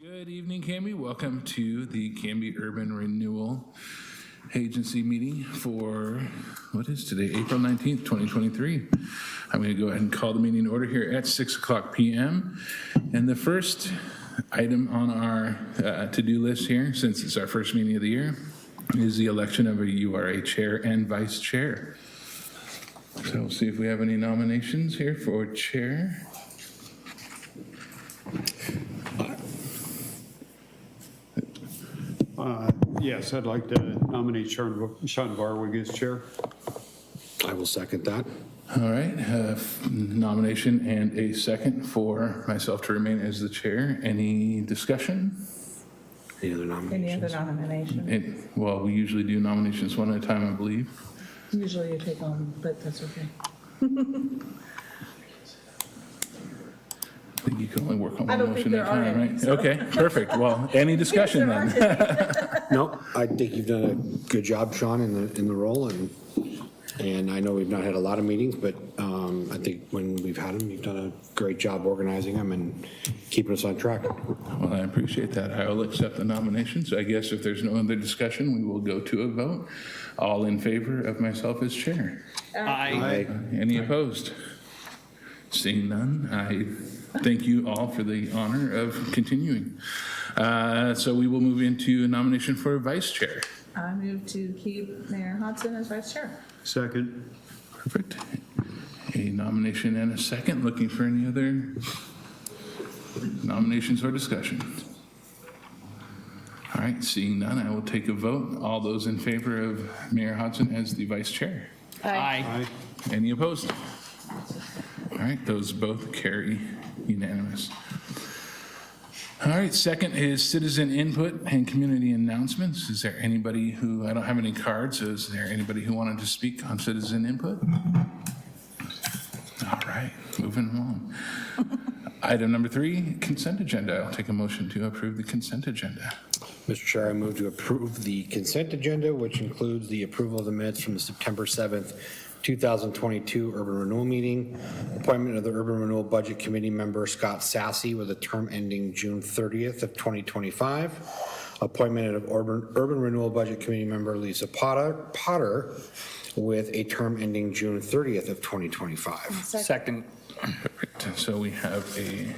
Good evening, Canby. Welcome to the Canby Urban Renewal Agency meeting for, what is today, April 19th, 2023. I'm going to go ahead and call the meeting to order here at 6 o'clock p.m. And the first item on our to-do list here, since it's our first meeting of the year, is the election of a URA chair and vice chair. So we'll see if we have any nominations here for chair. Yes, I'd like to nominate Sean Barwig as chair. I will second that. All right, nomination and a second for myself to remain as the chair. Any discussion? Any other nominations? Any other nomination? Well, we usually do nominations one at a time, I believe. Usually you take on, but that's okay. I think you can only work on I one don't think motion at a there are time, any, right? so. Okay, perfect. Well, any discussion then? No, I think you've done a good job, Sean, in the role, and I know we've not had a lot of meetings, but I think when we've had them, you've done a great job organizing them and keeping us on track. Well, I appreciate that. I will accept the nomination. So I guess if there's no other discussion, we will go to a vote. All in favor of myself as chair? Aye. Any opposed? Seeing none, I thank you all for the honor of continuing. So we will move into a nomination for vice chair. I move to keep Mayor Hodson as vice chair. Second. Perfect. A nomination and a second. Looking for any other nominations or discussion? All right, seeing none, I will take a vote. All those in favor of Mayor Hodson as the vice chair? Aye. Any opposed? All right, those both carry unanimous. All right, second is citizen input and community announcements. Is there anybody who, I don't have any cards, so is there anybody who wanted to speak on citizen input? All right, moving along. Item number 3, consent agenda. I'll take a motion to approve the consent agenda. Mr. Chair, I move to approve the consent agenda, which includes the approval of the minutes from the September 7th, 2022 Urban Renewal Meeting, appointment of the Urban Renewal Budget Committee member Scott Sassy with a term ending June 30th of 2025, appointment of Urban Renewal Budget Committee member Lisa Potter with a term ending June 30th of 2025. Second. Perfect. So we have a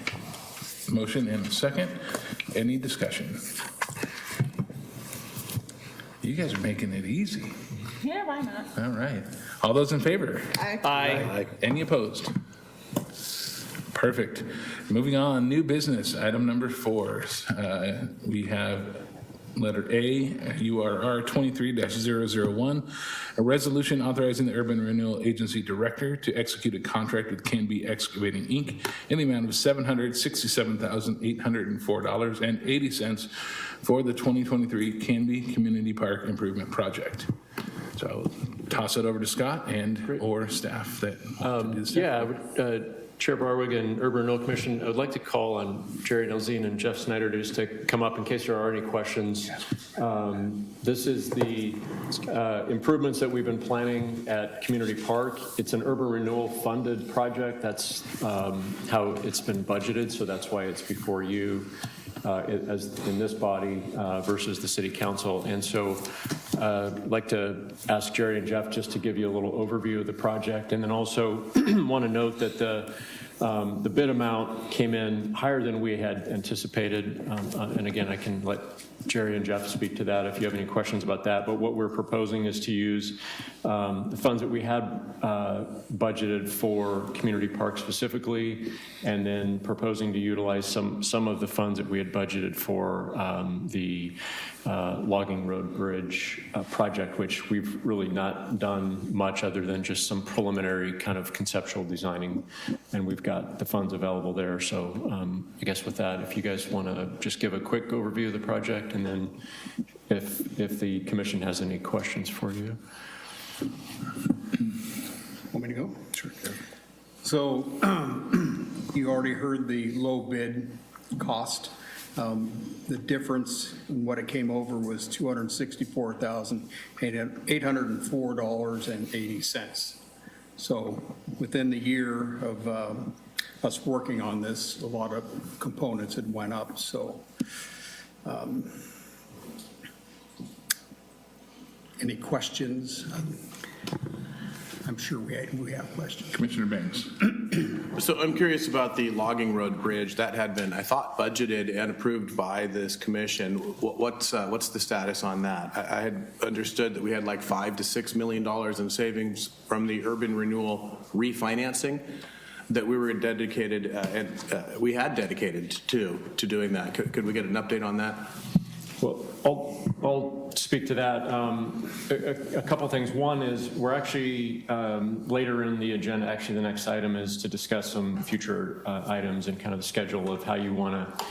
motion and a second. Any discussion? You guys are making it easy. Yeah, why not? All right. All those in favor? Aye. Any opposed? Perfect. Moving on, new business, item number 4. We have letter A, URR 23-001, a resolution authorizing the Urban Renewal Agency Director to execute a contract with Canby Excavating, Inc. in the amount of $767,804.80 for the 2023 Canby Community Park Improvement Project. So I'll toss it over to Scott and or staff that want to do this. Chair Barwig and Urban Renewal Commission, I would like to call on Jerry Nelzine and Jeff Snyder just to come up in case there are any questions. This is the improvements that we've been planning at Community Park. It's an urban renewal funded project. That's how it's been budgeted, so that's why it's before you as in this body versus the City Council. And so I'd like to ask Jerry and Jeff just to give you a little overview of the project, and then also want to note that the bid amount came in higher than we had anticipated. And again, I can let Jerry and Jeff speak to that if you have any questions about that. But what we're proposing is to use the funds that we had budgeted for Community Park specifically, and then proposing to utilize some of the funds that we had budgeted for the Logging Road Bridge project, which we've really not done much other than just some preliminary kind of conceptual designing, and we've got the funds available there. So I guess with that, if you guys want to just give a quick overview of the project, and then if the commission has any questions for you. Want me to go? Sure. So you already heard the low bid cost. The difference in what it came over was $264,804.80. So within the year of us working on this, a lot of components had went up, so. Any questions? I'm sure we have questions. Commissioner Banks. So I'm curious about the logging road bridge that had been, I thought, budgeted and approved by this commission. What's the status on that? I had understood that we had like $5 to $6 million in savings from the urban renewal refinancing that we were dedicated and we had dedicated to doing that. Could we get an update on that? Well, I'll speak to that. A couple things. One is we're actually later in the agenda, actually the next item is to discuss some future items and kind of the schedule of how you want to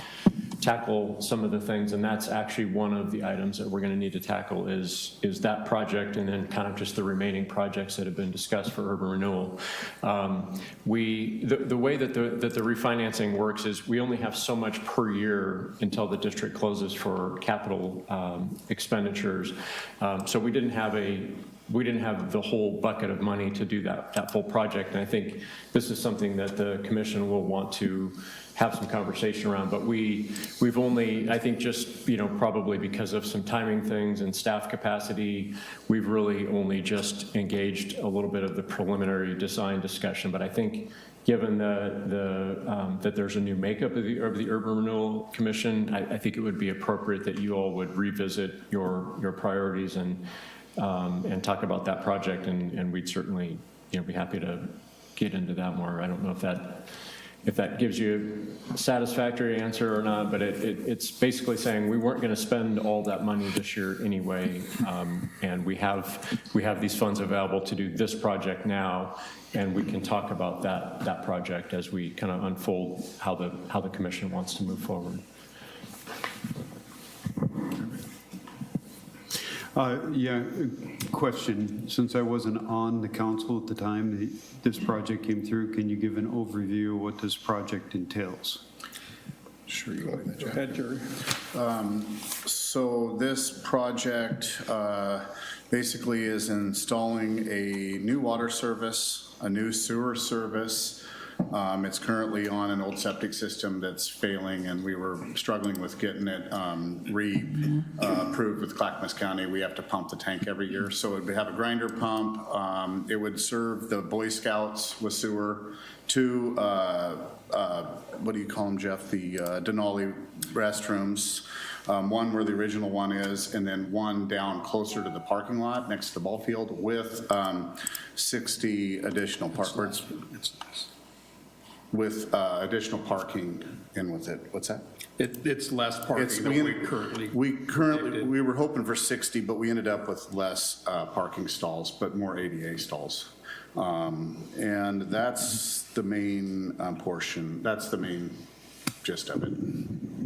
tackle some of the things. And that's actually one of the items that we're going to need to tackle is that project and then kind of just the remaining projects that have been discussed for urban renewal. The way that the refinancing works is we only have so much per year until the district closes for capital expenditures. So we didn't have the whole bucket of money to do that full project. And I think this is something that the commission will want to have some conversation around, but we've only, I think just, probably because of some timing things and staff capacity, we've really only just engaged a little bit of the preliminary design discussion. But I think given that there's a new makeup of the Urban Renewal Commission, I think it would be appropriate that you all would revisit your priorities and talk about that project, and we'd certainly be happy to get into that more. I don't know if that gives you a satisfactory answer or not, but it's basically saying we weren't going to spend all that money this year anyway, and we have these funds available to do this project now, and we can talk about that project as we kind of unfold how the commission wants to move forward. Yeah, question. Since I wasn't on the council at the time this project came through, can you give an overview of what this project entails? Sure, you want that, Go Jack? ahead, Jerry. So this project basically is installing a new water service, a new sewer service. It's currently on an old septic system that's failing, and we were struggling with getting it approved with Clackamas County. We have to pump the tank every year, so it would have a grinder pump. It would serve the Boy Scouts with sewer, two, what do you call them, Jeff? The Denali restrooms. One where the original one is, and then one down closer to the parking lot next to the ball field with 60 additional parkers. With additional parking in with it. What's that? It's less parking than we currently. We were hoping for 60, but we ended up with less parking stalls, but more ADA stalls. And that's the main portion. That's the main gist of it.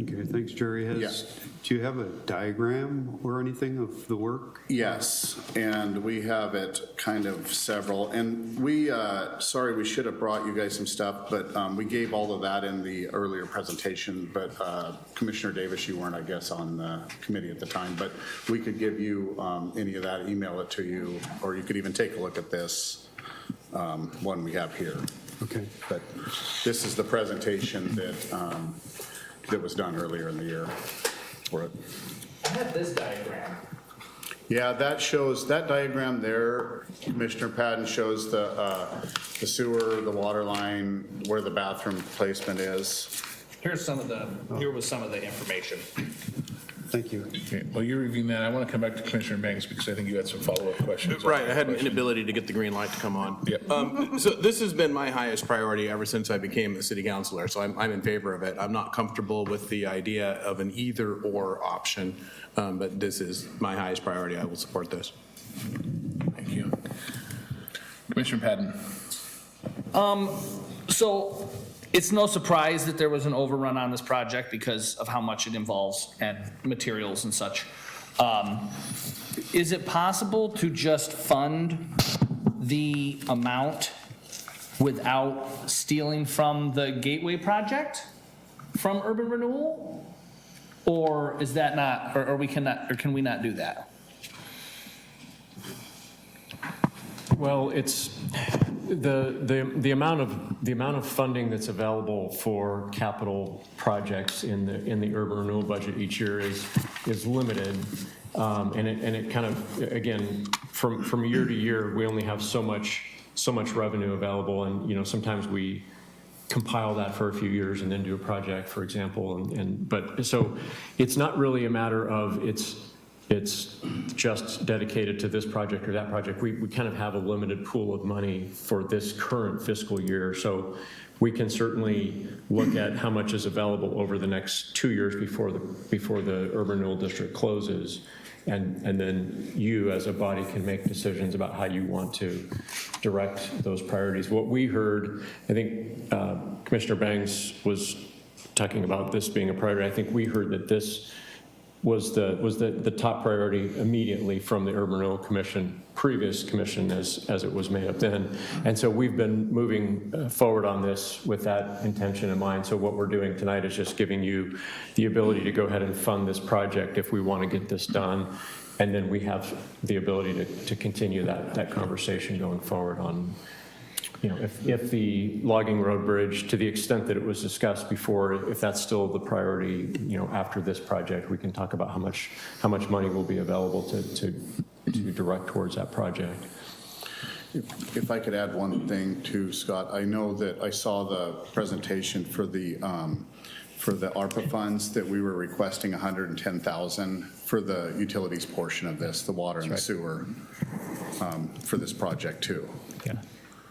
Okay, thanks, Jerry. Do you have a diagram or anything of the work? Yes, and we have it kind of several, and we, sorry, we should have brought you guys some stuff, but we gave all of that in the earlier presentation, but Commissioner Davis, you weren't, I guess, on the committee at the time, but we could give you any of that, email it to you, or you could even take a look at this one we have here. Okay. But this is the presentation that was done earlier in the year for it. I have this diagram. Yeah, that diagram there, Commissioner Patton, shows the sewer, the water line, where the bathroom placement is. Here was some of the information. Thank you. Okay, while you're reviewing that, I want to come back to Commissioner Banks because I think you had some follow-up questions. Right, I had an inability to get the green light to come on. Yep. So this has been my highest priority ever since I became a city councilor, so I'm in favor of it. I'm not comfortable with the idea of an either-or option, but this is my highest priority. I will support this. Thank you. Commissioner Patton. So it's no surprise that there was an overrun on this project because of how much it involves and materials and such. Is it possible to just fund the amount without stealing from the Gateway project from urban renewal? Or is that not, or can we not do that? Well, the amount of funding that's available for capital projects in the urban renewal budget each year is limited. And it kind of, again, from year to year, we only have so much revenue available, and, you know, sometimes we compile that for a few years and then do a project, for example, but so it's not really a matter of it's just dedicated to this project or that project. We kind of have a limited pool of money for this current fiscal year, so we can certainly look at how much is available over the next 2 years before the urban renewal district closes. And then you as a body can make decisions about how you want to direct those priorities. What we heard, I think Commissioner Bangs was talking about this being a priority. I think we heard that this was the top priority immediately from the Urban Renewal Commission, previous commission as it was made up then. And so we've been moving forward on this with that intention in mind. So what we're doing tonight is just giving you the ability to go ahead and fund this project if we want to get this done. And then we have the ability to continue that conversation going forward on, you know, if the logging road bridge, to the extent that it was discussed before, if that's still the priority, you know, after this project, we can talk about how much money will be available to direct towards that project. If I could add one thing too, Scott, I know that I saw the presentation for the ARPA funds that we were requesting 110,000 for the utilities portion of this, the water and the sewer, for this project too. Yeah.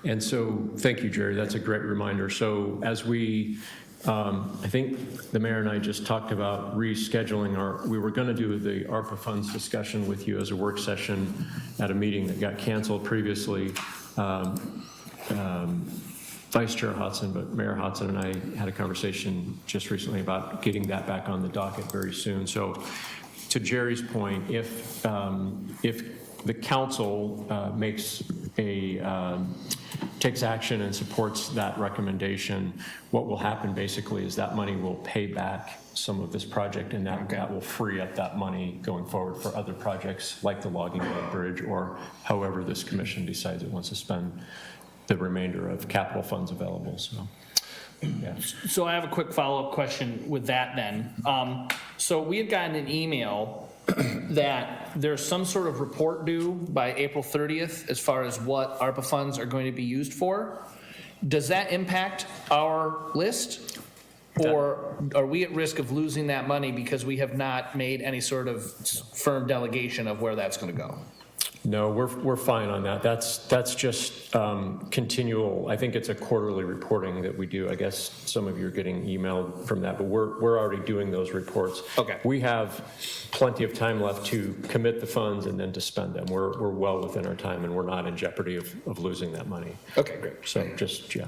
And so, thank you, Jerry. That's a great reminder. So as we, I think the mayor and I just talked about rescheduling we were going to do the ARPA funds discussion with you as a work session at a meeting that got canceled previously. Vice Chair Hodson, but Mayor Hodson and I had a conversation just recently about getting that back on the docket very soon. So to Jerry's point, if the council takes action and supports that recommendation, what will happen basically is that money will pay back some of this project, and that will free up that money going forward for other projects like the logging road bridge, or however this commission decides it wants to spend the remainder of capital funds available. So, yeah. So I have a quick follow-up question with that then. So we had gotten an email that there's some sort of report due by April 30th as far as what ARPA funds are going to be used for. Does that impact our list? Or are we at risk of losing that money because we have not made any sort of firm delegation of where that's going to go? No, we're fine on that. That's just continual. I think it's a quarterly reporting that we do. I guess some of you are getting emailed from that, but we're already doing those reports. Okay. We have plenty of time left to commit the funds and then to spend them. We're well within our time, and we're not in jeopardy of losing that money. Okay, great. So just, yeah.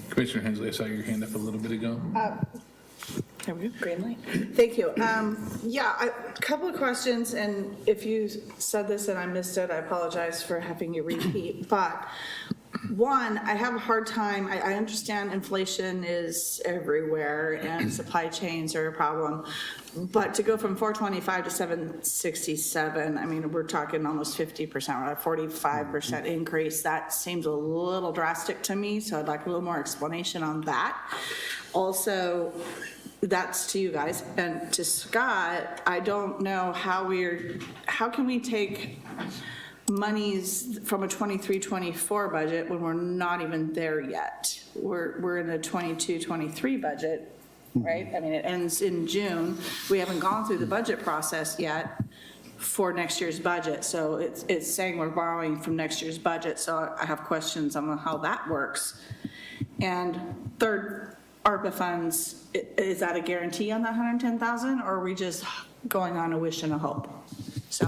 Commissioner Hensley, I saw your hand up a little bit ago. There we go, green light. Thank you. Yeah, a couple of questions, and if you said this and I missed it, I apologize for having you repeat. But one, I have a hard time, I understand inflation is everywhere and supply chains are a problem, but to go from 425 to 767, I mean, we're talking almost 50%, or a 45% increase. That seems a little drastic to me, so I'd like a little more explanation on that. Also, that's to you guys. And to Scott, I don't know how can we take monies from a 23-24 budget when we're not even there yet? We're in a 22-23 budget, right? I mean, it ends in June. We haven't gone through the budget process yet for next year's budget. So it's saying we're borrowing from next year's budget. So I have questions on how that works. And third, ARPA funds, is that a guarantee on that 110,000, or are we just going on a wish and a hope? So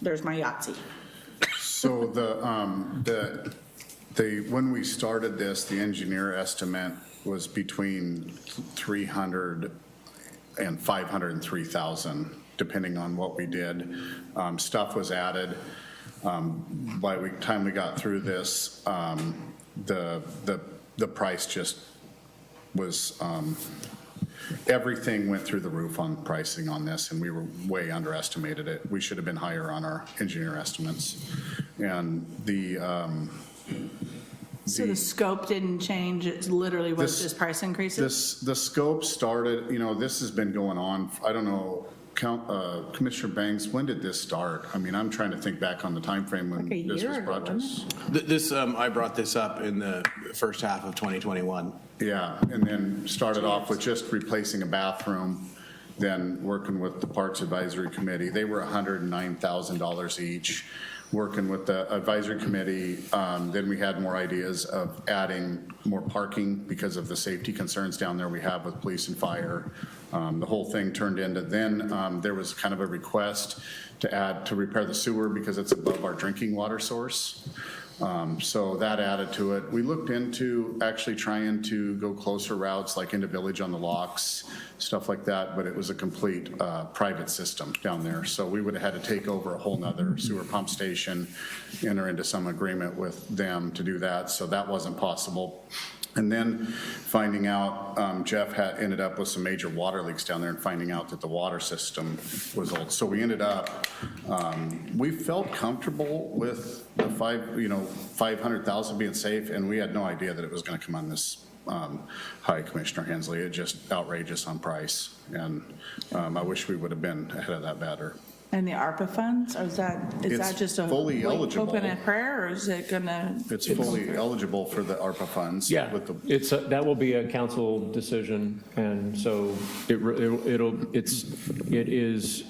there's my Yahtzee. So when we started this, the engineer estimate was between 300 and 503,000, depending on what we did. Stuff was added. By the time we got through this, the price just was, everything went through the roof on pricing on this, and we were way underestimated it. We should have been higher on our engineer estimates. And So the scope didn't change, it literally was This- just price increases? the scope started, this has been going on, I don't know, Commissioner Banks, when did this start? I mean, I'm trying to think back on the time frame when Like a this year was ago, brought to wasn't us. This, I brought this up in the first half of 2021. Yeah, and then started off with just replacing a bathroom, then working with the Parks Advisory Committee. They were $109,000 each. Working with the advisory committee, then we had more ideas of adding more parking because of the safety concerns down there we have with police and fire. The whole thing turned into, then there was kind of a request to repair the sewer because it's above our drinking water source. So that added to it. We looked into actually trying to go closer routes like into Village on the Locks, stuff like that, but it was a complete private system down there. So we would have had to take over a whole nother sewer pump station, enter into some agreement with them to do that. So that wasn't possible. And then finding out, Jeff had ended up with some major water leaks down there and finding out that the water system was old. So we ended up, we felt comfortable with the 500,000 being safe, and we had no idea that it was going to come on this high, Commissioner Hensley. It just outrageous on price. And I wish we would have been ahead of that better. And the ARPA funds, or is that It's just a? fully like, eligible. Open a prayer, or is it gonna? It's fully eligible for the ARPA funds. Yeah, With the, it's, that will be a council decision, and so it is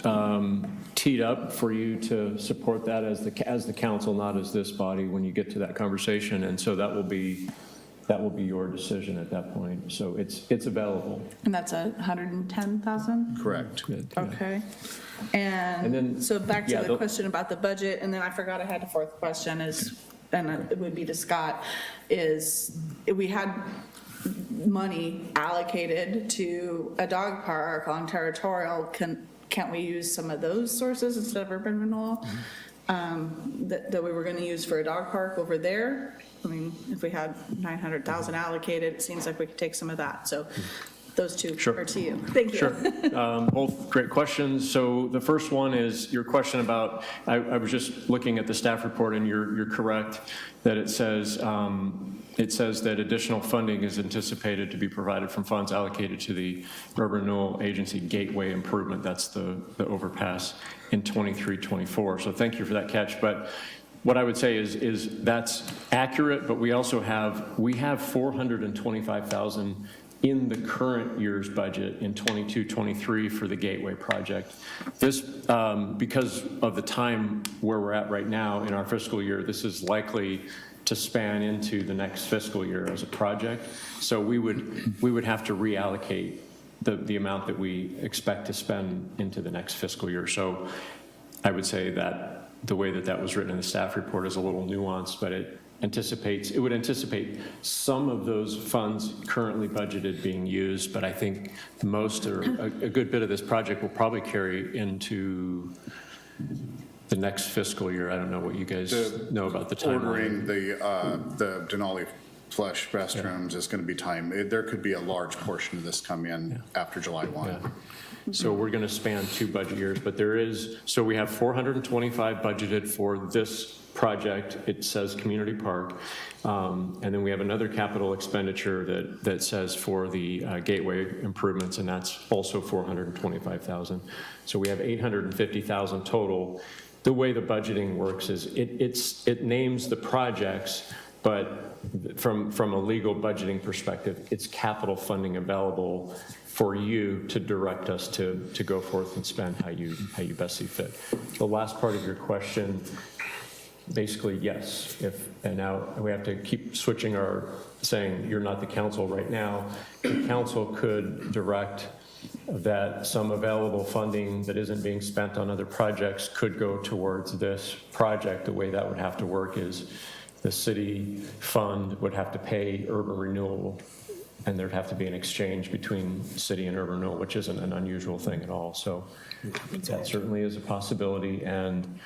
teed up for you to support that as the council, not as this body, when you get to that conversation, and so that will be your decision at that point. So it's available. And that's 110,000? correct. Okay. And then- And so back to yeah, the the- question about the budget, and then I forgot I had a fourth question is, and it would be to Scott, is we had money allocated to a dog park on territorial, can't we use some of those sources instead of urban renewal? That we were gonna use for a dog park over there? I mean, if we had 900,000 allocated, it seems like we could take some of that, so those two Sure. are to you. Thank you. Sure. Both great questions. So the first one is your question about, I was just looking at the staff report, and you're correct that it says that additional funding is anticipated to be provided from funds allocated to the Urban Renewal Agency Gateway Improvement. That's the overpass in 23-24. So thank you for that catch. But what I would say is that's accurate, but we also have 425,000 in the current year's budget in 22-23 for the Gateway project. This, because of the time where we're at right now in our fiscal year, this is likely to span into the next fiscal year as a project. So we would have to reallocate the amount that we expect to spend into the next fiscal year. So I would say that the way that was written in the staff report is a little nuanced, but it would anticipate some of those funds currently budgeted being used, but I think most or a good bit of this project will probably carry into the next fiscal year. I don't know what you guys know about the timeline. Ordering the Denali flush restrooms is going to be time. There could be a large portion of this come in after July 1. Yeah. So we're going to span 2 budget years, but so we have 425 budgeted for this project. It says community park. And then we have another capital expenditure that says for the gateway improvements, and that's also 425,000. So we have 850,000 total. The way the budgeting works is it names the projects, but from a legal budgeting perspective, it's capital funding available for you to direct us to go forth and spend how you best see fit. The last part of your question, basically, yes. And now we have to keep switching saying you're not the council right now. The council could direct that some available funding that isn't being spent on other projects could go towards this project. The way that would have to work is the city fund would have to pay urban renewal, and there'd have to be an exchange between city and urban renewal, which isn't an unusual thing at all. So that certainly is a possibility. And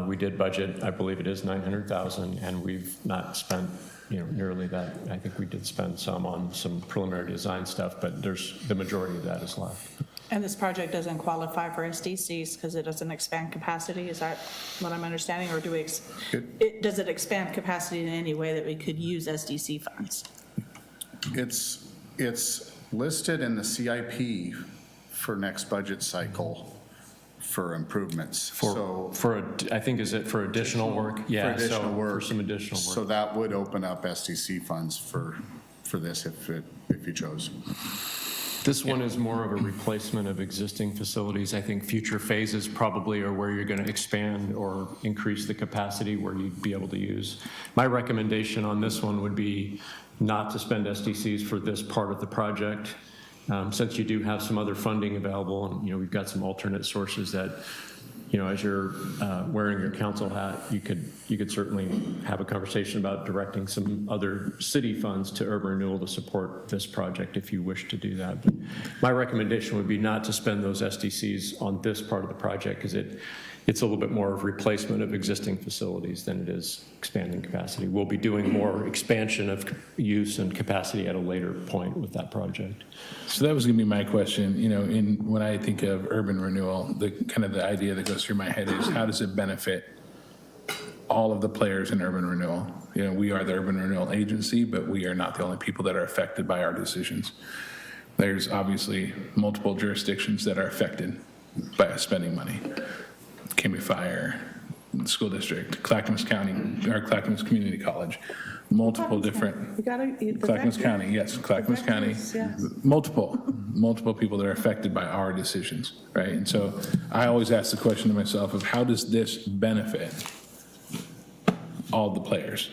we did budget, I believe it is 900,000, and we've not spent nearly that. I think we did spend some on some preliminary design stuff, but the majority of that is left. And this project doesn't qualify for SDCs because it doesn't expand capacity? Is that what I'm understanding? Or does it expand capacity in any way that we could use SDC funds? It's listed in the CIP for next budget cycle for improvements. I think, is it for additional work? Yeah, For additional so work. for some additional work. So that would open up SDC funds for this if you chose. This one is more of a replacement of existing facilities. I think future phases probably are where you're going to expand or increase the capacity where you'd be able to use. My recommendation on this one would be not to spend SDCs for this part of the project. Since you do have some other funding available, and we've got some alternate sources that, as you're wearing your council hat, you could certainly have a conversation about directing some other city funds to urban renewal to support this project if you wish to do that. But my recommendation would be not to spend those SDCs on this part of the project because it's a little bit more of replacement of existing facilities than it is expanding capacity. We'll be doing more expansion of use and capacity at a later point with that project. So that was gonna be my question, when I think of urban renewal, the idea that goes through my head is how does it benefit all of the players in urban renewal? We are the urban renewal agency, but we are not the only people that are affected by our decisions. There's obviously multiple jurisdictions that are affected by us spending money. Canby Fire, School District, Clackamas County, or Clackamas Community College, multiple different. Clackamas County, yes, Clackamas County. Yes. Multiple people that are affected by our decisions, right? And so I always ask the question to myself of how does this benefit all the players?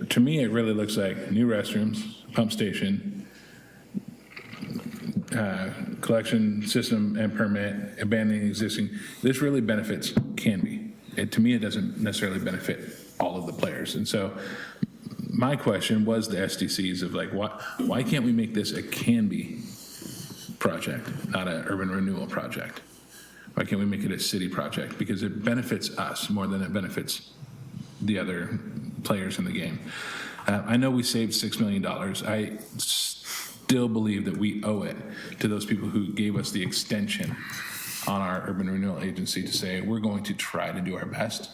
To me, it really looks like new restrooms, pump station, collection system and permit, abandoning existing. This really benefits Canby. To me, it doesn't necessarily benefit all of the players. And so my question was the SDCs of why can't we make this a Canby project, not an urban renewal project? Why can't we make it a city project? Because it benefits us more than it benefits the other players in the game. I know we saved $6 million. I still believe that we owe it to those people who gave us the extension on our urban renewal agency to say we're going to try to do our best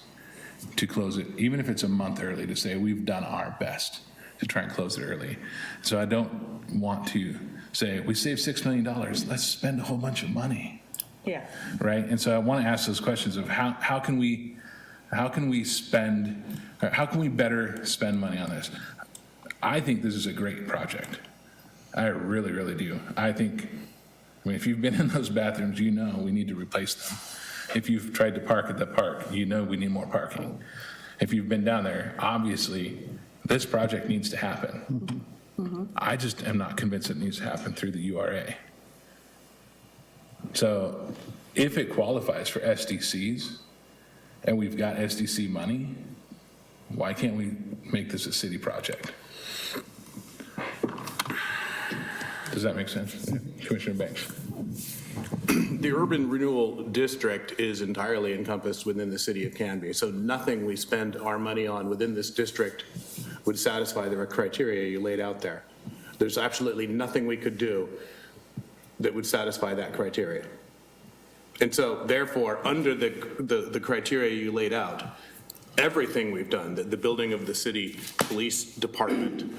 to close it, even if it's a month early, to say we've done our best to try and close it early. So I don't want to say we saved $6 million, let's spend a whole bunch of money. Yeah. Right? And so I want to ask those questions of how can we spend, or how can we better spend money on this? I think this is a great project. I really, really do. If you've been in those bathrooms, we need to replace them. If you've tried to park at the park, we need more parking. If you've been down there, obviously, this project needs to happen. Mm-hmm. I just am not convinced it needs to happen through the URA. So if it qualifies for SDCs and we've got SDC money, why can't we make this a city project? Does that make sense? Commissioner Banks? The urban renewal district is entirely encompassed within the city of Canby. So nothing we spend our money on within this district would satisfy the criteria you laid out there. There's absolutely nothing we could do that would satisfy that criteria. And so therefore, under the criteria you laid out, everything we've done, the building of the city police department,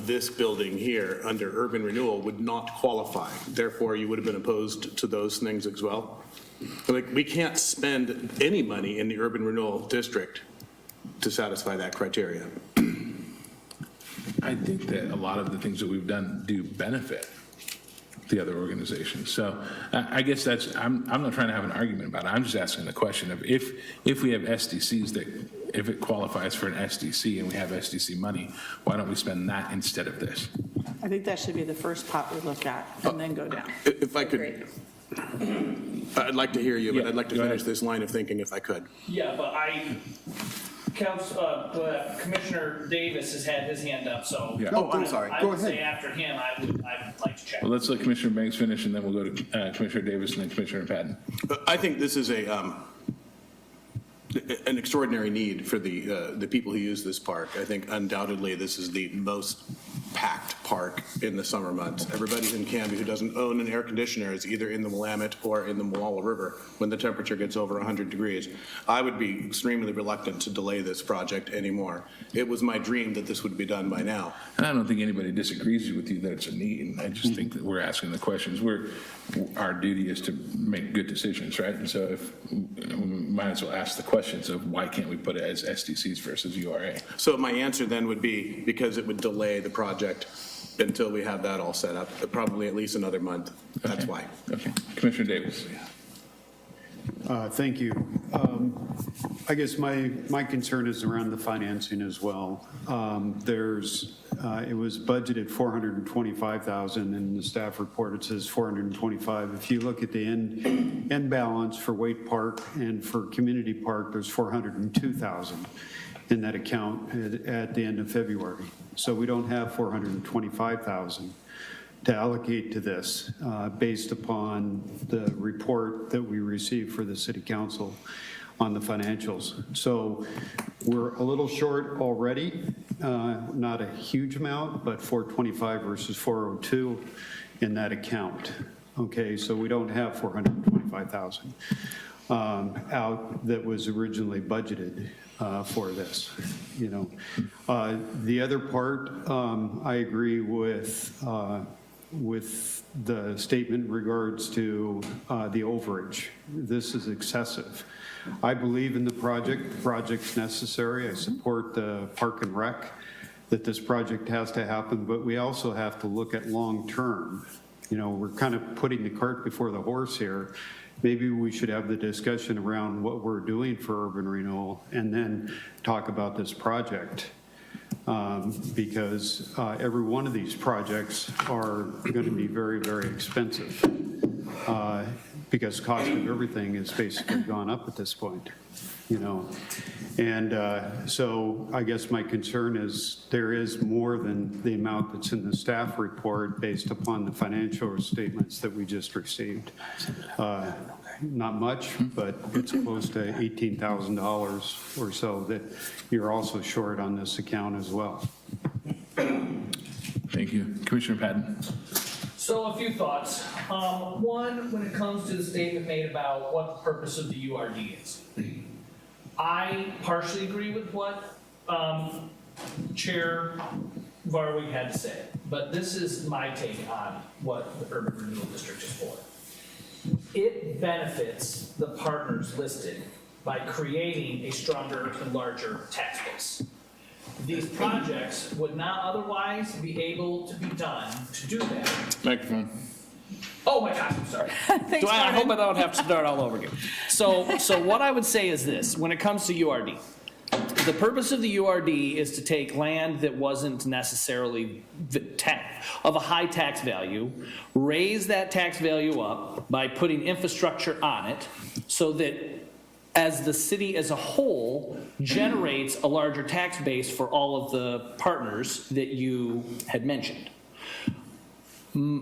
this building here under urban renewal would not qualify. Therefore, you would have been opposed to those things as well. We can't spend any money in the urban renewal district to satisfy that criteria. I think that a lot of the things that we've done do benefit the other organizations. So I guess I'm not trying to have an argument about it. I'm just asking the question of if we have SDCs that, if it qualifies for an SDC and we have SDC money, why don't we spend that instead of this? I think that should be the first pot we look at and then go down. If I could, I'd like to hear you, but I'd like to go finish ahead. this line of thinking if I could. Yeah, but Commissioner Davis has had his hand up, so. Yeah. Oh, I'm sorry. I Go would say ahead. after him, I would like to check. Well, let's let Commissioner Banks finish and then we'll go to Commissioner Davis and then Commissioner Patton. I think this is an extraordinary need for the people who use this park. I think undoubtedly this is the most packed park in the summer months. Everybody in Canby who doesn't own an air conditioner is either in the Willamette or in the Moala River when the temperature gets over 100 degrees. I would be extremely reluctant to delay this project anymore. It was my dream that this would be done by now. And I don't think anybody disagrees with you that it's a need. I just think that we're asking the questions. Our duty is to make good decisions, right? And so we might as well ask the questions of why can't we put it as SDCs versus URA? So my answer then would be because it would delay the project until we have that all set up, probably at least another month. That's why. Okay. Commissioner Davis. Thank you. I guess my concern is around the financing as well. It was budgeted $425,000 in the staff report. It says $425,000. If you look at the end balance for Waite Park and for Community Park, there's $402,000 in that account at the end of February. So we don't have $425,000 to allocate to this based upon the report that we received for the city council on the financials. So we're a little short already, not a huge amount, but 425 versus 402 in that account. Okay, so we don't have 425,000 out that was originally budgeted for this, you know. The other part, I agree with the statement in regards to the overage. This is excessive. I believe in the project. The project's necessary. I support the Park and Rec, that this project has to happen, but we also have to look at long-term. You know, we're kind of putting the cart before the horse here. Maybe we should have the discussion around what we're doing for urban renewal and then talk about this project. Because every one of these projects are going to be very, very expensive because cost of everything has basically gone up at this point, you know. And so I guess my concern is there is more than the amount that's in the staff report based upon the financial statements that we just received. Not much, but it's close to $18,000 or so that you're also short on this account as well. Thank you. Commissioner Patton. So a few thoughts. One, when it comes to the statement made about what the purpose of the URD is. I partially agree with what Chair Varwig had to say, but this is my take on what the Urban Renewal District is for. It benefits the partners listed by creating a stronger and larger tax base. These projects would not otherwise be able to be done to do that. Microphone. Oh my gosh, I'm sorry. Thanks, I hope Martin. I don't have to start all over again. So what I would say is this, when it comes to URD, the purpose of the URD is to take land that wasn't necessarily of a high tax value, raise that tax value up by putting infrastructure on it so that as the city as a whole generates a larger tax base for all of the partners that you had mentioned.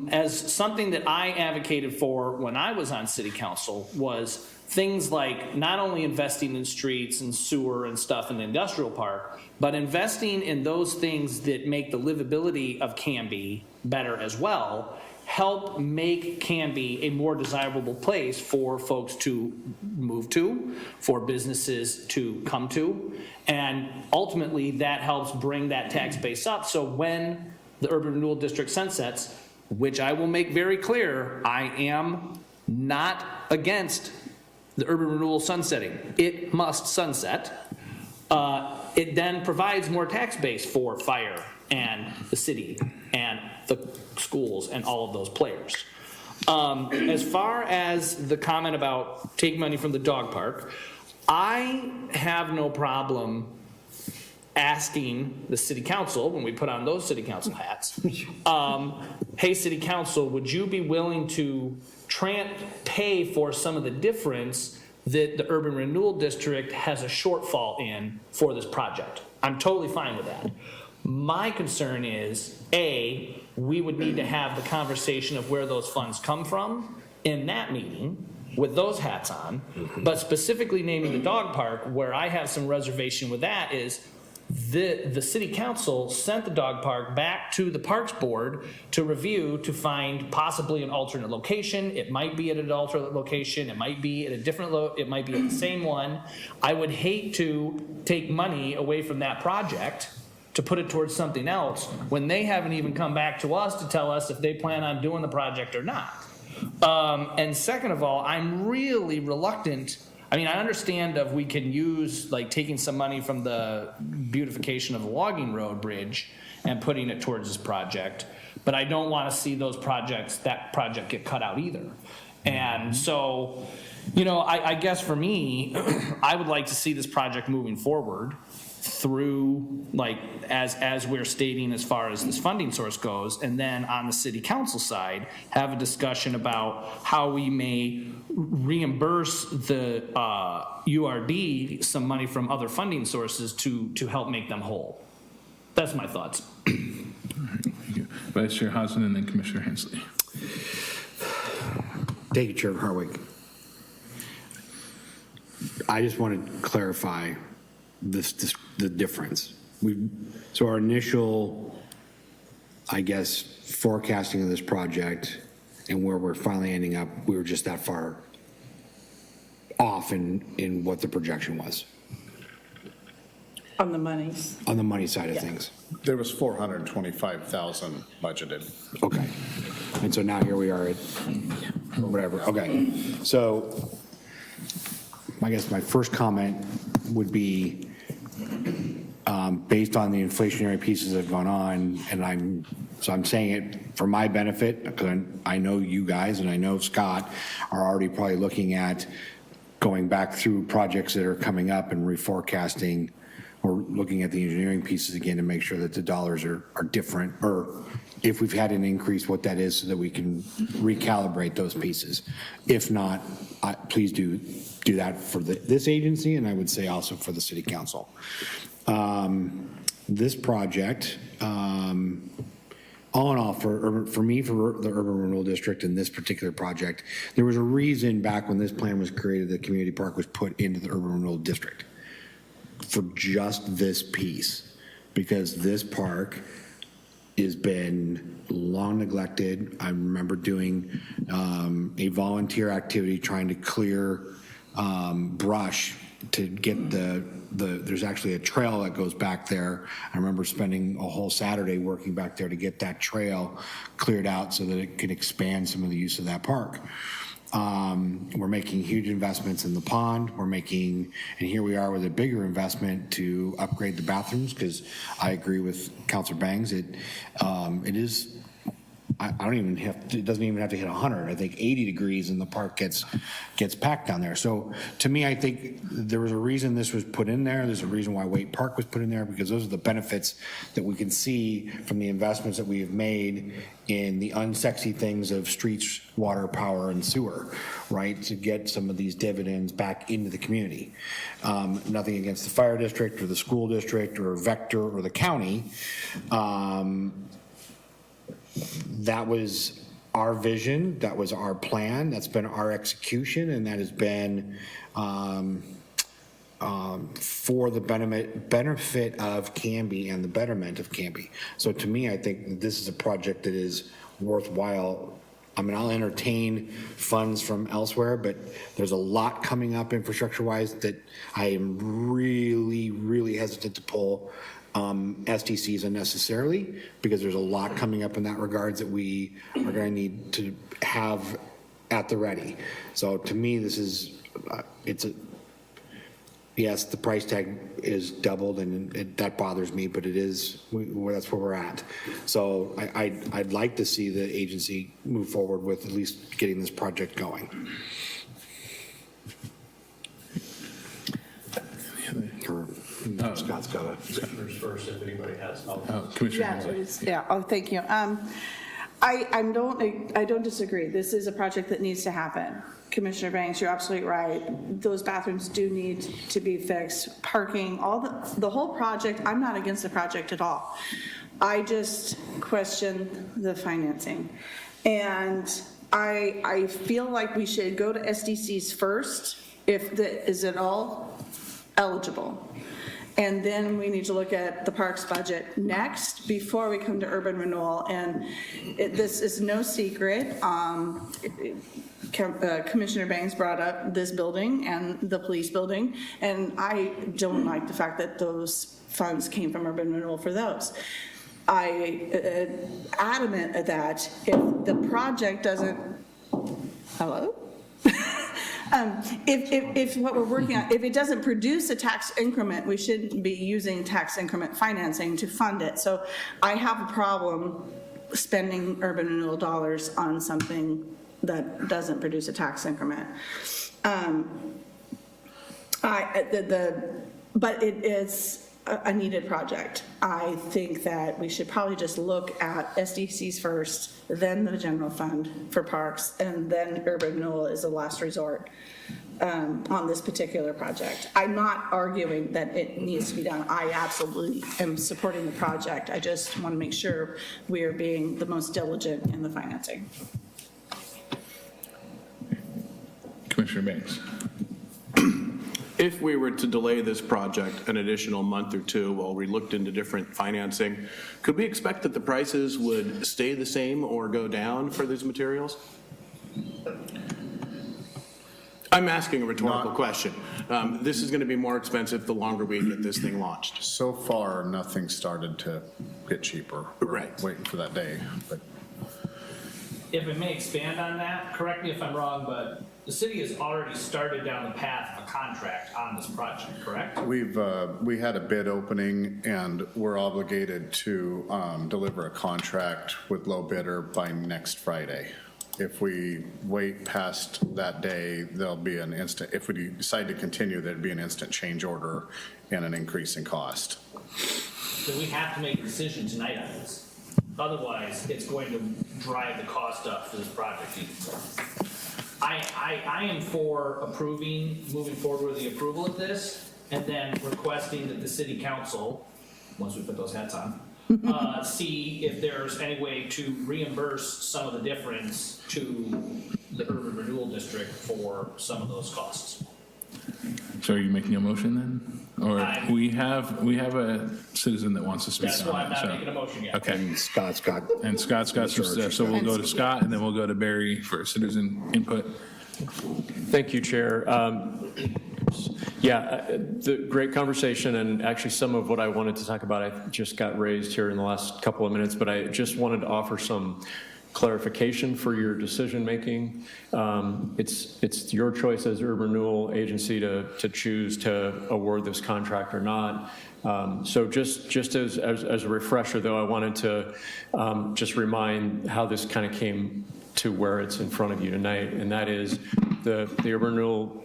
As something that I advocated for when I was on city council was things like not only investing in streets and sewer and stuff in the industrial park, but investing in those things that make the livability of Canby better as well, help make Canby a more desirable place for folks to move to, for businesses to come to, and ultimately that helps bring that tax base up. So when the Urban Renewal District sunsets, which I will make very clear, I am not against the urban renewal sunsetting. It must sunset. It then provides more tax base for fire and the city and the schools and all of those players. As far as the comment about take money from the dog park, I have no problem asking the city council, when we put on those city council hats, hey, city council, would you be willing to pay for some of the difference that the urban renewal district has a shortfall in for this project? I'm totally fine with that. My concern is, A, we would need to have the conversation of where those funds come from in that meeting with those hats on, but specifically naming the dog park, where I have some reservation with that is, the city council sent the dog park back to the Parks Board to review, to find possibly an alternate location. It might be at an alternate location, it might be at a different it might be at the same one. I would hate to take money away from that project to put it towards something else when they haven't even come back to us to tell us if they plan on doing the project or not. And second of all, I'm really reluctant. I mean, I understand if we can use, like, taking some money from the beautification of the logging road bridge and putting it towards this project, but I don't want to see that project get cut out either. And so, you know, I guess for me, I would like to see this project moving forward through, like, as we're stating as far as this funding source goes, and then on the city council side, have a discussion about how we may reimburse the URD some money from other funding sources to help make them whole. That's my thoughts. Thank you. Vice Chair Hazen and then Commissioner Hensley. Thank you, Chair Harwick. I just want to clarify the difference. So our initial, I guess, forecasting of this project and where we're finally ending up, we were just that far off in what the projection was On the monies. on the money side of things. There was 425,000 budgeted. Okay. And so now here we are at whatever. Okay. So I guess my first comment would be, based on the inflationary pieces that have gone on, and I'm saying it for my benefit, because I know you guys and I know Scott are already probably looking at going back through projects that are coming up and reforecasting, or looking at the engineering pieces again to make sure that the dollars are different, or if we've had an increase, what that is, so that we can recalibrate those pieces. If not, please do that for this agency, and I would say also for the city council. This project, all in all, for me, for the urban renewal district and this particular project, there was a reason back when this plan was created, the community park was put into the urban renewal district for just this piece, because this park has been long neglected. I remember doing a volunteer activity trying to clear brush to get there's actually a trail that goes back there. I remember spending a whole Saturday working back there to get that trail cleared out so that it could expand some of the use of that park. We're making huge investments in the pond. And here we are with a bigger investment to upgrade the bathrooms, because I agree with Councilor Bangs. It is, it doesn't even have to hit 100. I think 80 degrees and the park gets packed down there. So to me, I think there was a reason this was put in there. There's a reason why Waite Park was put in there, because those are the benefits that we can see from the investments that we have made in the unsexy things of streets, water, power, and sewer, right? To get some of these dividends back into the community. Nothing against the fire district or the school district or Vector or the county. That was our vision, that was our plan, that's been our execution, and that has been for the benefit of Canby and the betterment of Canby. So to me, I think this is a project that is worthwhile. I mean, I'll entertain funds from elsewhere, but there's a lot coming up infrastructure-wise that I am really, really hesitant to pull STCs unnecessarily, because there's a lot coming up in that regards that we are going to need to have at the ready. So to me, this is, yes, the price tag is doubled, and that bothers me, but it is, that's where we're at. So I'd like to see the agency move forward with at least getting this project going. Scott's got a. First, if anybody has. Commissioner Yeah, Hensley. it is. Yeah, oh, thank you. I don't disagree. This is a project that needs to happen. Commissioner Banks, you're absolutely right. Those bathrooms do need to be fixed. Parking, the whole project, I'm not against the project at all. I just question the financing. And I feel like we should go to SDCs first, if is it all eligible. And then we need to look at the parks budget next before we come to urban renewal. And this is no secret. Commissioner Banks brought up this building and the police building, and I don't like the fact that those funds came from urban renewal for those. I adamant that if the project doesn't, hello? If what we're working on, if it doesn't produce a tax increment, we shouldn't be using tax increment financing to fund it. So I have a problem spending urban renewal dollars on something that doesn't produce a tax increment. But it is a needed project. I think that we should probably just look at SDCs first, then the general fund for parks, and then urban renewal is a last resort on this particular project. I'm not arguing that it needs to be done. I absolutely am supporting the project. I just want to make sure we are being the most diligent in the financing. Commissioner Banks. If we were to delay this project an additional month or two while we looked into different financing, could we expect that the prices would stay the same or go down for these materials? I'm asking a rhetorical question. This is going to be more expensive the longer we get this thing launched. So far, nothing started to get cheaper. We're Right. waiting for that day, but If I may expand on that, correct me if I'm wrong, but the city has already started down the path of a contract on this project, correct? we had a bid opening, and we're obligated to deliver a contract with low bidder by next Friday. If we wait past that day, there'll be an instant, if we decide to continue, there'd be an instant change order and an increase in cost. So we have to make a decision tonight on this. Otherwise, it's going to drive the cost up for this project even more. I am for approving, moving forward with the approval of this, and then requesting that the city council, once we put those hats on, see if there's any way to reimburse some of the difference to the urban renewal district for some of those costs. So are you making a motion then? Or we have a citizen that wants to speak That's on why I'm it, not so- making a motion yet. Okay. And Scott's got. And Scott's got some stuff, so we'll go to Scott and then we'll go to Barry for citizen input. Thank you, Chair. The great conversation, and actually some of what I wanted to talk about, I just got raised here in the last couple of minutes, but I just wanted to offer some clarification for your decision-making. It's your choice as urban renewal agency to choose to award this contract or not. So just as a refresher, though, I wanted to just remind how this kind of came to where it's in front of you tonight, and that is the Urban Renewal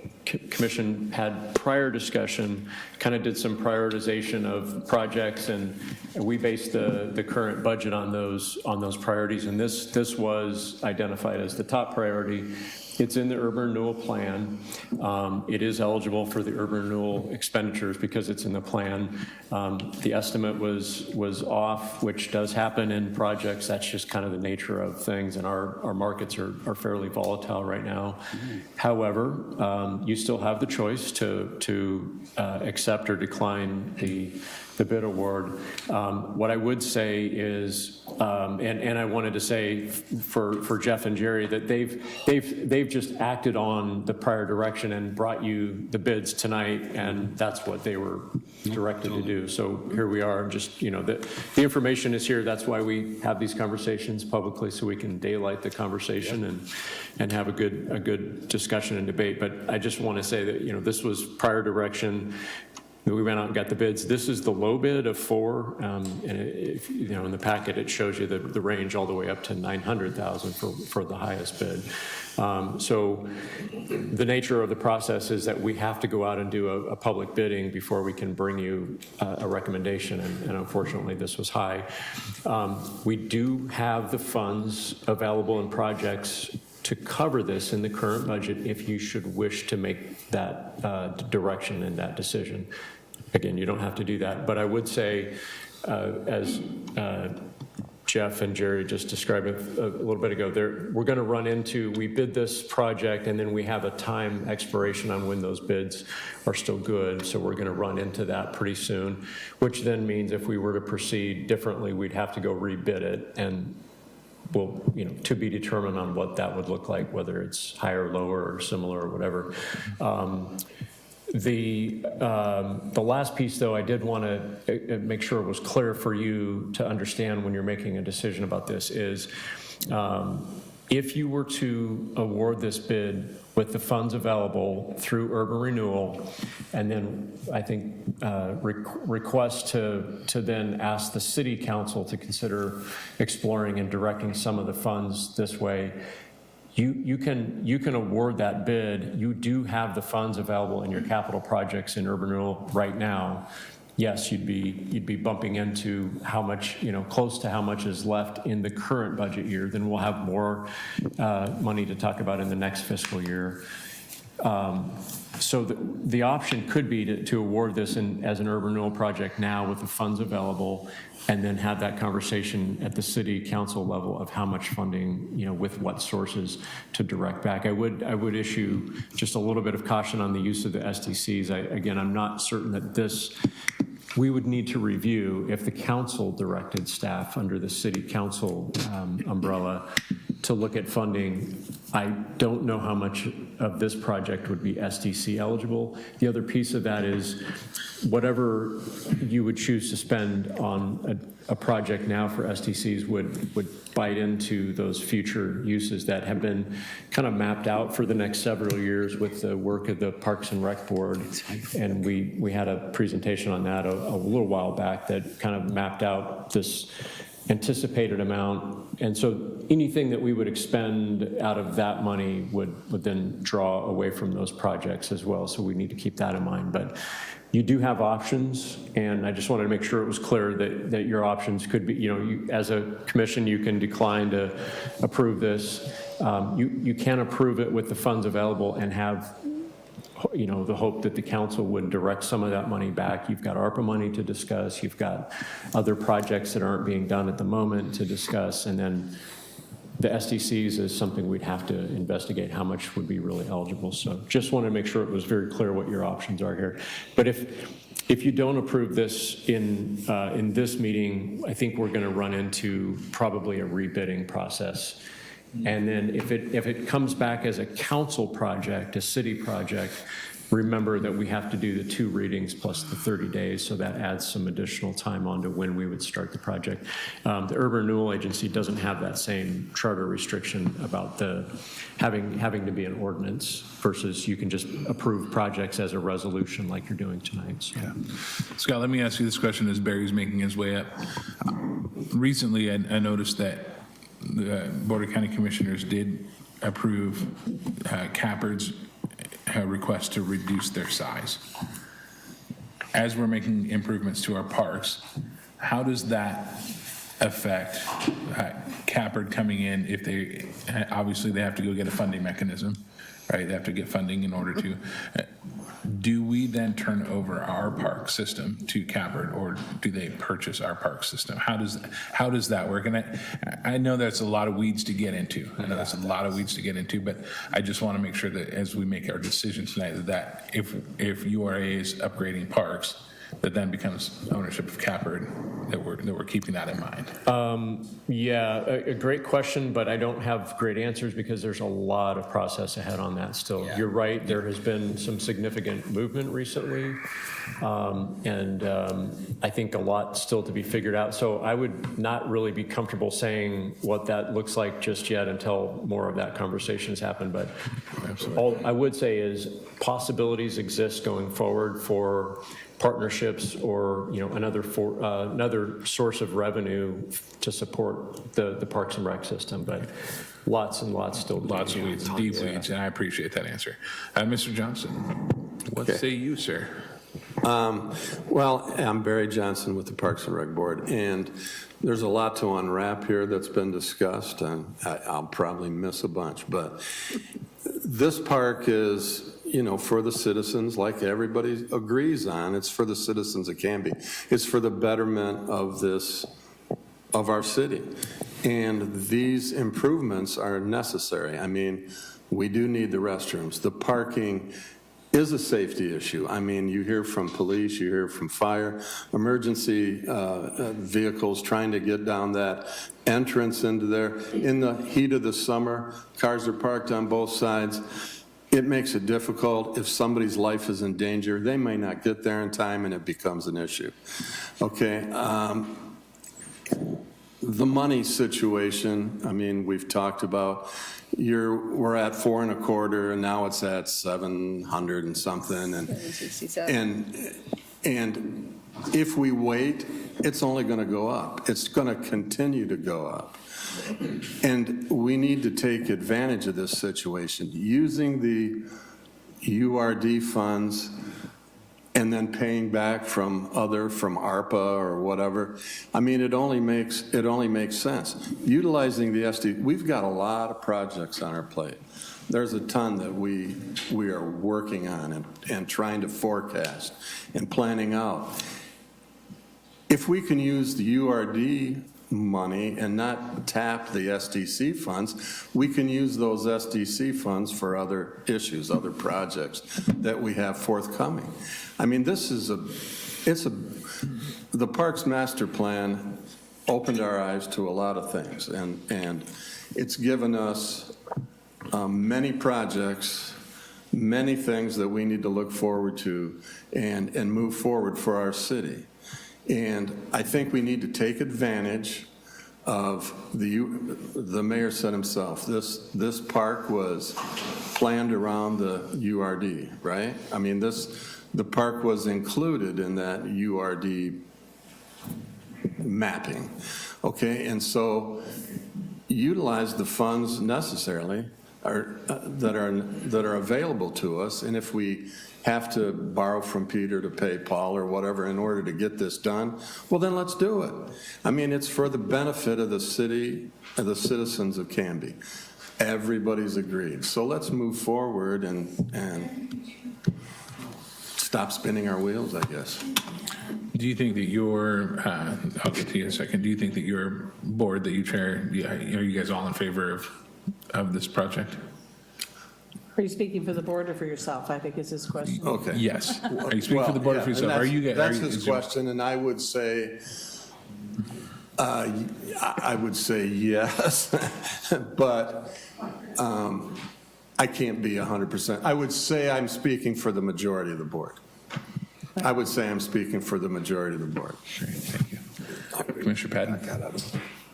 Commission had prior discussion, kind of did some prioritization of projects, and we based the current budget on those priorities, and this was identified as the top priority. It's in the urban renewal plan. It is eligible for the urban renewal expenditures because it's in the plan. The estimate was off, which does happen in projects. That's just kind of the nature of things, and our markets are fairly volatile right now. However, you still have the choice to accept or decline the bid award. What I would say is, and I wanted to say for Jeff and Jerry that they've just acted on the prior direction and brought you the bids tonight, and that's what they were directed to do. So here we are, just, the information is here. That's why we have these conversations publicly, so we can daylight the conversation and have a good discussion and debate. But I just want to say that, this was prior direction. We went out and got the bids. This is the low bid of 4, and if, in the packet it shows you the range all the way up to 900,000 for the highest bid. So the nature of the process is that we have to go out and do a public bidding before we can bring you a recommendation, and unfortunately this was high. We do have the funds available in projects to cover this in the current budget if you should wish to make that direction and that decision. Again, you don't have to do that, but I would say, as Jeff and Jerry just described it a little bit ago, we're going to run into, we bid this project and then we have a time expiration on when those bids are still good. So we're going to run into that pretty soon, which then means if we were to proceed differently, we'd have to go rebid it, and will, to be determined on what that would look like, whether it's higher, lower, or similar, or whatever. The last piece, though, I did want to make sure it was clear for you to understand when you're making a decision about this is, if you were to award this bid with the funds available through urban renewal, and then I think request to then ask the city council to consider exploring and directing some of the funds this way, you can award that bid. You do have the funds available in your capital projects in urban renewal right now. Yes, you'd be bumping into how much, close to how much is left in the current budget year. Then we'll have more money to talk about in the next fiscal year. So the option could be to award this as an urban renewal project now with the funds available, and then have that conversation at the city council level of how much funding, with what sources to direct back. I would issue just a little bit of caution on the use of the SDCs. Again, I'm not certain that we would need to review if the council directed staff under the city council umbrella to look at funding. I don't know how much of this project would be SDC eligible. The other piece of that is whatever you would choose to spend on a project now for SDCs would bite into those future uses that have been kind of mapped out for the next several years with the work of the Parks and Rec Board. And we had a presentation on that a little while back that kind of mapped out this anticipated amount. And so anything that we would expend out of that money would then draw away from those projects as well. So we need to keep that in mind. But you do have options, and I just wanted to make sure it was clear that your options could be, you, as a commission, you can decline to approve this. You can approve it with the funds available and have the hope that the council would direct some of that money back. You've got ARPA money to discuss. You've got other projects that aren't being done at the moment to discuss. And then the SDCs is something we'd have to investigate how much would be really eligible. So just wanted to make sure it was very clear what your options are here. But if you don't approve this in this meeting, I think we're going to run into probably a rebidding process. And then if it comes back as a council project, a city project, remember that we have to do the 2 readings plus the 30 days, so that adds some additional time onto when we would start the project. The Urban Renewal Agency doesn't have that same charter restriction about the having to be an ordinance versus you can just approve projects as a resolution like you're doing tonight. So. Yeah. Scott, let me ask you this question as Barry's making his way up. Recently, I noticed that the Board of County Commissioners did approve Cappard's request to reduce their size. As we're making improvements to our parks, how does that affect Cappard coming in? If they obviously they have to go get a funding mechanism, right? They have to get funding in order to. Do we then turn over our park system to Cappard, or do they purchase our park system? How does that work? And I know that's a lot of weeds to get into. But I just want to make sure that as we make our decision tonight, that if URA is upgrading parks, that then becomes ownership of Cappard, that we're keeping that in mind. Yeah, a great question, but I don't have great answers because there's a lot of process ahead on that still. Yeah. You're right, there has been some significant movement recently, and I think a lot still to be figured out. So I would not really be comfortable saying what that looks like just yet until more of that conversation has happened. But all I would say is possibilities exist going forward for partnerships or another source of revenue to support the Parks and Rec system, but lots and lots still. Lots of weeds, deep weeds, and I appreciate that answer. Mr. Johnson, what say you, sir? Well, I'm Barry Johnson with the Parks and Rec Board, and there's a lot to unwrap here that's been discussed, and I'll probably miss a bunch, but this park is, for the citizens, like everybody agrees on. It's for the citizens of Canby. It's for the betterment of of our city. And these improvements are necessary. I mean, we do need the restrooms. The parking is a safety issue. I mean, you hear from police, you hear from fire, emergency vehicles trying to get down that entrance into there. In the heat of the summer, cars are parked on both sides. It makes it difficult. If somebody's life is in danger, they may not get there in time, and it becomes an issue. Okay. The money situation, I mean, we've talked about, we're at 4.25, and now it's at 700 and something, and if we wait, it's only going to go up. It's going to continue to go up. And we need to take advantage of this situation, using the URD funds and then paying back from ARPA or whatever. I mean, it only makes sense. Utilizing the SD, we've got a lot of projects on our plate. There's a ton that we are working on and trying to forecast and planning out. If we can use the URD money and not tap the SDC funds, we can use those SDC funds for other issues, other projects that we have forthcoming. I mean, the Parks Master Plan opened our eyes to a lot of things, and it's given us many projects, many things that we need to look forward to and move forward for our city. And I think we need to take advantage of the mayor said himself, this park was planned around the URD, right? I mean, the park was included in that URD mapping, okay? And so utilize the funds necessarily that are available to us, and if we have to borrow from Peter to pay Paul or whatever in order to get this done, well, then let's do it. I mean, it's for the benefit of the city and the citizens of Canby. Everybody's agreed. So let's move forward and stop spinning our wheels, I guess. Do you think that I'll get to you in a second, do you think that your board that you chair, are you guys all in favor of this project? Are you speaking for the board or for yourself? I think is his question. Okay. Yes. Are you speaking for the board or for yourself? That's his question, and I would say, yes, but I can't be 100%. I would say I'm speaking for the majority of the board. I would say I'm speaking for the majority of the board. Great, thank you. Commissioner Patton?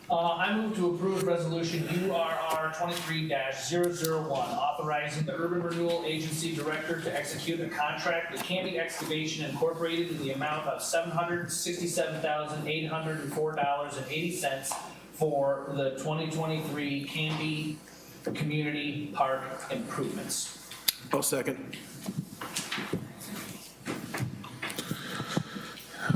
I move to approve resolution URR 23-001, authorizing the Urban Renewal Agency Director to execute a contract with Canby Excavation Incorporated in the amount of $767,804.80 for the 2023 Canby Community Park improvements. I'll second.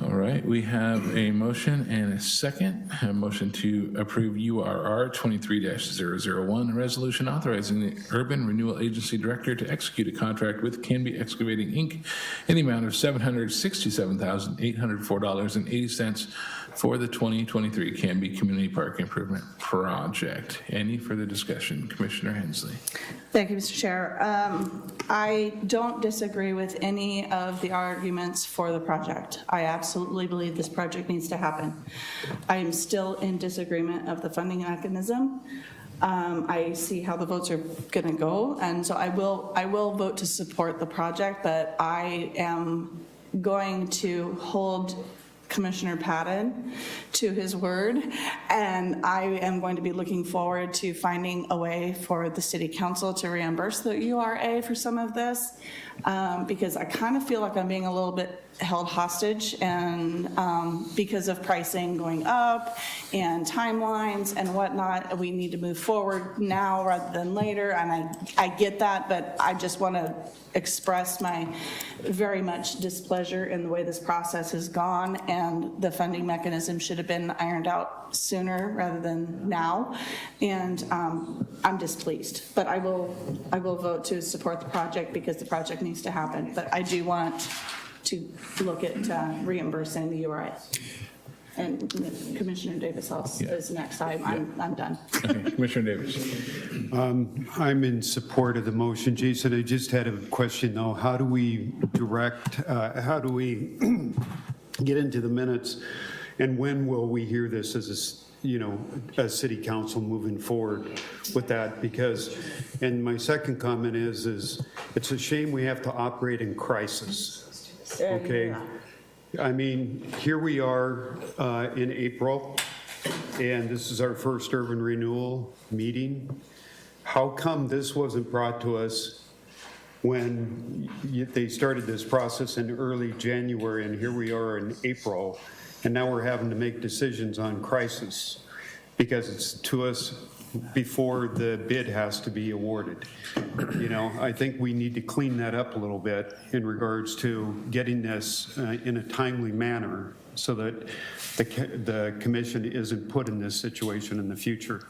All right, we have a motion and a second. A motion to approve URR 23-001, a resolution authorizing the Urban Renewal Agency Director to execute a contract with Canby Excavating, Inc. in the amount of $767,804.80 for the 2023 Canby Community Park Improvement Project. Any further discussion? Commissioner Hensley. Thank you, Mr. Chair. I don't disagree with any of the arguments for the project. I absolutely believe this project needs to happen. I am still in disagreement of the funding mechanism. I see how the votes are going to go, and so I will vote to support the project, but I am going to hold Commissioner Patton to his word, and I am going to be looking forward to finding a way for the city council to reimburse the URA for some of this, because I kind of feel like I'm being a little bit held hostage, and because of pricing going up and timelines and whatnot, we need to move forward now rather than later, and I get that, but I just want to express my very much displeasure in the way this process has gone, and the funding mechanism should have been ironed out sooner rather than now, and I'm displeased, but I will vote to support the project because the project needs to happen, but I do want to look at reimbursing the URA. And Commissioner Davis is next. I'm done. Okay, Commissioner Davis. I'm in support of the motion. Jason, I just had a question though. How do we how do we get into the minutes? And when will we hear this as as city council moving forward with that? Because, and my second comment is it's a shame we have to operate in crisis. Okay. I mean, here we are in April, and this is our first urban renewal meeting. How come this wasn't brought to us when they started this process in early January, and here we are in April, and now we're having to make decisions on crisis because it's to us before the bid has to be awarded? I think we need to clean that up a little bit in regards to getting this in a timely manner so that the commission isn't put in this situation in the future.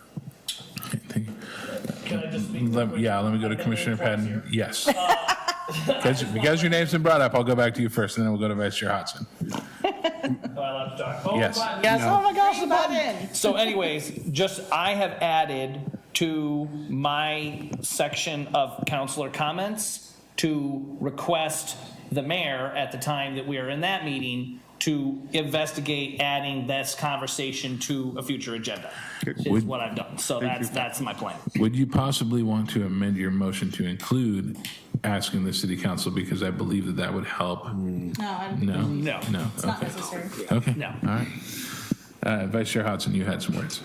Thank you. Can I just speak? Let me go to Commissioner Patton. Yes. Because your name's been brought up, I'll go back to you first, and then we'll go to Vice Chair Hodson. Am I allowed to talk? Oh, Yes. fine. Yes, oh my gosh, the button. So anyways, I have added to my section of counselor comments to request the mayor at the time that we are in that meeting to investigate adding this conversation to a future agenda, is what I've done. So that's my plan. Would you possibly want to amend your motion to include asking the city council, because I believe that would help? No, I don't think No? No. No, it's not okay. necessary. Okay, No. all right. Vice Chair Hodson, you had some words.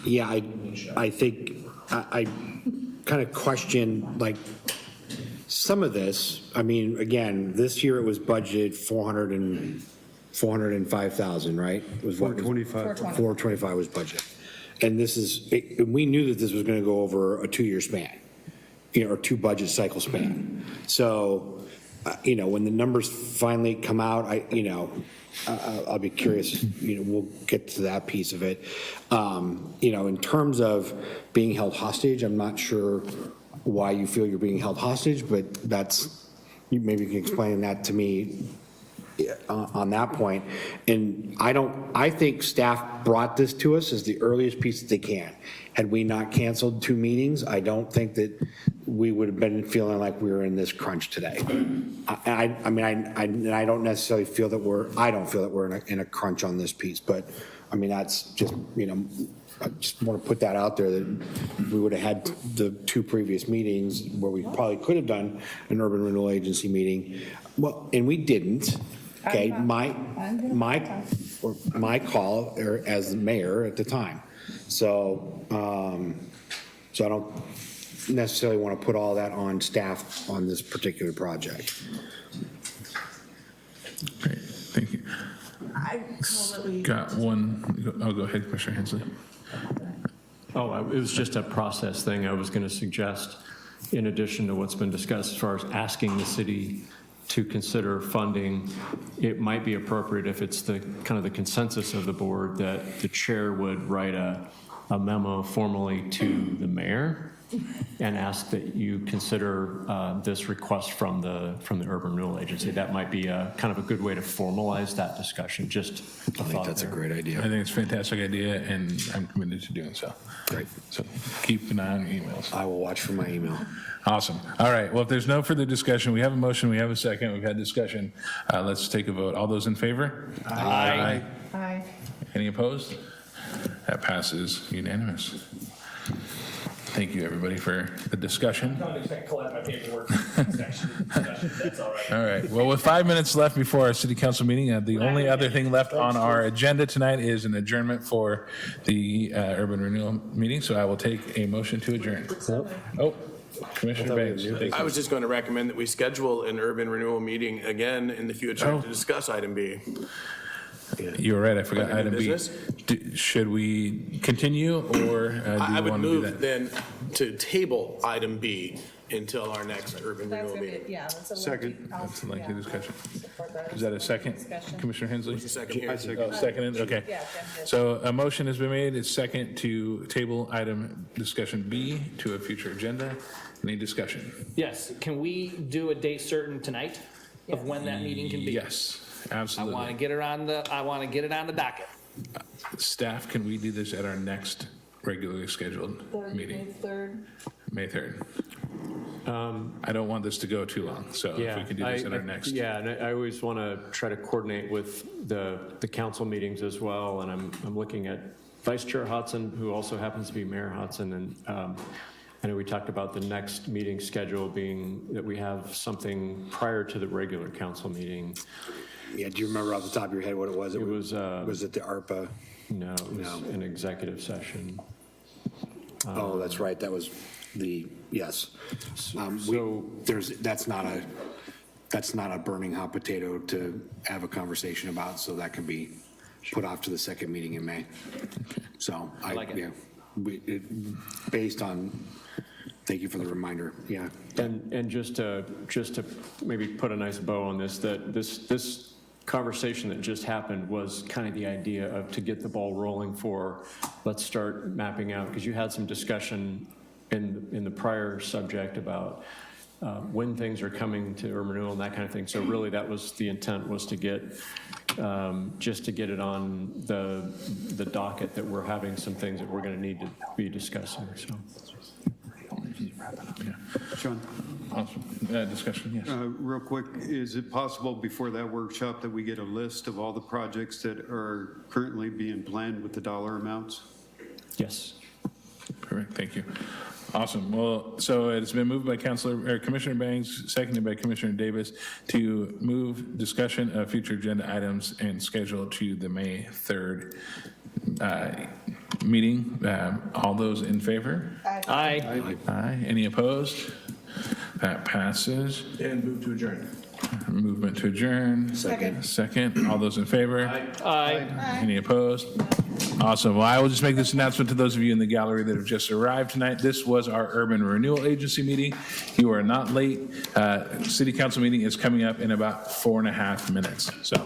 Yeah, I think I kind of question like some of this. I mean, again, this year it was budgeted 405,000, right? It was what? 425. 425 was budget. And we knew that this was going to go over a 2-year span, or 2 budget cycle span. So, when the numbers finally come out, I'll be curious, we'll get to that piece of it. In terms of being held hostage, I'm not sure why you feel you're being held hostage, but maybe you can explain that to me on that point. And I think staff brought this to us as the earliest piece that they can. Had we not canceled 2 meetings, I don't think that we would have been feeling like we were in this crunch today. I don't necessarily feel that I don't feel that we're in a crunch on this piece, but I mean, that's just, I just want to put that out there that we would have had the 2 previous meetings where we probably could have done an urban renewal agency meeting. Well, and we didn't. Okay, my call as the mayor at the time. So I don't necessarily want to put all that on staff on this particular project. Great, thank you. Got one. Go ahead, Commissioner Hensley. Oh, it was just a process thing I was going to suggest, in addition to what's been discussed as far as asking the city to consider funding. It might be appropriate, if it's the kind of the consensus of the board, that the chair would write a memo formally to the mayor and ask that you consider this request from the urban renewal agency. That might be a kind of a good way to formalize that discussion. Just I think that's a great idea. I think it's a fantastic idea, and I'm committed to doing so. Great. So keep an eye on your emails. I will watch for my email. Awesome. All right. Well, if there's no further discussion, we have a motion, we have a second, we've had discussion. Let's take a vote. All those in favor? Aye. Aye. Any opposed? That passes unanimous. Thank you, everybody, for the discussion. I don't expect to collect my paperwork section discussion. That's all right. All right. Well, with 5 minutes left before our city council meeting, the only other thing left on our agenda tonight is an adjournment for the urban renewal meeting. So I will take a motion to adjourn. Oh, Commissioner Banks. I was just going to recommend that we schedule an urban renewal meeting again in the future to discuss item B. You were right. I forgot item B. Business? Should we continue, or do I you would want to do move that? then to table item B until our next urban renewal meeting. That's a Second. That's a lengthy discussion. Is that a second, Commissioner Hensley? Who's the second here? Seconded, okay. Yeah, Jen did. So a motion has been made, it's second to table item discussion B to a future agenda. Any discussion? Yes, can we do a date certain tonight of when that meeting can be? Yes. I Absolutely. want to get it on the docket. Staff, can we do this at our next regularly scheduled meeting? May 3rd. I don't want this to go too long, so if Yeah, we can do this at our next. Yeah, and I always want to try to coordinate with the council meetings as well, and I'm looking at Vice Chair Hodson, who also happens to be Mayor Hodson, and I know we talked about the next meeting schedule being that we have something prior to the regular council meeting. Yeah, do you remember off the top of your head what it was? It was, Was it the ARPA? No, it was an executive session. Oh, that's right, that was the, yes. So- That's not a burning hot potato to have a conversation about, so that can be put off to the second meeting in May. So, like it. yeah, based on, thank you for the reminder, yeah. And just to maybe put a nice bow on this, that this conversation that just happened was kind of the idea of to get the ball rolling for, let's start mapping out, because you had some discussion in the prior subject about when things are coming to urban renewal and that kind of thing. So really that was the intent, was to get, just to get it on the docket that we're having some things that we're going to need to be discussing, so. Sean, Awesome. Discussion, yes. real quick, is it possible before that workshop that we get a list of all the projects that are currently being planned with the dollar amounts? Yes. Correct, thank you. Awesome. Well, so it's been moved by Commissioner Banks, seconded by Commissioner Davis, to move discussion of future agenda items and schedule to the May 3rd meeting. All those in favor? Aye. Aye. Any opposed? That passes. And move to adjourn. Movement to adjourn. Second. All those in favor? Aye. Any opposed? Awesome. Well, I will just make this announcement to those of you in the gallery that have just arrived tonight. This was our Urban Renewal Agency meeting. You are not late. City Council meeting is coming up in about 4.5 minutes. So.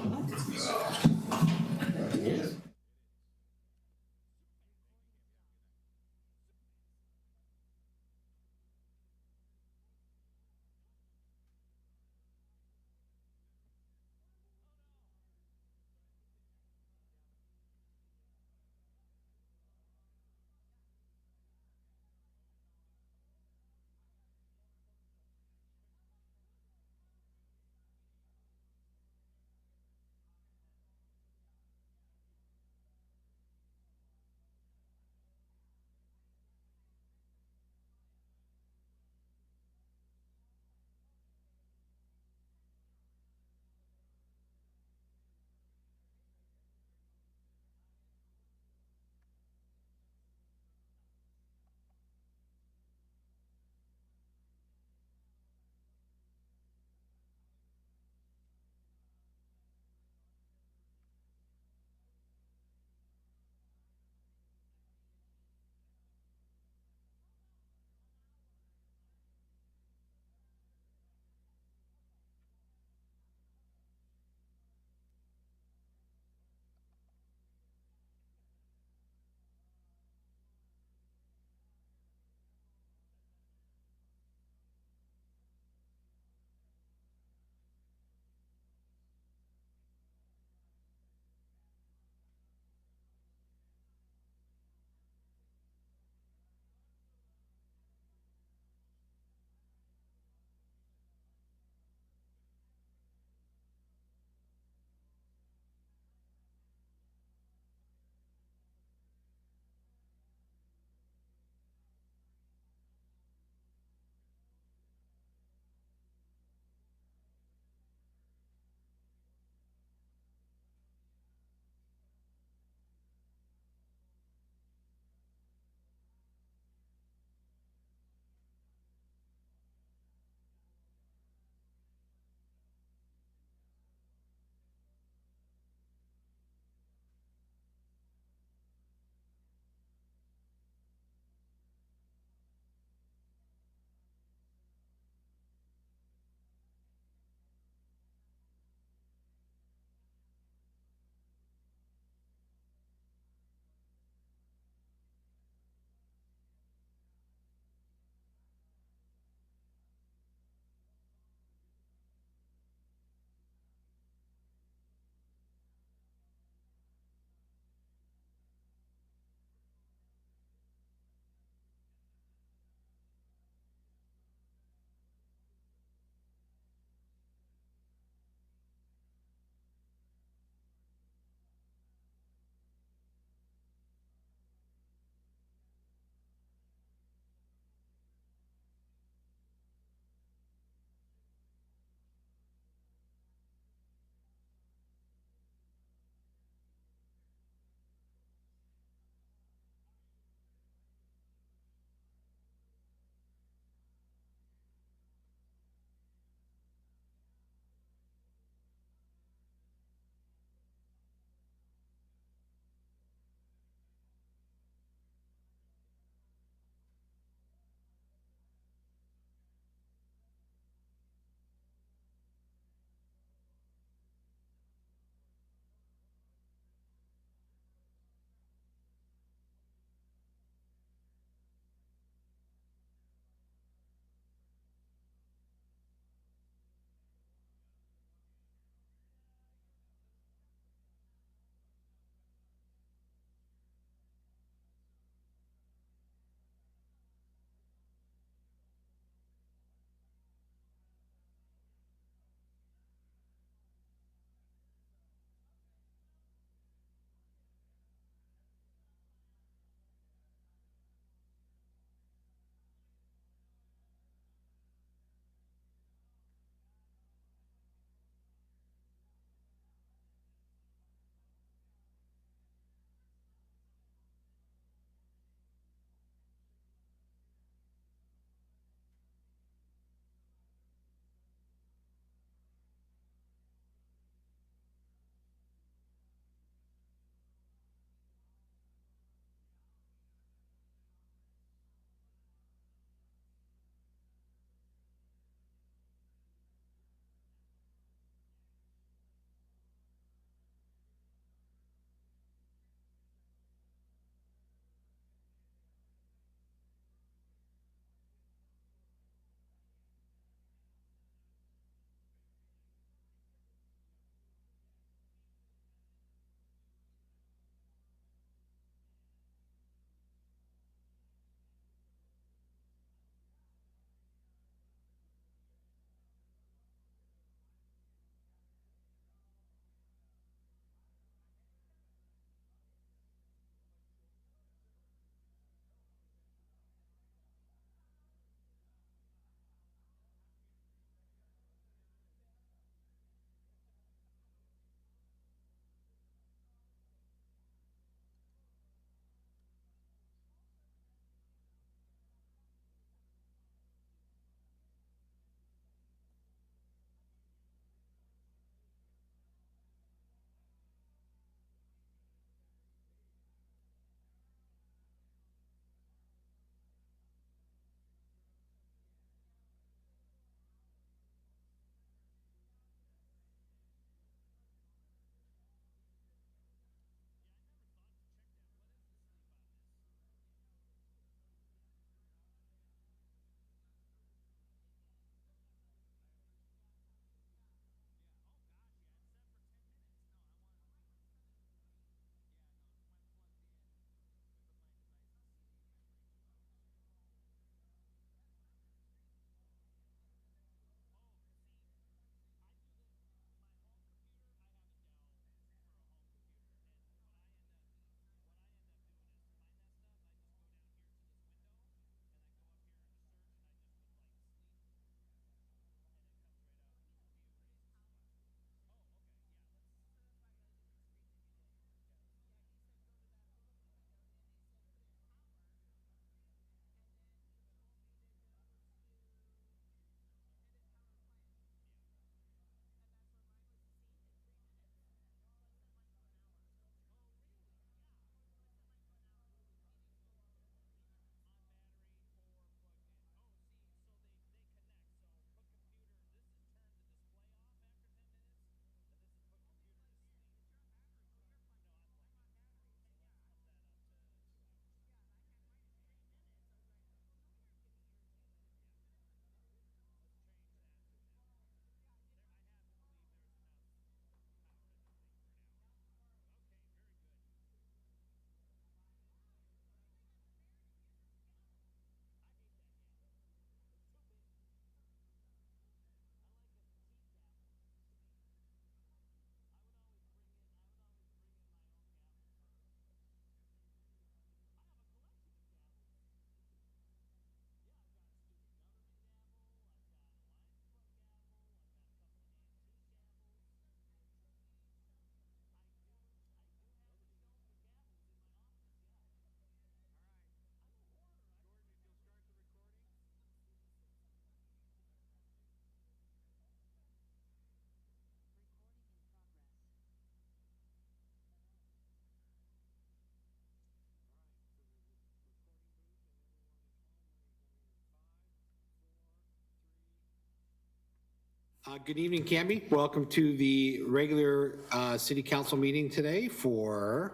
Good evening, Canby. Welcome to the regular city council meeting today for,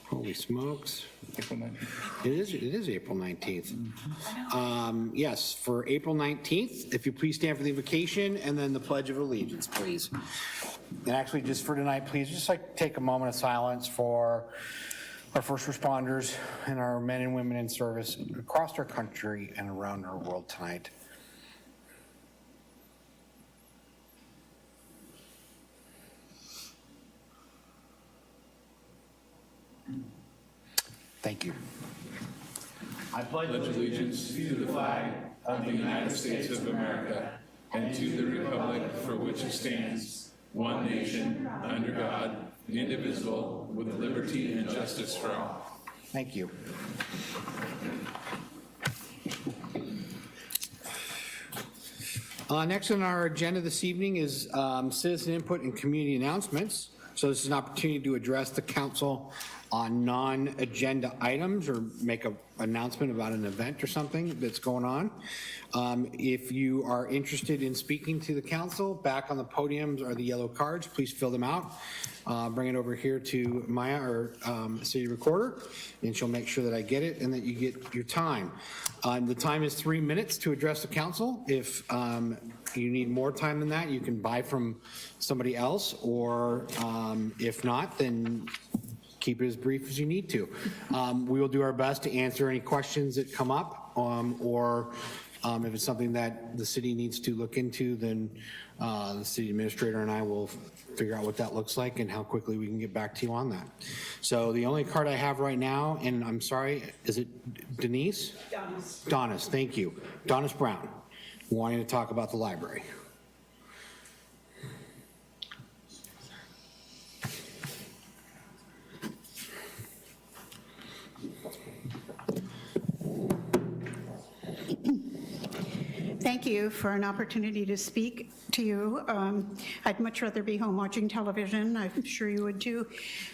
holy smokes. April 19th. It is April 19th. Yes, for April 19th, if you please stand for the invocation and then the Pledge of Allegiance, please. And actually, just for tonight, please just like take a moment of silence for our first responders and our men and women in service across our country and around our world tonight. Thank you. I pledge allegiance to the flag of the United States of America and to the republic for which it stands, one nation, under God, indivisible, with liberty and justice for all. Thank you. Next on our agenda this evening is citizen input and community announcements. So this is an opportunity to address the council on non-agenda items or make an announcement about an event or something that's going on. If you are interested in speaking to the council, back on the podiums are the yellow cards. Please fill them out. Bring it over here to Maya, our city recorder, and she'll make sure that I get it and that you get your time. The time is 3 minutes to address the council. If you need more time than that, you can buy from somebody else, or if not, then keep it as brief as you need to. We will do our best to answer any questions that come up, or if it's something that the city needs to look into, then the city administrator and I will figure out what that looks like and how quickly we can get back to you on that. So the only card I have right now, and I'm sorry, is it Denise? Donis. Donis, thank you. Donis Brown, wanting to talk about the library. Thank you for an opportunity to speak to you. I'd much rather be home watching television. I'm sure you would too.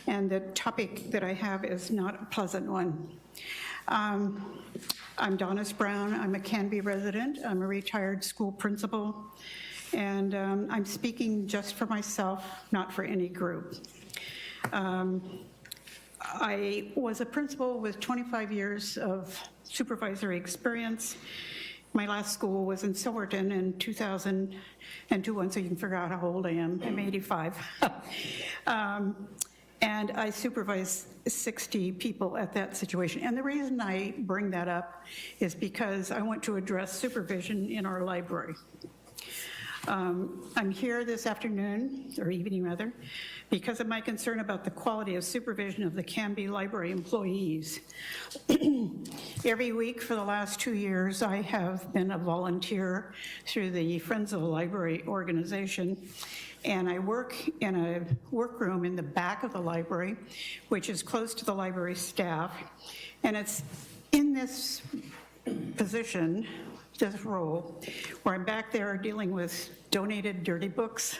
And the topic that I have is not a pleasant one. I'm Donis Brown. I'm a Canby resident. I'm a retired school principal. And I'm speaking just for myself, not for any group. I was a principal with 25 years of supervisory experience. My last school was in Silverton in 2002, so you can figure out how old I am. I'm 85. And I supervised 60 people at that situation. And the reason I bring that up is because I want to address supervision in our library. I'm here this afternoon, or evening rather, because of my concern about the quality of supervision of the Canby Library employees. Every week for the last 2 years, I have been a volunteer through the Friends of the Library organization, and I work in a workroom in the back of the library, which is close to the library staff, and it's in this position, this role, where I'm back there dealing with donated dirty books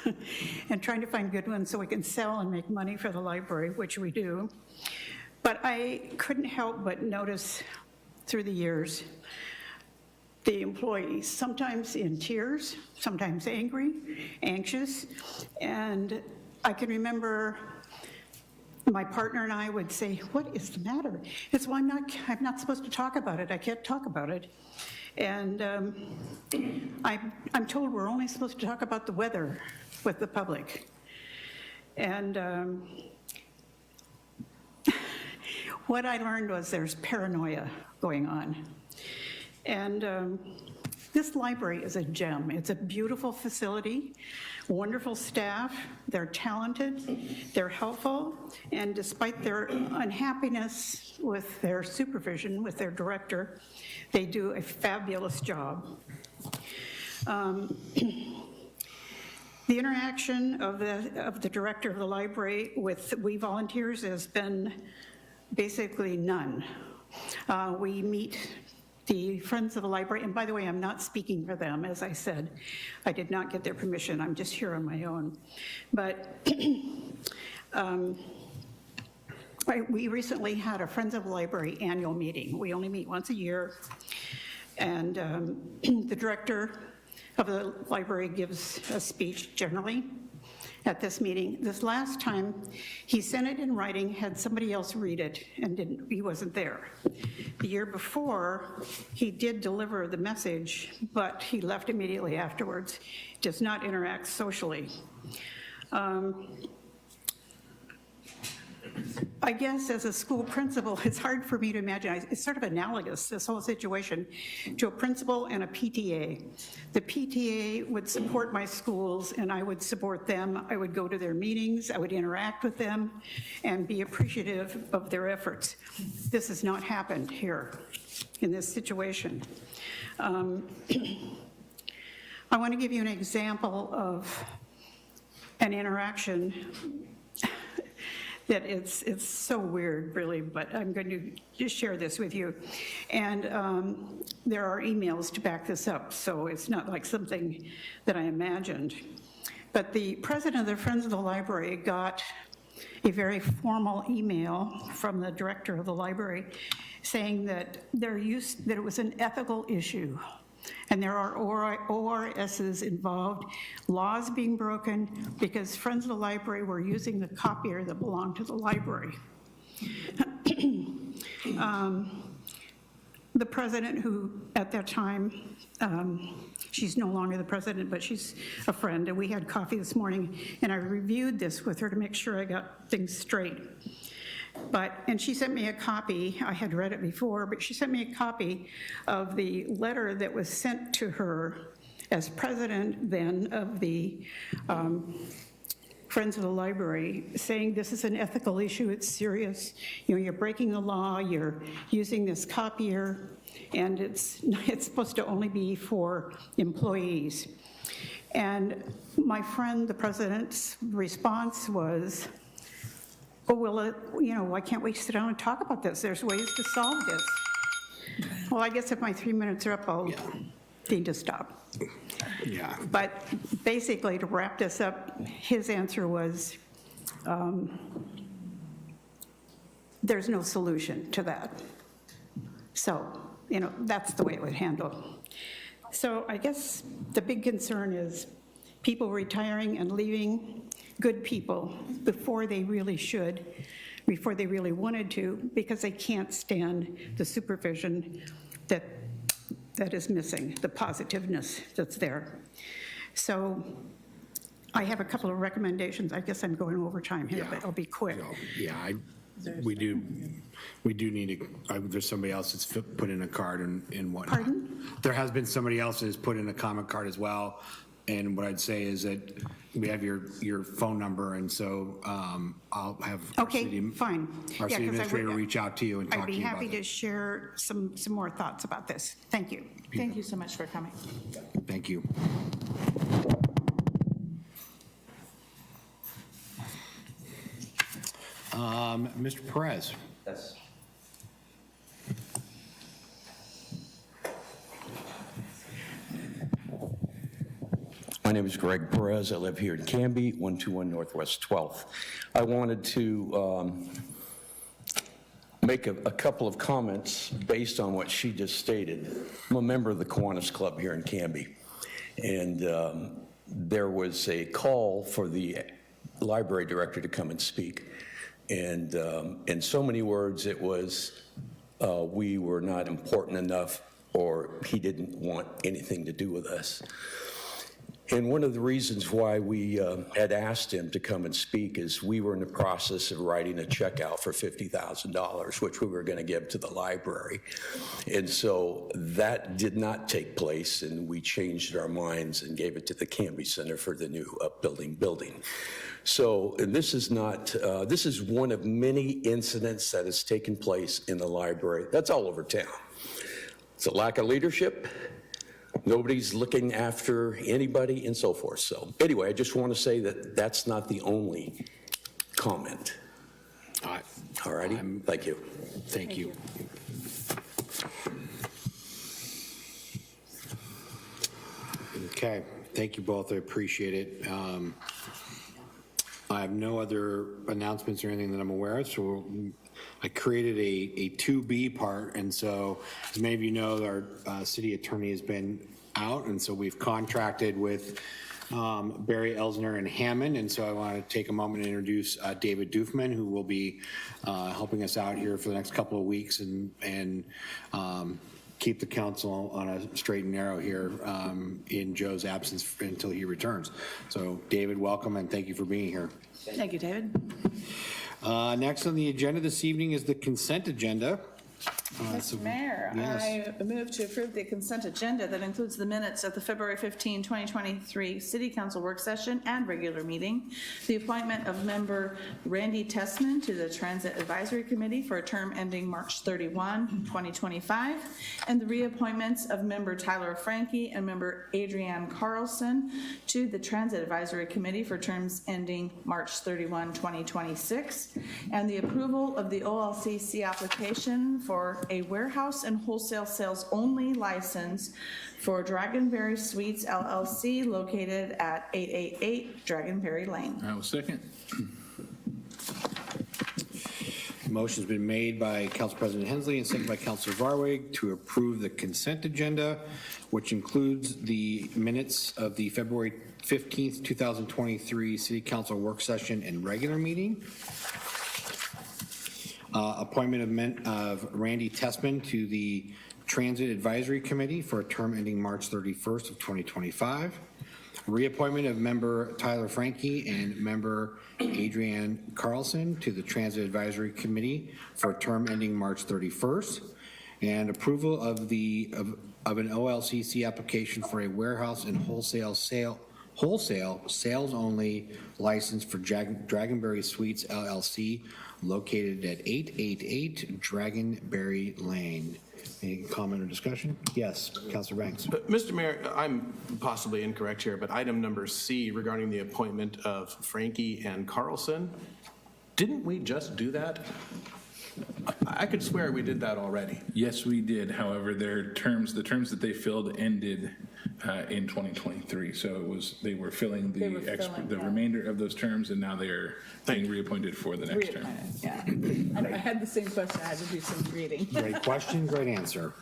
and trying to find good ones so we can sell and make money for the library, which we do. But I couldn't help but notice through the years the employees, sometimes in tears, sometimes angry, anxious, and I can remember my partner and I would say, "What is the matter?" It's, "Well, I'm not supposed to talk about it. I can't talk about it." And I'm told we're only supposed to talk about the weather with the public. And what I learned was there's paranoia going on. And this library is a gem. It's a beautiful facility, wonderful staff, they're talented, they're helpful, and despite their unhappiness with their supervision, with their director, they do a fabulous job. The interaction of the director of the library with we volunteers has been basically none. We meet the Friends of the Library, and by the way, I'm not speaking for them, as I said. I did not get their permission, I'm just here on my own. But we recently had a Friends of the Library annual meeting. We only meet once a year, and the director of the library gives a speech generally at this meeting. This last time, he sent it in writing, had somebody else read it, and he wasn't there. The year before, he did deliver the message, but he left immediately afterwards, does not interact socially. I guess as a school principal, it's hard for me to imagine. It's sort of analogous, this whole situation, to a principal and a PTA. The PTA would support my schools, and I would support them. I would go to their meetings, I would interact with them, and be appreciative of their efforts. This has not happened here in this situation. I want to give you an example of an interaction that it's so weird, really, but I'm going to just share this with you. And there are emails to back this up, so it's not like something that I imagined. But the president of the Friends of the Library got a very formal email from the director of the library saying that that it was an ethical issue. And there are ORSs involved, laws being broken because Friends of the Library were using the copier that belonged to the library. The president, who at that time, she's no longer the president, but she's a friend, and we had coffee this morning, and I reviewed this with her to make sure I got things straight. And she sent me a copy. I had read it before, but she sent me a copy of the letter that was sent to her as president then of the Friends of the Library, saying this is an ethical issue, it's serious, you're breaking the law, you're using this copier, and it's supposed to only be for employees. And my friend, the president's response was, oh, well, why can't we sit down and talk about this? There's ways to solve this. Well, I guess if my 3 minutes are up, I'll need to stop. Yeah. But basically, to wrap this up, his answer was, there's no solution to that. So, that's the way it would handle. So I guess the big concern is people retiring and leaving, good people, before they really should, before they really wanted to, because they can't stand the supervision that is missing, the positiveness that's there. So I have a couple of recommendations. I guess I'm going over time here, but I'll be quick. Yeah, we do need to, there's somebody else that's put in a card and whatnot. Pardon? There has been somebody else that has put in a comment card as well. And what I'd say is that we have your phone number, and so I'll have fine. Our city administrator reach out to you and talk to you about it. I'd be happy to share some more thoughts about this. Thank you. Thank you so much for coming. Thank you. Mr. Perez. Yes. My name is Greg Perez. I live here in Canby, 121 Northwest 12th. I wanted to make a couple of comments based on what she just stated. I'm a member of the Kiwanis Club here in Canby, and there was a call for the library director to come and speak. And in so many words, it was we were not important enough, or he didn't want anything to do with us. And one of the reasons why we had asked him to come and speak is we were in the process of writing a check out for $50,000, which we were going to give to the library. And so that did not take place, and we changed our minds and gave it to the Canby Center for the new building. So, and this is not, this is one of many incidents that has taken place in the library. That's all over town. It's a lack of leadership. Nobody's looking after anybody and so forth. So anyway, I just want to say that that's not the only comment. All righty. Thank you. Thank you. Okay, thank you both. I appreciate it. I have no other announcements or anything that I'm aware of, so I created a 2B part, and so as many of you know, our city attorney has been out, and so we've contracted with Barry Elsner and Hammond, and so I want to take a moment and introduce David Doofman, who will be helping us out here for the next couple of weeks and keep the council on a straight and narrow here in Joe's absence until he returns. So David, welcome, and thank you for being here. Thank you, David. Next on the agenda this evening is the consent agenda. Mr. Mayor, yes. I move to approve the consent agenda that includes the minutes of the February 15, 2023 City Council work session and regular meeting, the appointment of member Randy Tessman to the Transit Advisory Committee for a term ending March 31, 2025, and the reappointments of member Tyler Frankie and member Adrienne Carlson to the Transit Advisory Committee for terms ending March 31, 2026, and the approval of the OLCC application for a warehouse and wholesale sales only license for Dragonberry Suites LLC located at 888 Dragonberry Lane. I will second. Motion's been made by Council President Hensley and seconded by Councilor Varwig to approve the consent agenda, which includes the minutes of the February 15th, 2023 City Council work session and regular meeting. Appointment of Randy Tessman to the Transit Advisory Committee for a term ending March 31st of 2025. Reappointment of member Tyler Frankie and member Adrienne Carlson to the Transit Advisory Committee for a term ending March 31st. And approval of an OLCC application for a warehouse and wholesale sales only license for Dragonberry Suites LLC located at 888 Dragonberry Lane. Any comment or discussion? Yes, Councilor Banks. Mr. Mayor, I'm possibly incorrect here, but item number C regarding the appointment of Frankie and Carlson, didn't we just do that? I could swear we did that already. Yes, we did. However, the terms that they filled ended in 2023. So it was, they were filling the remainder of those terms, and now they are being reappointed for the next term. Yeah, I had the same question. I had to do some reading. Great question, great answer.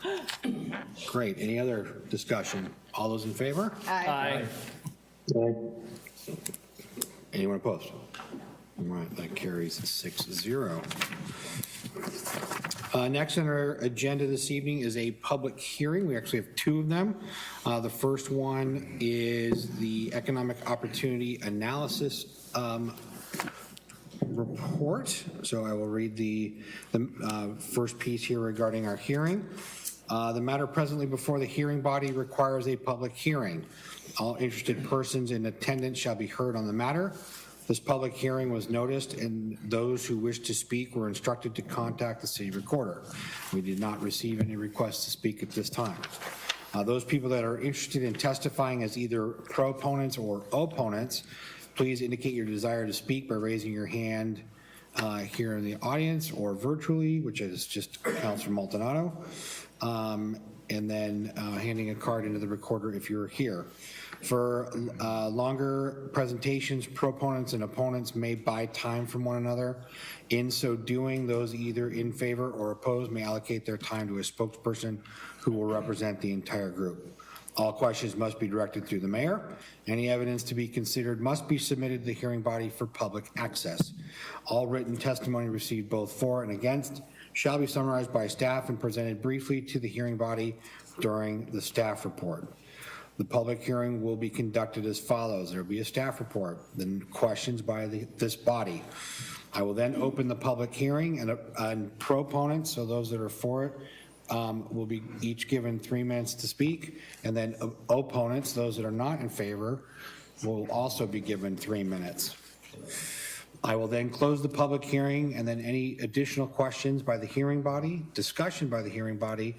Great. Any other discussion? All those in favor? Aye. Anyone opposed? All right, that carries 6-0. Next on our agenda this evening is a public hearing. We actually have two of them. The first one is the Economic Opportunity Analysis report. So I will read the first piece here regarding our hearing. The matter presently before the hearing body requires a public hearing. All interested persons in attendance shall be heard on the matter. This public hearing was noticed, and those who wish to speak were instructed to contact the city recorder. We did not receive any requests to speak at this time. Those people that are interested in testifying as either proponents or opponents, please indicate your desire to speak by raising your hand here in the audience or virtually, which is just Councilor Maldonado, and then handing a card into the recorder if you're here. For longer presentations, proponents and opponents may buy time from one another. In so doing, those either in favor or opposed may allocate their time to a spokesperson who will represent the entire group. All questions must be directed through the mayor. Any evidence to be considered must be submitted to the hearing body for public access. All written testimony received both for and against shall be summarized by staff and presented briefly to the hearing body during the staff report. The public hearing will be conducted as follows. There will be a staff report, then questions by this body. I will then open the public hearing, and proponents, so those that are for it, will be each given 3 minutes to speak, and then opponents, those that are not in favor, will also be given 3 minutes. I will then close the public hearing, and then any additional questions by the hearing body, discussion by the hearing body,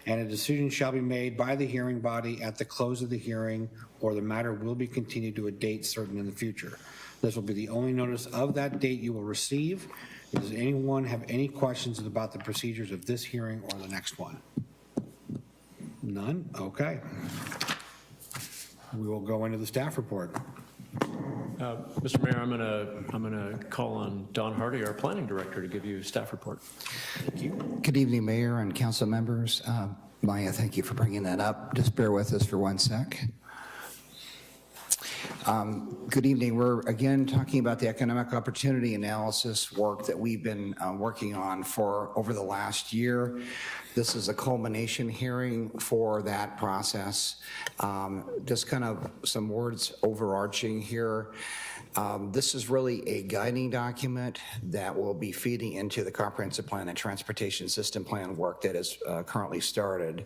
and a decision shall be made by the hearing body at the close of the hearing, or the matter will be continued to a date certain in the future. This will be the only notice of that date you will receive. Does anyone have any questions about the procedures of this hearing or the next one? None? Okay. We will go into the staff report. Mr. Mayor, I'm gonna call on Don Hardy, our planning director, to give you a staff report. Good evening, Mayor and council members. Maya, thank you for bringing that up. Just bear with us for one sec. Good evening. We're again talking about the economic opportunity analysis work that we've been working on for over the last year. This is a culmination hearing for that process. Just kind of some words overarching here. This is really a guiding document that will be feeding into the comprehensive plan and transportation system plan work that is currently started.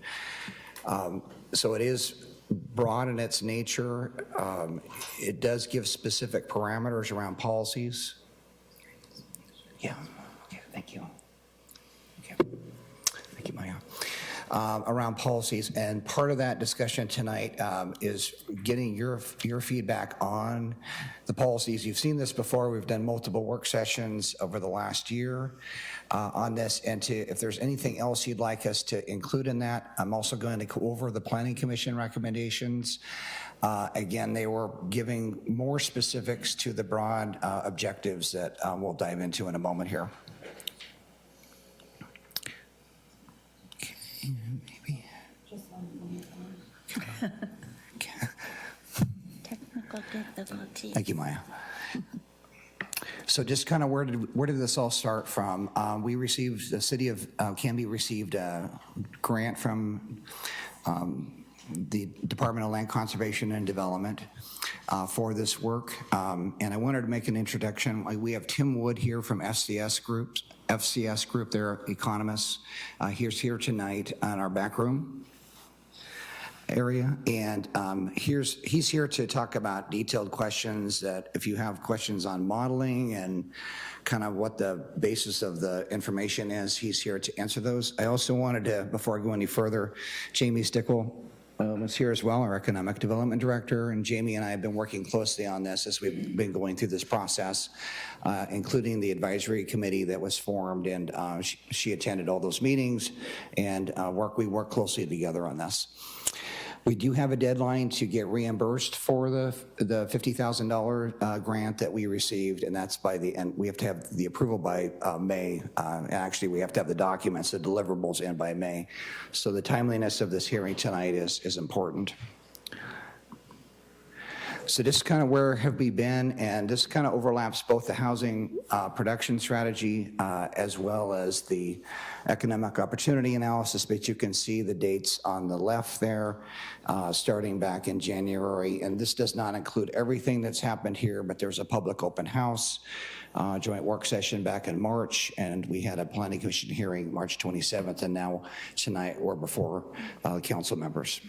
So it is broad in its nature. It does give specific parameters around policies. Yeah, okay, thank you. Okay. Thank you, Maya. Around policies, and part of that discussion tonight is getting your feedback on the policies. You've seen this before. We've done multiple work sessions over the last year on this, and if there's anything else you'd like us to include in that, I'm also going to go over the Planning Commission recommendations. Again, they were giving more specifics to the broad objectives that we'll dive into in a moment here. Maybe. Technical difficulty. Thank you, Maya. So just kind of where did this all start from? We received, the City of Canby received a grant from the Department of Land Conservation and Development for this work. And I wanted to make an introduction. We have Tim Wood here from FCS Group, they're economists. He's here tonight in our back room area, and he's here to talk about detailed questions that if you have questions on modeling and kind of what the basis of the information is, he's here to answer those. I also wanted to, before I go any further, Jamie Stickle is here as well, our Economic Development Director, and Jamie and I have been working closely on this as we've been going through this process, including the advisory committee that was formed, and she attended all those meetings, and we work closely together on this. We do have a deadline to get reimbursed for the $50,000 grant that we received, and that's by the end. We have to have the approval by May. Actually, we have to have the documents, the deliverables in by May. So the timeliness of this hearing tonight is important. So this is kind of where have we been, and this kind of overlaps both the housing production strategy as well as the economic opportunity analysis, but you can see the dates on the left there, starting back in January, and this does not include everything that's happened here, but there's a public open house, joint work session back in March, and we had a planning commission hearing March 27th, and now tonight we're before council members.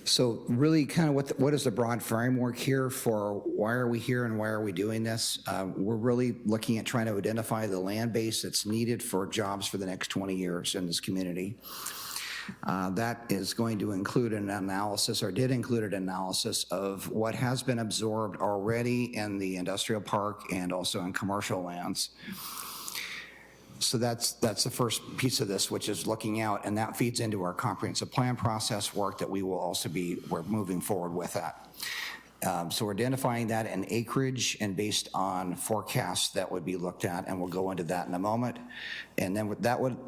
So really kind of what is the broad framework here for why are we here and why are we doing this? We're really looking at trying to identify the land base that's needed for jobs for the next 20 years in this community. That is going to include an analysis, or did include an analysis of what has been absorbed already in the industrial park and also in commercial lands. So that's the first piece of this, which is looking out, and that feeds into our comprehensive plan process work that we're moving forward with that. So we're identifying that in acreage and based on forecasts that would be looked at, and we'll go into that in a moment. And then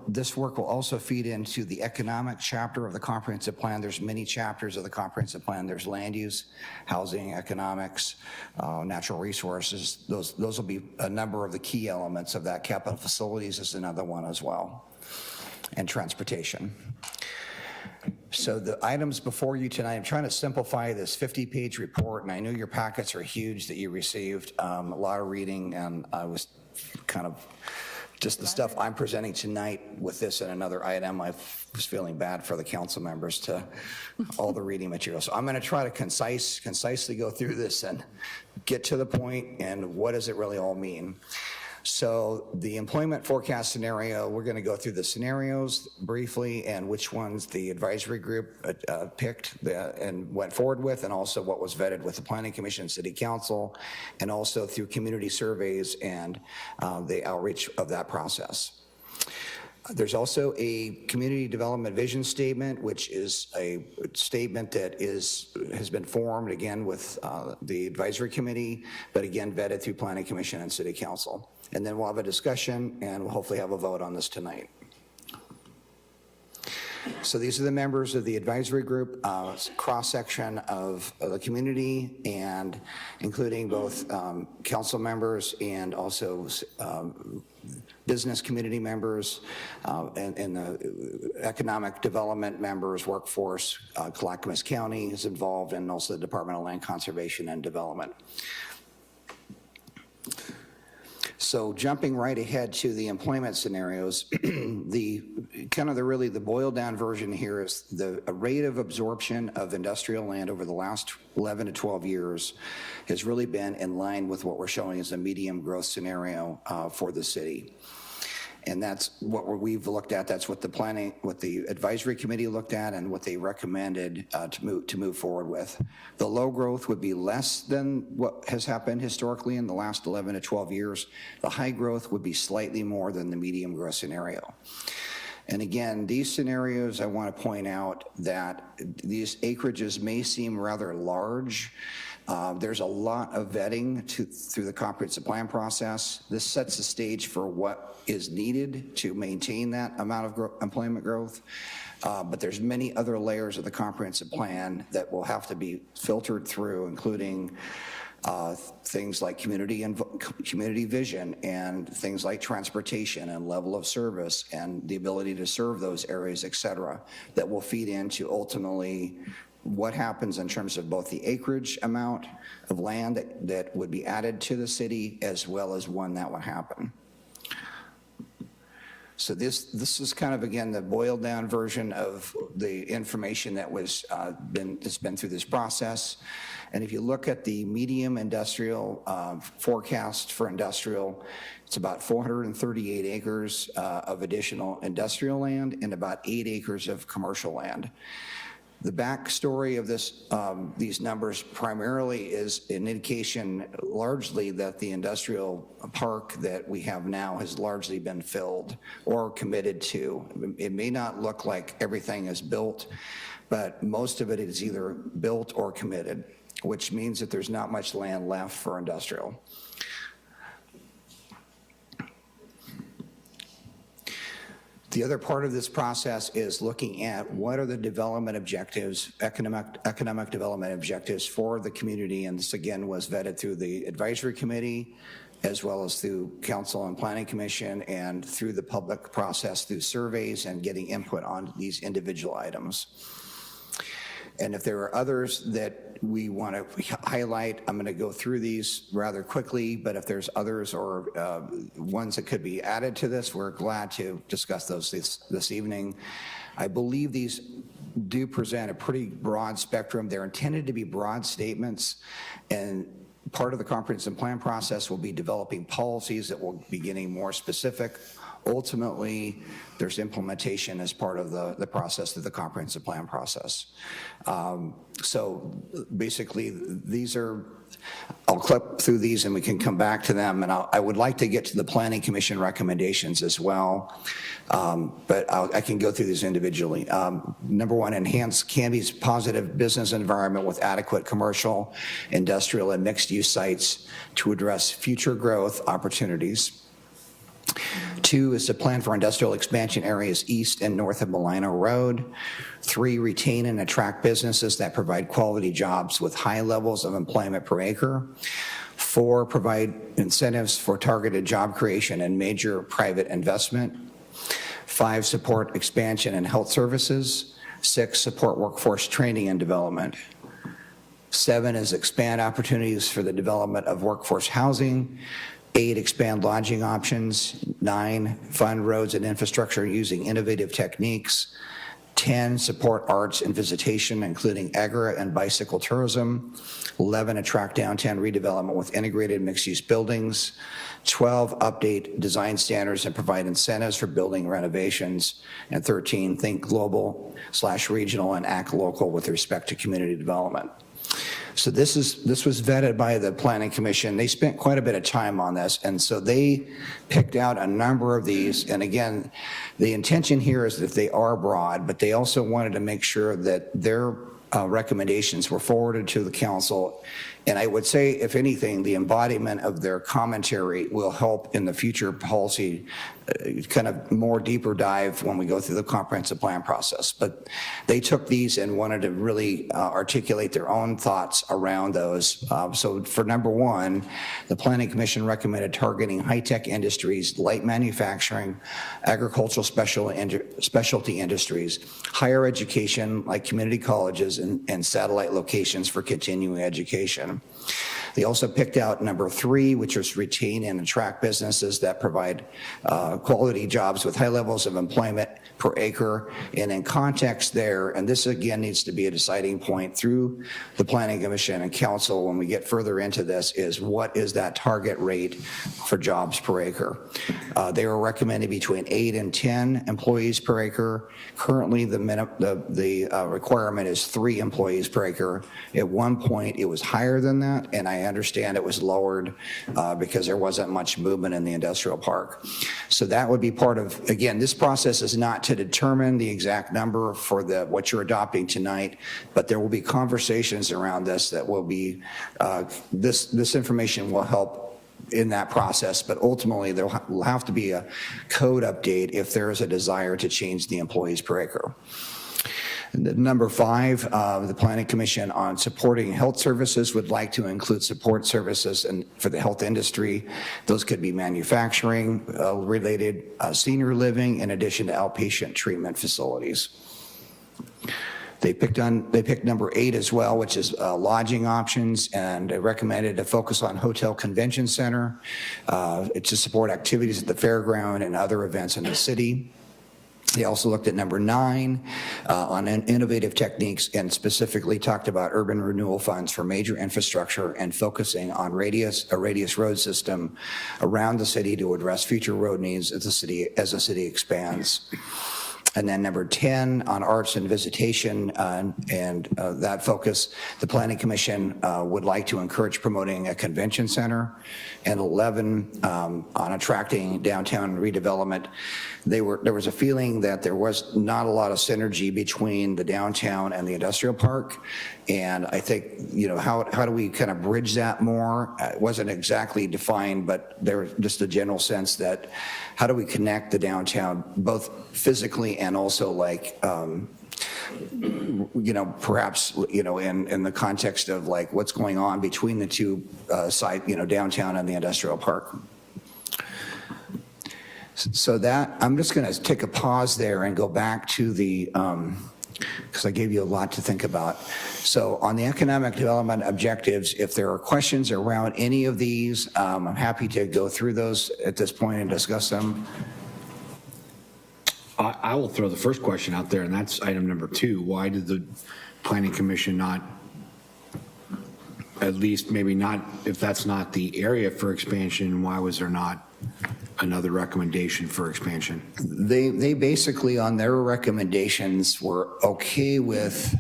this work will also feed into the economic chapter of the comprehensive plan. There's many chapters of the comprehensive plan. There's land use, housing, economics, natural resources. Those will be a number of the key elements of that. Capital facilities is another one as well, and transportation. So the items before you tonight, I'm trying to simplify this 50-page report, and I know your packets are huge that you received, a lot of reading, and I was kind of, just the stuff I'm presenting tonight with this and another item, I was feeling bad for the council members to all the reading material. So I'm going to try to concisely go through this and get to the point, and what does it really all mean? So the employment forecast scenario, we're going to go through the scenarios briefly and which ones the advisory group picked and went forward with, and also what was vetted with the Planning Commission and City Council, and also through community surveys and the outreach of that process. There's also a community development vision statement, which is a statement that has been formed again with the advisory committee, but again vetted through Planning Commission and City Council. And then we'll have a discussion and we'll hopefully have a vote on this tonight. So these are the members of the advisory group, cross-section of the community, and including both council members and also business community members, and the economic development members, workforce. Clackamas County is involved, and also the Department of Land Conservation and Development. So jumping right ahead to the employment scenarios, the boiled down version here is the rate of absorption of industrial land over the last 11 to 12 years has really been in line with what we're showing as a medium growth scenario for the city. And that's what we've looked at. That's what the advisory committee looked at, and what they recommended to move forward with. The low growth would be less than what has happened historically in the last 11 to 12 years. The high growth would be slightly more than the medium growth scenario. And again, these scenarios, I want to point out that these acreages may seem rather large. There's a lot of vetting through the comprehensive plan process. This sets the stage for what is needed to maintain that amount of employment growth. But there's many other layers of the comprehensive plan that will have to be filtered through, including things like community vision, and things like transportation and level of service and the ability to serve those areas, et cetera, that will feed into ultimately what happens in terms of both the acreage amount of land that would be added to the city, as well as when that would happen. So this is kind of, again, the boiled down version of the information that that's been through this process. And if you look at the medium industrial forecast for industrial, it's about 438 acres of additional industrial land and about 8 acres of commercial land. The backstory of these numbers primarily is an indication largely that the industrial park that we have now has largely been filled or committed to. It may not look like everything is built, but most of it is either built or committed, which means that there's not much land left for industrial. The other part of this process is looking at what are the development objectives, economic development objectives for the community, and this again was vetted through the advisory committee, as well as through council and planning commission, and through the public process through surveys and getting input on these individual items. And if there are others that we want to highlight, I'm going to go through these rather quickly, but if there's others or ones that could be added to this, we're glad to discuss those this evening. I believe these do present a pretty broad spectrum. They're intended to be broad statements, and part of the comprehensive plan process will be developing policies that will be getting more specific. Ultimately, there's implementation as part of the process of the comprehensive plan process. So basically, these are, I'll clip through these and we can come back to them. And I would like to get to the planning commission recommendations as well, but I can go through these individually. Number one, enhance Canby's positive business environment with adequate commercial, industrial, and mixed-use sites to address future growth opportunities. 2 is to plan for industrial expansion areas east and north of Molino Road. 3, retain and attract businesses that provide quality jobs with high levels of employment per acre. 4, provide incentives for targeted job creation and major private investment. 5, support expansion in health services. 6, support workforce training and development. 7 is expand opportunities for the development of workforce housing. 8, expand lodging options. 9, fund roads and infrastructure using innovative techniques. 10, support arts and visitation, including agri and bicycle tourism. 11, attract downtown redevelopment with integrated mixed-use buildings. 12, update design standards and provide incentives for building renovations. And 13, think global/regional and act local with respect to community development. So this was vetted by the Planning Commission. They spent quite a bit of time on this, and so they picked out a number of these. And again, the intention here is that they are broad, but they also wanted to make sure that their recommendations were forwarded to the council And I would say, if anything, the embodiment of their commentary will help in the future policy, kind of more deeper dive when we go through the comprehensive plan process. But they took these and wanted to really articulate their own thoughts around those. So for number one, the Planning Commission recommended targeting high-tech industries, light manufacturing, agricultural specialty industries, higher education like community colleges and satellite locations for continuing education. They also picked out number three, which was retain and attract businesses that provide quality jobs with high levels of employment per acre. And in context there, and this again needs to be a deciding point through the Planning Commission and Council when we get further into this, is what is that target rate for jobs per acre? They were recommending between 8 and 10 employees per acre. Currently, the requirement is 3 employees per acre. At one point, it was higher than that, and I understand it was lowered because there wasn't much movement in the industrial park. So that would be part of, again, this process is not to determine the exact number for what you're adopting tonight, but there will be conversations around this that will be, this information will help in that process, but ultimately there will have to be a code update if there is a desire to change the employees per acre. Number 5, the Planning Commission on supporting health services would like to include support services for the health industry. Those could be manufacturing related, senior living, in addition to outpatient treatment facilities. They picked number 8 as well, which is lodging options, and they recommended a focus on hotel convention center to support activities at the fairground and other events in the city. They also looked at number 9 on innovative techniques and specifically talked about urban renewal funds for major infrastructure and focusing on a radius road system around the city to address future road needs as the city expands. And then number 10 on arts and visitation and that focus, the Planning Commission would like to encourage promoting a convention center. And 11 on attracting downtown redevelopment. There was a feeling that there was not a lot of synergy between the downtown and the industrial park. And I think, how do we kind of bridge that more? It wasn't exactly defined, but there was just a general sense that how do we connect the downtown both physically and also perhaps, in the context of like what's going on between the two sides, downtown and the industrial park. So that, I'm just going to take a pause there and go back to the, because I gave you a lot to think about. So on the economic development objectives, if there are questions around any of these, I'm happy to go through those at this point and discuss them. I will throw the first question out there, and that's item number 2. Why did the Planning Commission not, at least maybe not, if that's not the area for expansion, why was there not another recommendation for expansion? They basically, on their recommendations, were okay with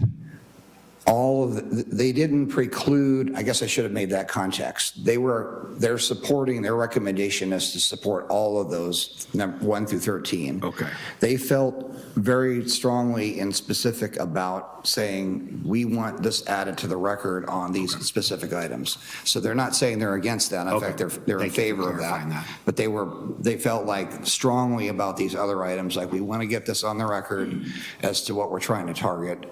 all of they didn't preclude, I guess I should have made that context. They're supporting, their recommendation is to support all of those 1 through 13. Okay. They felt very strongly and specific about saying, we want this added to the record on these specific items. So they're not saying they're against that. In fact, they're in favor of that. But they felt like strongly about these other items, like we want to get this on the record as to what we're trying to target,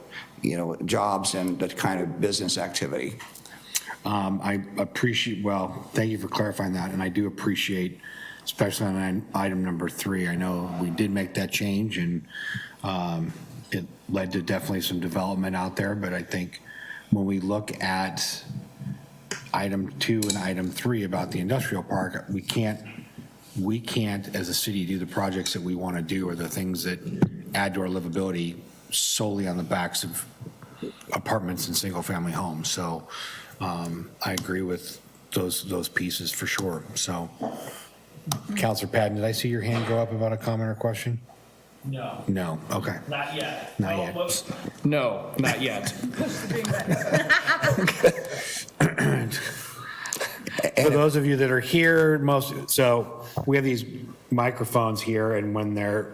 jobs and that kind of business activity. I appreciate, thank you for clarifying that, and I do appreciate, especially on item number 3, I know we did make that change, and it led to definitely some development out there, but I think when we look at item 2 and item 3 about the industrial park, we can't, as a city, do the projects that we want to do or the things that add to our livability solely on the backs of apartments and single-family homes. So I agree with those pieces for sure. So, Councilor Patton, did I see your hand go up about a comment or question? No. No. Okay. Not yet. Not yet. No, not yet. For those of you that are here, so we have these microphones here, and when they're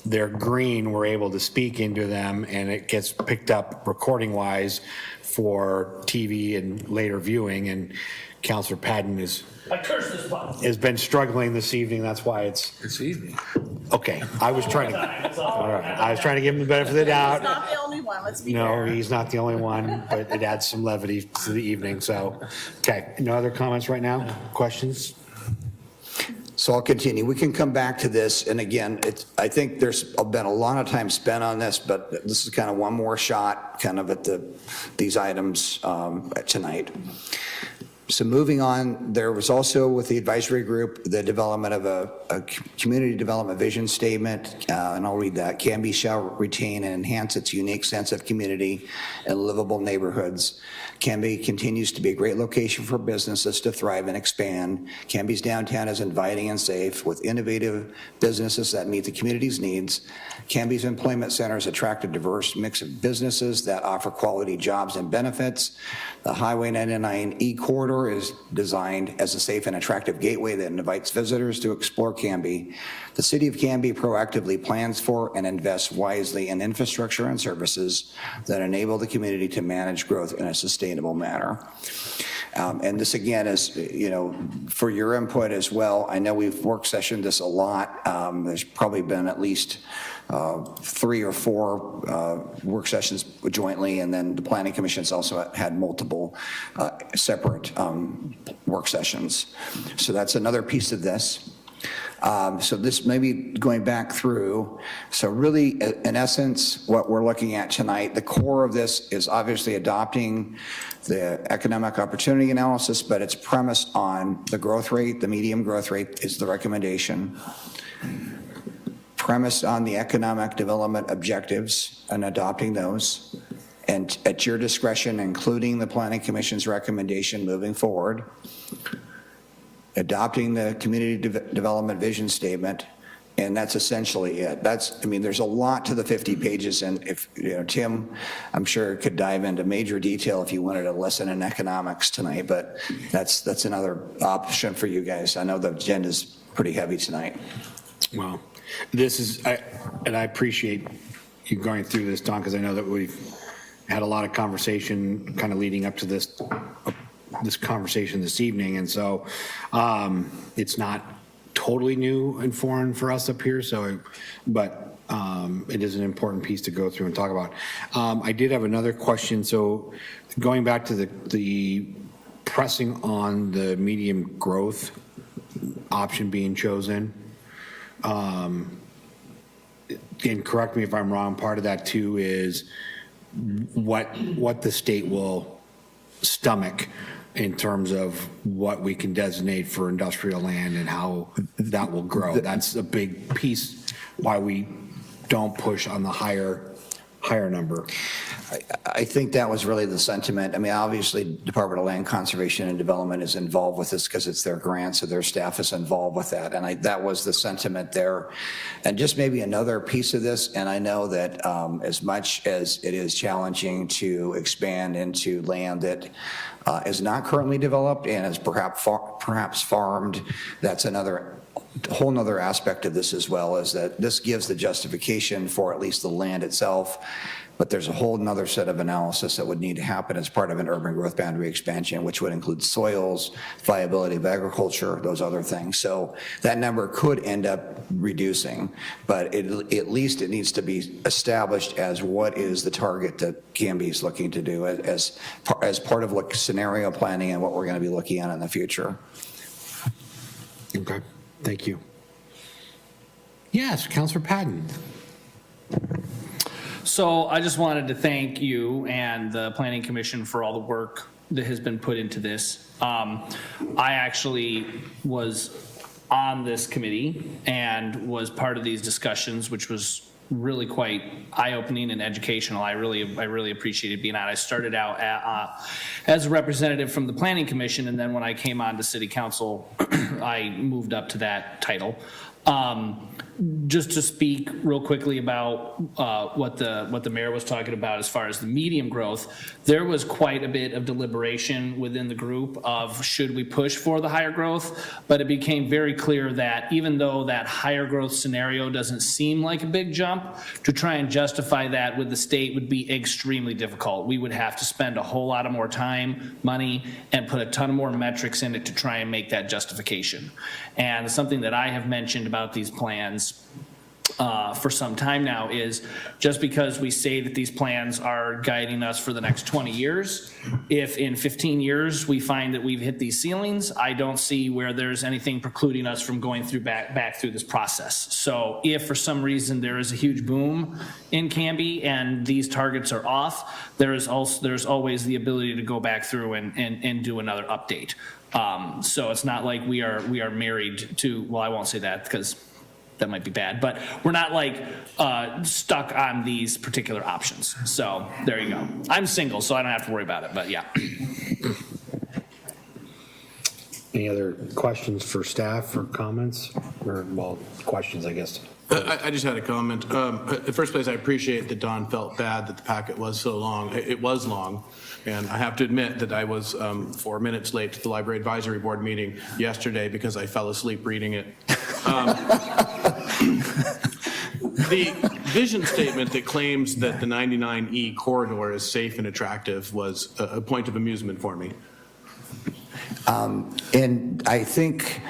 they're green, we're able to speak into them, and it gets picked up recording-wise for TV and later viewing, and Counselor Patton I cursed this button. has been struggling this evening, that's why it's evening. okay. I was trying to, all right, I was trying to give him the benefit of the He's doubt. not the only one, let's be No, fair. he's not the only one, but it adds some levity to the evening, so, okay. No other comments right now? Questions? So I'll continue. We can come back to this, and again, I think there's been a lot of time spent on this, but this is kind of one more shot kind of at these items tonight. So moving on, there was also with the advisory group, the development of a community development vision statement, and I'll read that. Canby shall retain and enhance its unique sense of community and livable neighborhoods. Canby continues to be a great location for businesses to thrive and expand. Canby's downtown is inviting and safe with innovative businesses that meet the community's needs. Canby's employment centers attract a diverse mix of businesses that offer quality jobs and benefits. The Highway 99 E-Corridor is designed as a safe and attractive gateway that invites visitors to explore Canby. The City of Canby proactively plans for and invests wisely in infrastructure and services that enable the community to manage growth in a sustainable manner. And this again is, for your input as well. I know we've work sessioned this a lot. There's probably been at least 3 or 4 work sessions jointly, and then the Planning Commission's also had multiple separate work sessions. So that's another piece of this. So this may be going back through. So really, in essence, what we're looking at tonight, the core of this is obviously adopting the economic opportunity analysis, but it's premised on the growth rate. The medium growth rate is the recommendation. Premised on the economic development objectives and adopting those. And at your discretion, including the Planning Commission's recommendation moving forward. Adopting the community development vision statement, and that's essentially it. There's a lot to the 50 pages, and if, Tim, I'm sure could dive into major detail if you wanted a lesson in economics tonight, but that's another option for you guys. I know the agenda's pretty heavy tonight. Well, this is, and I appreciate you going through this, Don, because I know that we've had a lot of conversation kind of leading up to this conversation this evening, and so it's not totally new and foreign for us up here, but it is an important piece to go through and talk about. I did have another question. So going back to the pressing on the medium growth option being chosen, and correct me if I'm wrong, part of that too is what the state will stomach in terms of what we can designate for industrial land and how that will grow. That's a big piece why we don't push on the higher number. I think that was really the sentiment. Obviously, Department of Land Conservation and Development is involved with this because it's their grant, so their staff is involved with that. And that was the sentiment there. And just maybe another piece of this, and I know that as much as it is challenging to expand into land that is not currently developed and is perhaps farmed, that's another whole nother aspect of this as well, is that this gives the justification for at least the land itself, but there's a whole nother set of analysis that would need to happen as part of an urban growth boundary expansion, which would include soils, viability of agriculture, those other things. So that number could end up reducing, but at least it needs to be established as what is the target that Canby is looking to do as part of scenario planning and what we're going to be looking at in the future. Okay, thank you. Yes, Councilor Patton. So I just wanted to thank you and the Planning Commission for all the work that has been put into this. I actually was on this committee and was part of these discussions, which was really quite eye-opening and educational. I really appreciated being on. I started out as a representative from the Planning Commission, and then when I came on to City Council, I moved up to that title. Just to speak real quickly about what the mayor was talking about as far as the medium growth, there was quite a bit of deliberation within the group of should we push for the higher growth, but it became very clear that even though that higher growth scenario doesn't seem like a big jump, to try and justify that with the state would be extremely difficult. We would have to spend a whole lot of more time, money, and put a ton of more metrics in it to try and make that justification. And something that I have mentioned about these plans for some time now is just because we say that these plans are guiding us for the next 20 years, if in 15 years we find that we've hit these ceilings, I don't see where there's anything precluding us from going through back through this process. So if for some reason there is a huge boom in Canby and these targets are off, there's always the ability to go back through and do another update. So it's not like we are married to, well, I won't say that because that might be bad, but we're not like stuck on these particular options. So there you go. I'm single, so I don't have to worry about it, but yeah. Any other questions for staff or comments? Or, well, questions, I guess. I just had a comment. In the first place, I appreciate that Don felt bad that the packet was so long. It was long, and I have to admit that I was 4 minutes late to the Library Advisory Board meeting yesterday because I fell asleep reading it. The vision statement that claims that the 99E corridor is safe and attractive was a point of amusement for me. And I think,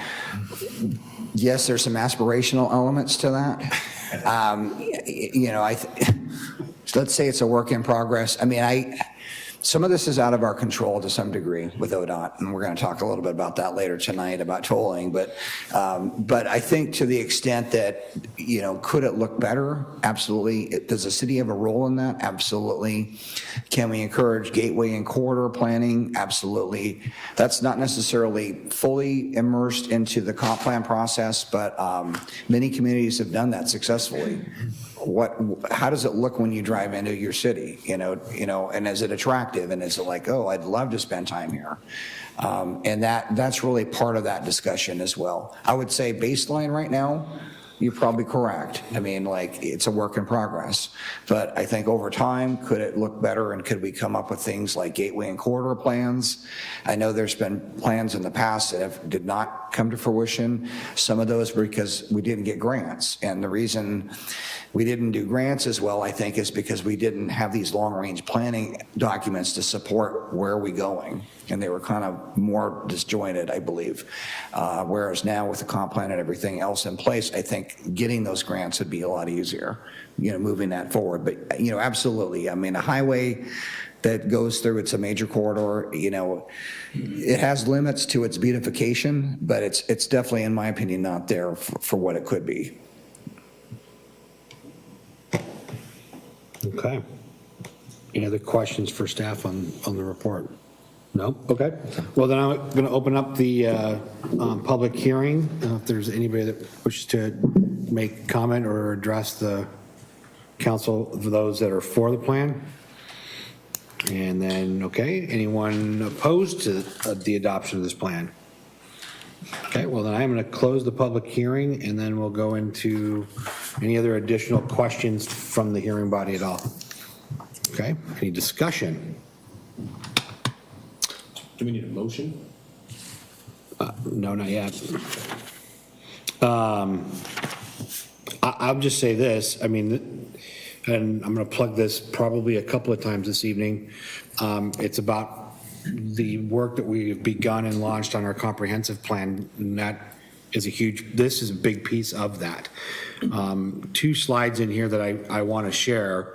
yes, there's some aspirational elements to that. You know, let's say it's a work in progress. I mean, some of this is out of our control to some degree with ODOT, and we're going to talk a little bit about that later tonight about tolling. But I think to the extent that, you know, could it look better? Absolutely. Does the city have a role in that? Absolutely. Can we encourage gateway and corridor planning? Absolutely. That's not necessarily fully immersed into the comp plan process, but many communities have done that successfully. How does it look when you drive into your city, you know, and is it attractive, and is it like, oh, I'd love to spend time here, and that's really part of that discussion as well. I would say baseline right now, you're probably correct. I mean, like, it's a work in progress, but I think over time, could it look better, and could we come up with things like gateway and corridor plans? I know there's been plans in the past that did not come to fruition. Some of those were because we didn't get grants, and the reason we didn't do grants as well, I think, is because we didn't have these long-range planning documents to support where are we going, and they were kind of more disjointed, I believe. Whereas now with the comp plan and everything else in place, I think getting those grants would be a lot easier, you know, moving that forward. But, you know, absolutely. I mean, a highway that goes through, it's a major corridor, you know, it has limits to its beautification, but it's definitely, in my opinion, not there for what it could be. Okay. Any other questions for staff on the report? No? Okay. Well, then I'm going to open up the public hearing. If there's anybody that wishes to make comment or address the council for those that are for the plan. And then, okay, anyone opposed to the adoption of this plan? Okay, well, then I'm going to close the public hearing, and then we'll go into any other additional questions from the hearing body at all. Okay, any discussion? Do we need a motion? No, not yet. I'll just say this, I mean, and I'm going to plug this probably a couple of times this evening. It's about the work that we've begun and launched on our comprehensive plan, and that is this is a big piece of that. 2 slides in here that I want to share,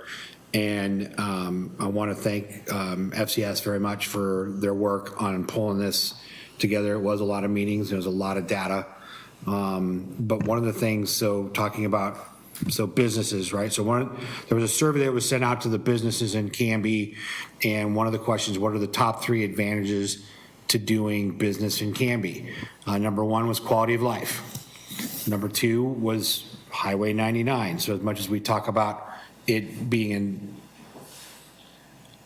and I want to thank FCS very much for their work on pulling this together. It was a lot of meetings, there was a lot of data, but one of the things, talking about businesses, right? So there was a survey that was sent out to the businesses in Canby, and one of the questions, what are the top 3 advantages to doing business in Canby? Number 1 was quality of life. Number 2 was Highway 99. So as much as we talk about it being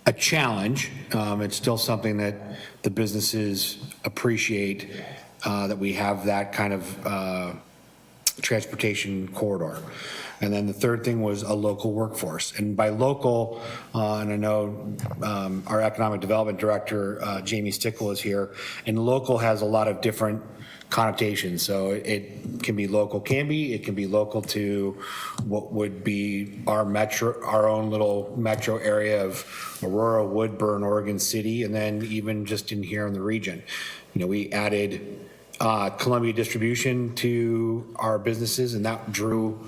a challenge, it's still something that the businesses appreciate, that we have that kind of transportation corridor. And then the third thing was a local workforce. And by local, and I know our economic development director, Jamie Stickle, is here, and local has a lot of different connotations. So it can be local Canby, it can be local to what would be our metro, our own little metro area of Aurora, Woodburn, Oregon City, and then even just in here in the region. You know, we added Columbia Distribution to our businesses, and that drew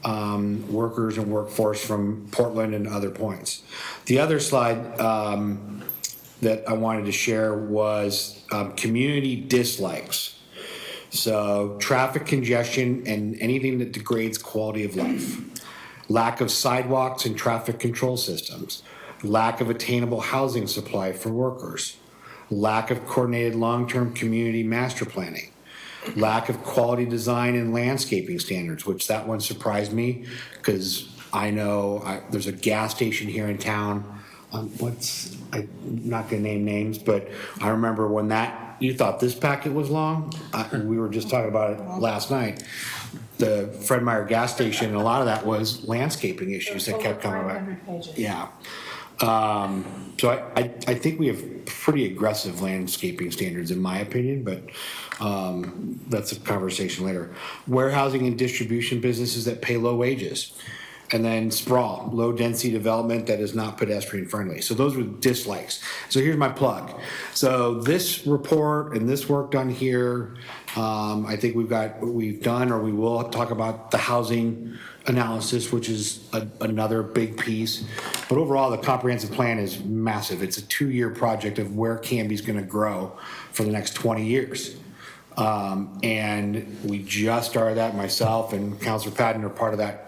workers and workforce from Portland and other points. The other slide that I wanted to share was community dislikes. So traffic congestion and anything that degrades quality of life. Lack of sidewalks and traffic control systems. Lack of attainable housing supply for workers. Lack of coordinated long-term community master planning. Lack of quality design and landscaping standards, which that one surprised me because I know there's a gas station here in town. I'm not gonna name names, but I remember when you thought this packet was long. We were just talking about it last night. The Fred Meyer gas station, and a lot of that was landscaping issues that kept coming back. Yeah. So I think we have pretty aggressive landscaping standards in my opinion, but that's a conversation later. Warehousing and distribution businesses that pay low wages. And then sprawl, low density development that is not pedestrian friendly. So those were dislikes. So here's my plug. So this report and this work done here, I think we've done, or we will talk about the housing analysis, which is another big piece. But overall, the comprehensive plan is massive. It's a 2-year project of where Canby's gonna grow for the next 20 years. And we just started that, myself and Councilor Patton are part of that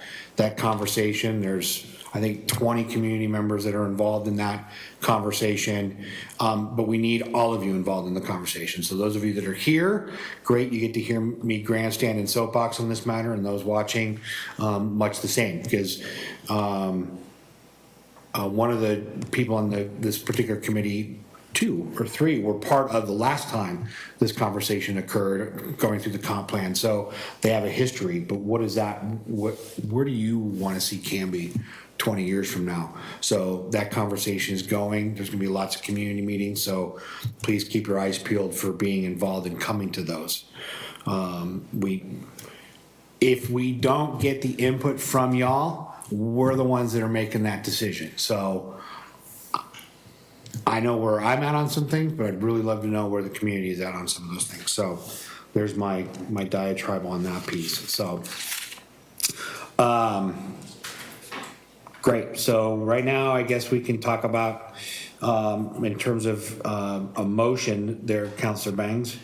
conversation. There's, I think, 20 community members that are involved in that conversation. But we need all of you involved in the conversation. So those of you that are here, great, you get to hear me grandstand and soapbox on this matter, and those watching, much the same, because one of the people on this particular committee, 2 or 3 were part of the last time this conversation occurred, going through the comp plan. So they have a history, but what is that? Where do you want to see Canby 20 years from now? So that conversation is going. There's going to be lots of community meetings, so please keep your eyes peeled for being involved in coming to those. If we don't get the input from y'all, we're the ones that are making that decision. So I know where I'm at on some things, but I'd really love to know where the community is at on some of those things. So there's my diatribe on that piece. So, great. So right now, I guess we can talk about, in terms of a motion there, Councilor Bangs,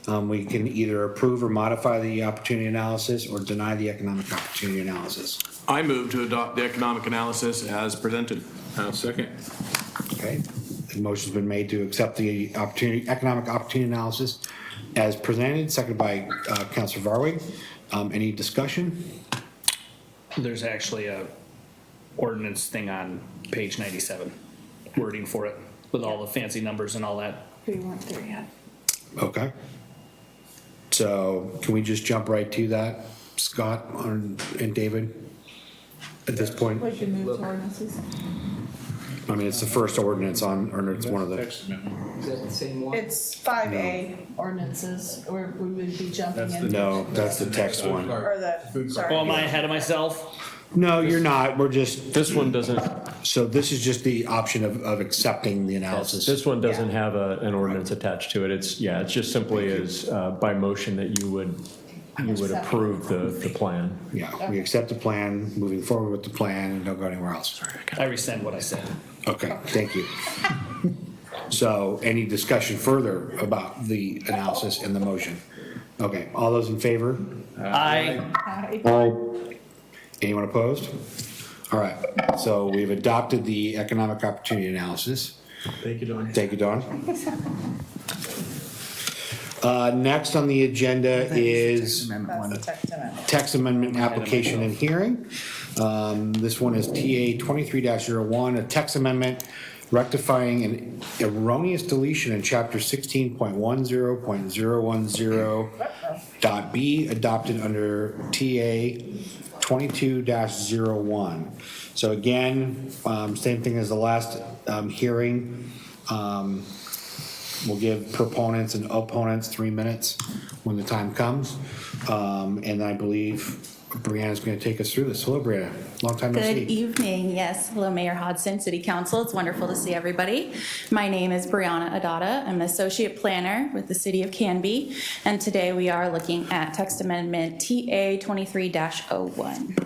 we can either approve or modify the opportunity analysis or deny the economic opportunity analysis. I move to adopt the economic analysis as presented. Second. Okay. The motion's been made to accept the economic opportunity analysis as presented, seconded by Councilor Varwig. Any discussion? There's actually a ordinance thing on page 97, wording for it with all the fancy numbers and all that. We weren't there yet. Okay. So can we just jump right to that, Scott and David, at this point? We can move to ordinances. I mean, it's the first ordinance or it's one of the. Text amendment. Is that the same one? It's 5A ordinances, or we would be jumping into. No, that's the text one. Or sorry. Oh, am I ahead of myself? No, you're not. We're just, This one doesn't, so this is just the option of accepting the analysis. this one doesn't have an ordinance attached to it. It's just simply as by motion that you would approve the plan. Yeah, we accept the plan, moving forward with the plan, and don't go anywhere else. I rescind what I said. Okay, thank you. So any discussion further about the analysis and the motion? Okay, all those in favor? Aye. Anyone opposed? All right, so we've adopted the economic opportunity analysis. Thank you, Don. Thank you, Don. Next on the agenda is That's the text amendment. text amendment application and hearing. This one is TA 23-01, a text amendment rectifying an erroneous deletion in chapter 16.10.010.b adopted under TA 22-01. So again, same thing as the last hearing. We'll give proponents and opponents 3 minutes when the time comes. And I believe Brianna's going to take us through this. Hello, Brianna. Long time no see. Good evening. Yes. Hello, Mayor Hodson, City Council. It's wonderful to see everybody. My name is Brianna Adada. I'm an associate planner with the City of Canby. And today we are looking at text amendment TA 23-01.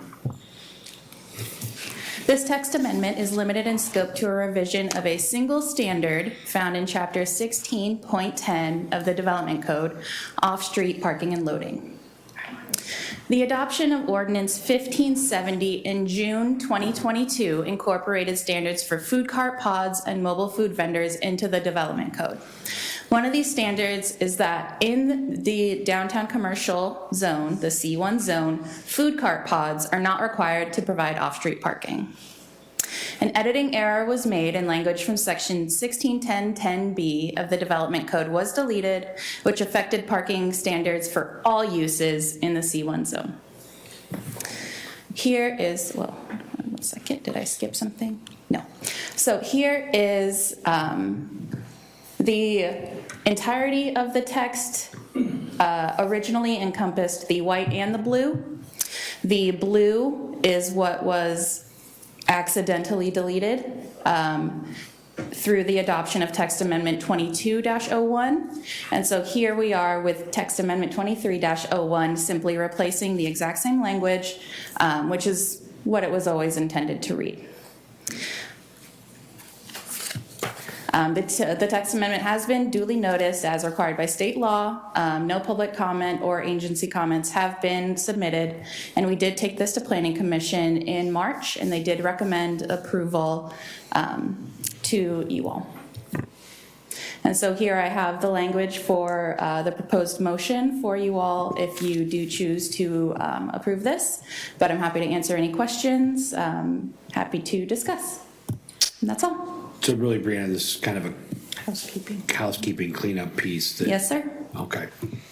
This text amendment is limited in scope to a revision of a single standard found in Chapter 16.10 of the Development Code, off-street parking and loading. The adoption of Ordinance 1570 in June 2022 incorporated standards for food cart pods and mobile food vendors into the Development Code. One of these standards is that in the downtown commercial zone, the C1 zone, food cart pods are not required to provide off-street parking. An editing error was made and language from section 1610.10b of the Development Code was deleted, which affected parking standards for all uses in the C1 zone. Here is, well, 1 second, did I skip something? No. So here is the entirety of the text. Originally encompassed the white and the blue. The blue is what was accidentally deleted through the adoption of text amendment 22-01. And so here we are with text amendment 23-01, simply replacing the exact same language, which is what it was always intended to read. The text amendment has been duly noticed as required by state law. No public comment or agency comments have been submitted, and we did take this to Planning Commission in March, and they did recommend approval to you all. And so here I have the language for the proposed motion for you all if you do choose to approve this, but I'm happy to answer any questions, happy to discuss. And that's all. So really, Brianna, this is kind of a Housekeeping. cleanup piece. That, Yes, sir. Okay.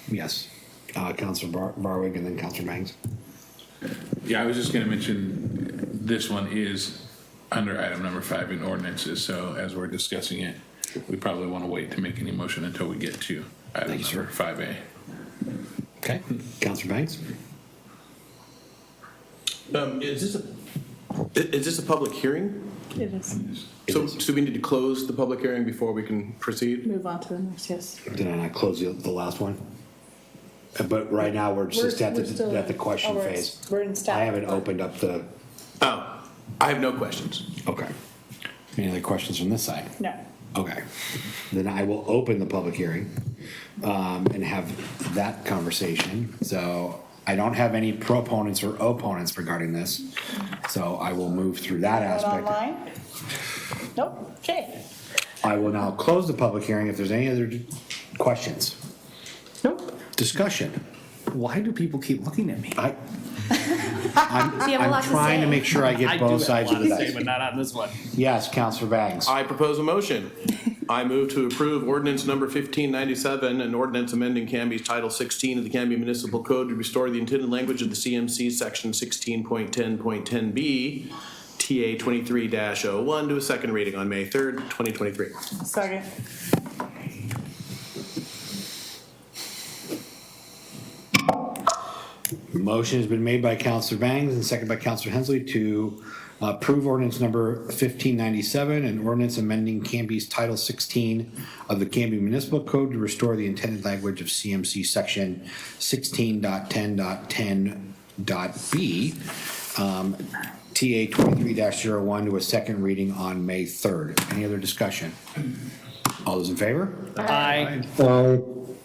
Yes. Councilor Barwig and then Councilor Bangs. Yeah, I was just going to mention this one is under item number 5 in ordinances. So as we're discussing it, we probably want to wait to make any motion until we get to item number 5A. Okay. Councilor Banks. Is this a public hearing? It is. So we need to close the public hearing before we can proceed? Move on to the next, yes. Did I not close the last one? But right now, we're just at the question phase. We're in staff. I haven't opened up the, Oh, I have no questions. okay. Any other questions from this side? No. Okay. Then I will open the public hearing and have that conversation. So I don't have any proponents or opponents regarding this. So I will move through that aspect. Online? Nope. Okay. I will now close the public hearing if there's any other questions. Nope. Discussion. Why do people keep looking at me? So you have a lot I'm to trying to say. make sure I get both sides of the But dice. not on this one. Yes, Councilor Bangs. I propose a motion. I move to approve ordinance number 1597, an ordinance amending Canby's Title 16 of the Canby Municipal Code to restore the intended language of the CMC Section 16.10.10B, TA 23-01, to a second reading on May 3rd, 2023. Second. Motion has been made by Councilor Bangs and seconded by Councilor Hensley to approve ordinance number 1597, an ordinance amending Canby's Title 16 of the Canby Municipal Code to restore the intended language of CMC Section 16.10.10.b, TA 23-01, to a second reading on May 3rd. Any other discussion? All those in favor? Aye.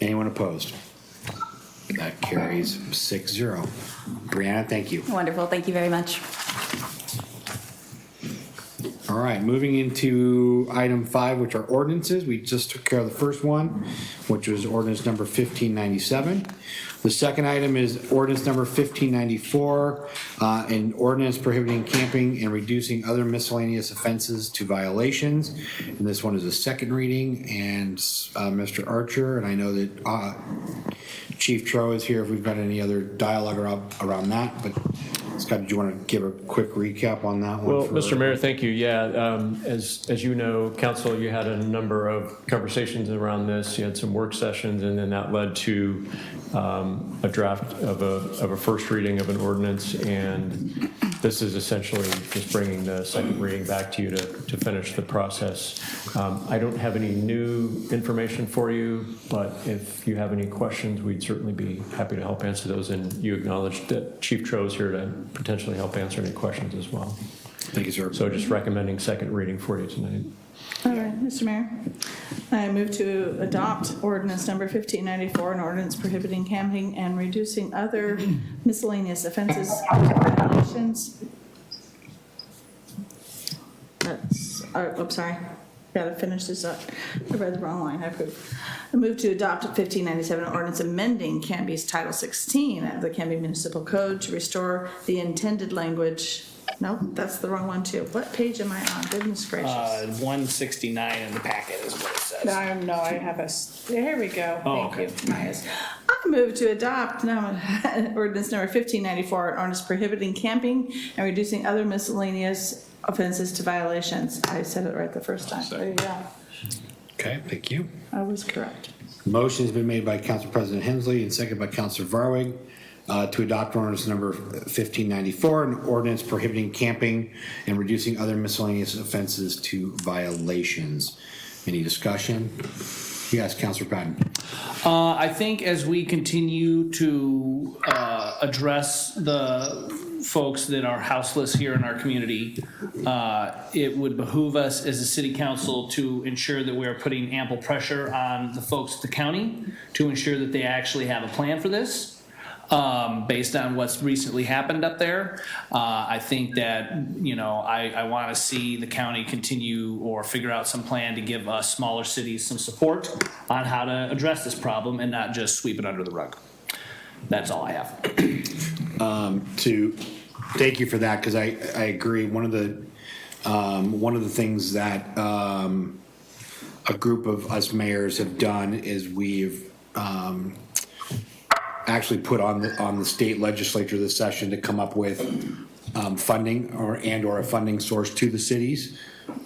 Anyone opposed? That carries 6-0. Brianna, thank you. Wonderful. Thank you very much. All right, moving into item 5, which are ordinances. We just took care of the first one, which was ordinance number 1597. The second item is ordinance number 1594, an ordinance prohibiting camping and reducing other miscellaneous offenses to violations. And this one is a second reading, and Mr. Archer, and I know that Chief Tro is here if we've got any other dialogue around that, but Scott, did you want to give a quick recap on that one? Well, Mr. Mayor, thank you. Yeah, as you know, council, you had a number of conversations around this. You had some work sessions, and then that led to a draft of a first reading of an ordinance. And this is essentially just bringing the second reading back to you to finish the process. I don't have any new information for you, but if you have any questions, we'd certainly be happy to help answer those. And you acknowledged that Chief Tro is here to potentially help answer any questions as well. Thank you, sir. So just recommending second reading for you tonight. All right, Mr. Mayor, I move to adopt ordinance number 1594, an ordinance prohibiting camping and reducing other miscellaneous offenses and violations. I'm sorry, gotta finish this up. I read the wrong line. I move to adopt 1597, an ordinance amending Canby's Title 16 of the Canby Municipal Code to restore the intended language. Nope, that's the wrong one too. What page am I on? Goodness gracious. 169 in the packet is what it says. No, I have there we go. Oh, Thank you, Myers. I move to adopt ordinance number 1594, an ordinance prohibiting camping and reducing other miscellaneous offenses to violations. I said it right the first time. There you go. Okay, thank you. I was correct. Motion has been made by Council President Hensley and seconded by Councilor Varwig to adopt ordinance number 1594, an ordinance prohibiting camping and reducing other miscellaneous offenses to violations. Any discussion? Yes, Councilor Patton. I think as we continue to address the folks that are houseless here in our community, it would behoove us as a city council to ensure that we are putting ample pressure on the folks at the county to ensure that they actually have a plan for this. Based on what's recently happened up there. I think that, I want to see the county continue or figure out some plan to give us smaller cities some support on how to address this problem and not just sweep it under the rug. That's all I have. Thank you for that, because I agree. One of the things that a group of us mayors have done is we've actually put on the state legislature this session to come up with funding or a funding source to the cities,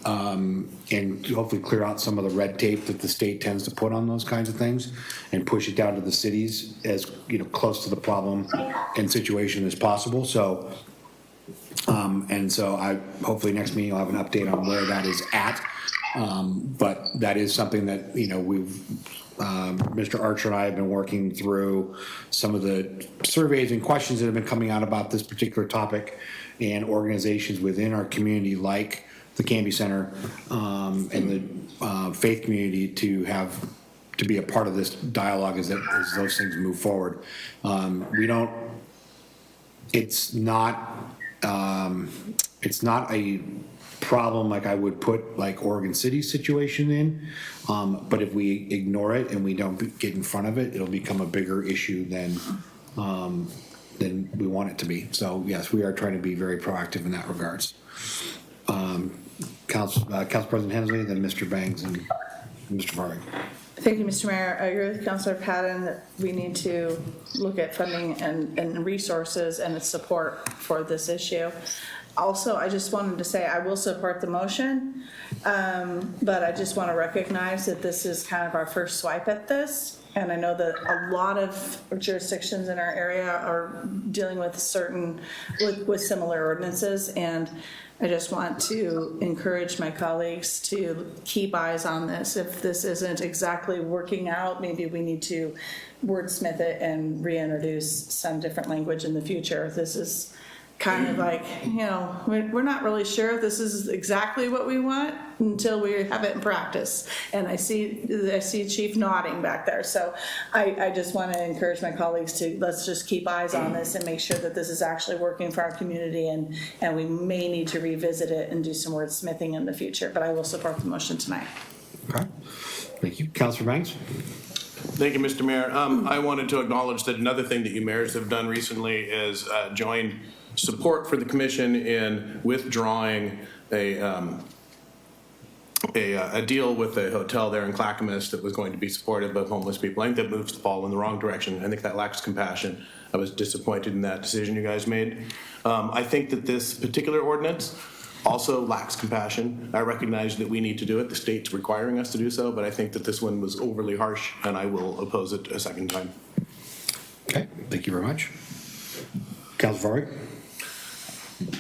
and hopefully clear out some of the red tape that the state tends to put on those kinds of things and push it down to the cities as close to the problem and situation as possible. So I hopefully next meeting I'll have an update on where that is at. But that is something that we've Mr. Archer and I have been working through some of the surveys and questions that have been coming out about this particular topic, and organizations within our community like the Canby Center and the faith community to be a part of this dialogue as those things move forward. It's not a problem like I would put like Oregon City's situation in, but if we ignore it and we don't get in front of it, it'll become a bigger issue than we want it to be. So yes, we are trying to be very proactive in that regards. Council President Hensley, then Mr. Bangs and Mr. Varg. Thank you, Mr. Mayor. I agree with Councilor Patton that we need to look at funding and resources and support for this issue. Also, I just wanted to say I will support the motion, but I just want to recognize that this is kind of our first swipe at this. And I know that a lot of jurisdictions in our area are dealing with with similar ordinances. And I just want to encourage my colleagues to keep eyes on this. If this isn't exactly working out, maybe we need to wordsmith it and reintroduce some different language in the future. This is kind of like, we're not really sure if this is exactly what we want until we have it in practice. And I see Chief nodding back there. So I just want to encourage my colleagues to, let's just keep eyes on this and make sure that this is actually working for our community, and we may need to revisit it and do some wordsmithing in the future, but I will support the motion tonight. Okay, thank you. Councilor Banks? Thank you, Mr. Mayor. I wanted to acknowledge that another thing that you mayors have done recently is join support for the commission in withdrawing a deal with a hotel there in Clackamas that was going to be supportive of homeless people. I think that moves the ball in the wrong direction. I think that lacks compassion. I was disappointed in that decision you guys made. I think that this particular ordinance also lacks compassion. I recognize that we need to do it. The state's requiring us to do so, but I think that this one was overly harsh, and I will oppose it a second time. Okay, thank you very much. Councilor Varwick?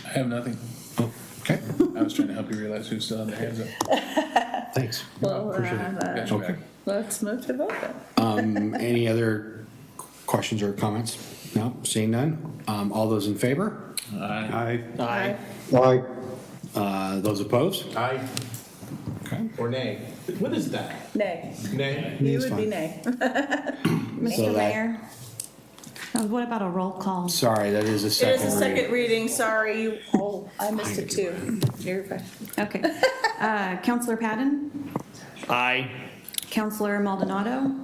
I have nothing. Oh, okay. I was trying to help you realize who still had their hands up. Thanks. Well, Got you back. let's move to vote then. Any other questions or comments? No, seeing none. All those in favor? Aye. Aye. Aye. Those opposed? Aye. Okay. Or nay. What is that? Nay. Nay? You Nay's would be fine. nay. So Mr. that- Mayor, what about a roll call? Sorry, that is a It second is a reading. second reading, sorry. Oh, I missed it too. You're fine. Okay. Counselor Patton? Aye. Counselor Maldonado?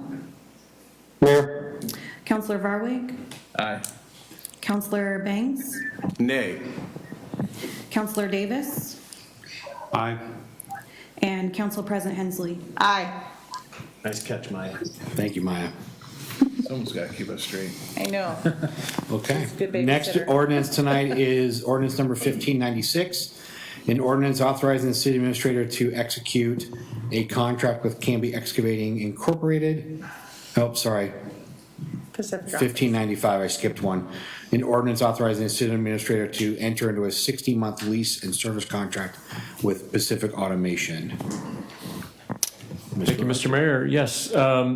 Mayor? Counselor Varwig? Aye. Counselor Banks? Nay. Counselor Davis? Aye. And Council President Hensley? Aye. Nice catch, Maya. Thank you, Maya. Someone's got to keep us straight. I know. Okay. Good babysitter. Next ordinance tonight is ordinance number 1596, an ordinance authorizing the city administrator to execute a contract with Canby Excavating Incorporated. Oh, sorry, Pacific. 1595, I skipped one. An ordinance authorizing the city administrator to enter into a 60-month lease and service contract with Pacific Automation. Thank you, Mr. Mayor. Yes,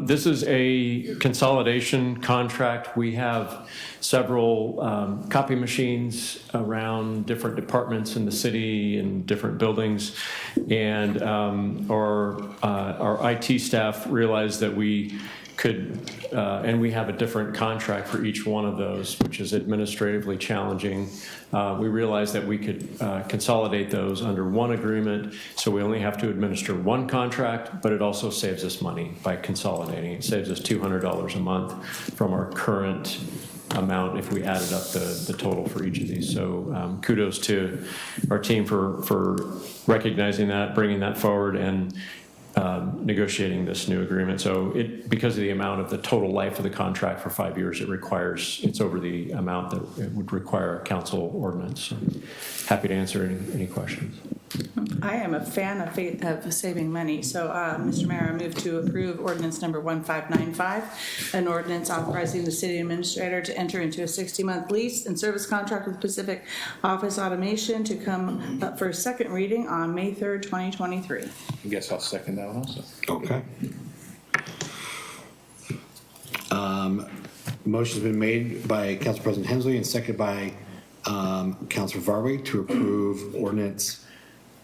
this is a consolidation contract. We have several copy machines around different departments in the city and different buildings. And our IT staff realized that we could, and we have a different contract for each one of those, which is administratively challenging. We realized that we could consolidate those under one agreement, so we only have to administer one contract, but it also saves us money by consolidating. It saves us $200 a month from our current amount if we added up the total for each of these. So kudos to our team for recognizing that, bringing that forward, and negotiating this new agreement. So because of the amount of the total life of the contract for 5 years, it's over the amount that it would require a council ordinance. So happy to answer any questions. I am a fan of saving money. So, Mr. Mayor, I move to approve ordinance number 1595, an ordinance authorizing the city administrator to enter into a 60-month lease and service contract with Pacific Office Automation to come up for a second reading on May 3rd, 2023. I guess I'll second that one also. Okay. Motion's been made by Council President Hensley and seconded by Councilor Varwig to approve ordinance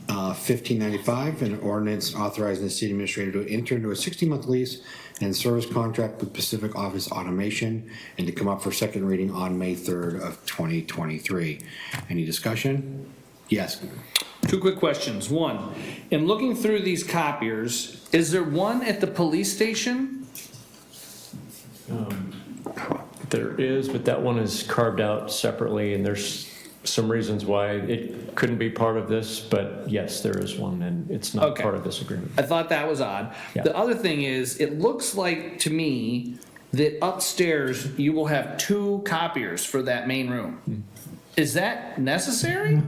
1595, an ordinance authorizing the city administrator to enter into a 60-month lease and service contract with Pacific Office Automation and to come up for second reading on May 3rd of 2023. Any discussion? Yes. Two quick questions. One, in looking through these copiers, is there one at the police station? There is, but that one is carved out separately, and there's some reasons why it couldn't be part of this, but yes, there is one, and it's not Okay. part of this agreement. I thought that was odd. Yeah. The other thing is, it looks like to me that upstairs you will have two copiers for that main room. Is that necessary?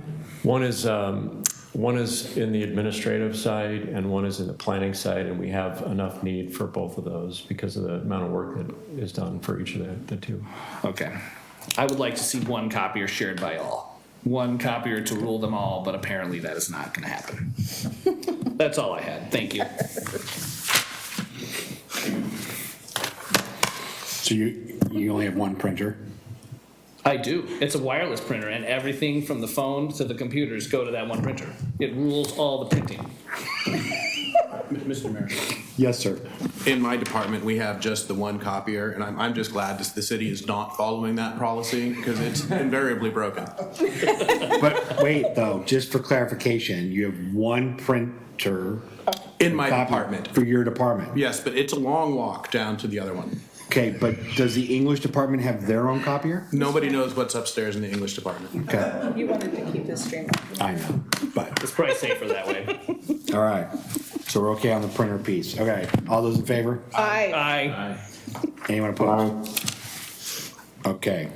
One is in the administrative side, and one is in the planning side, and we have enough need for both of those because of the amount of work that is done for each of the two. Okay. I would like to see one copier shared by all. One copier to rule them all, but apparently that is not going to happen. That's all I had. Thank you. So you only have one printer? I do. It's a wireless printer, and everything from the phone to the computers go to that one printer. It rules all the printing. Mr. Mayor. Yes, sir. In my department, we have just the one copier, and I'm just glad the city is not following that policy because it's invariably broken. But wait, though, just for clarification, you have one printer. In my copy department. For your department? Yes, but it's a long walk down to the other one. Okay, but does the English department have their own copier? Nobody knows what's upstairs in the English department. Okay, You wanted to keep this stream. I know, but, It's probably safer that way. all right. So we're okay on the printer piece. Okay, all those in favor? Aye. Aye. Anyone opposed? Okay.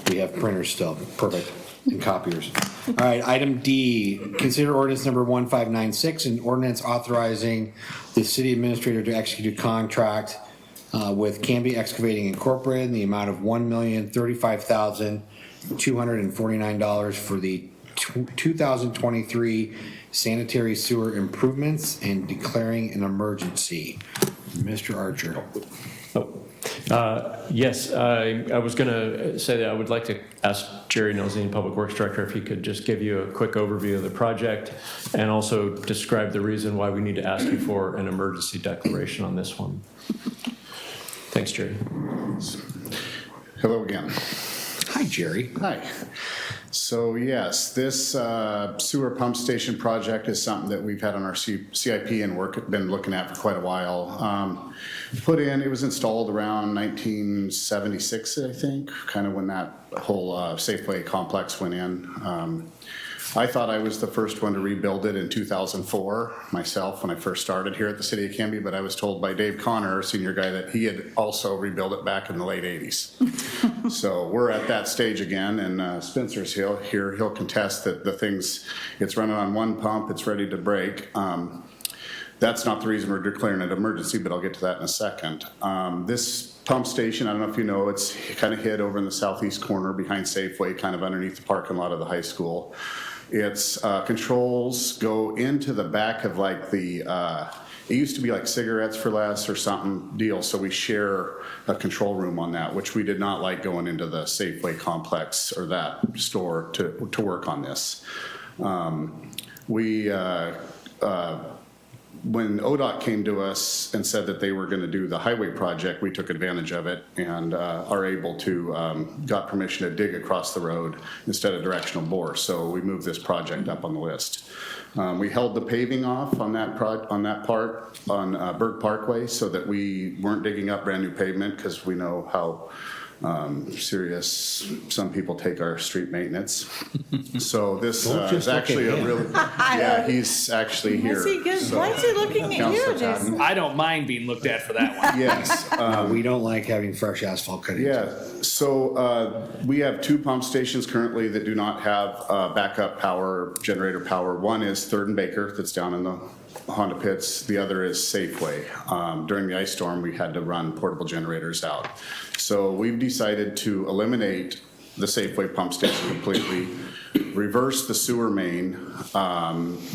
We have printers still, perfect, and copiers. All right, item D, consider ordinance number 1596, an ordinance authorizing the city administrator to execute a contract with Canby Excavating Incorporated in the amount of $1,035,249 for the 2023 sanitary sewer improvements and declaring an emergency. Mr. Archer. Yes, I was going to say that I would like to ask Jerry Nelsine, Public Works Director, if he could just give you a quick overview of the project and also describe the reason why we need to ask you for an emergency declaration on this one. Thanks, Jerry. Hello again. Hi, Jerry. Hi. So yes, this sewer pump station project is something that we've had on our CIP and been looking at for quite a while. It was installed around 1976, I think, kind of when that whole Safeway complex went in. I thought I was the first one to rebuild it in 2004 myself when I first started here at the City of Canby, but I was told by Dave Connor, senior guy, that he had also rebuilt it back in the late 80s. So we're at that stage again, and Spencer's here. He'll contest that it's running on one pump, it's ready to break. That's not the reason we're declaring an emergency, but I'll get to that in a second. This pump station, I don't know if you know, it's kind of hid over in the southeast corner behind Safeway, kind of underneath the parking lot of the high school. Its controls go into the back of like it used to be like cigarettes for less or something deal, so we share a control room on that, which we did not like going into the Safeway complex or that store to work on this. When ODOT came to us and said that they were going to do the highway project, we took advantage of it and got permission to dig across the road instead of directional bore. So we moved this project up on the list. We held the paving off on that part on Berg Parkway so that we weren't digging up brand new pavement because we know how serious some people take our street maintenance. So this is actually a really, yeah, he's actually here. Why is he looking at you, Jason? I don't mind being looked at for that one. Yes. We don't like having fresh asphalt cut into. Yeah, so we have two pump stations currently that do not have backup power, generator power. One is 3rd and Baker that's down in the Honda pits. The other is Safeway. During the ice storm, we had to run portable generators out. So we've decided to eliminate the Safeway pump station completely, reverse the sewer main,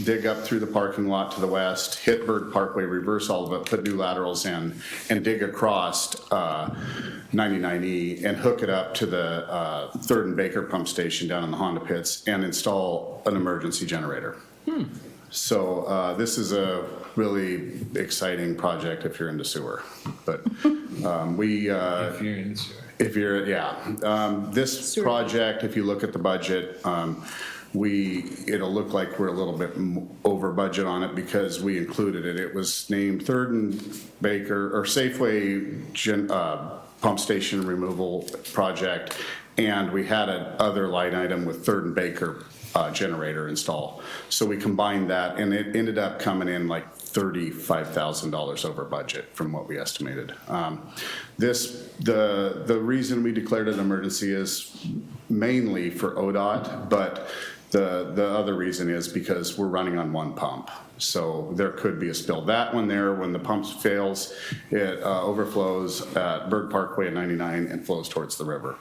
dig up through the parking lot to the west, hit Berg Parkway, reverse all of it, put new laterals in, and dig across 99E and hook it up to the 3rd and Baker pump station down in the Honda pits and install an emergency generator. So this is a really exciting project if you're into sewer. But if you're into sewer. This project, if you look at the budget, it'll look like we're a little bit over budget on it because we included it. It was named 3rd and Baker or Safeway pump station removal project, and we had another line item with 3rd and Baker generator install. So we combined that, and it ended up coming in like $35,000 over budget from what we estimated. The reason we declared it an emergency is mainly for ODOT, but the other reason is because we're running on one pump. So there could be a spill. That one there, when the pump fails, it overflows at Berg Parkway at 99 and flows towards the river.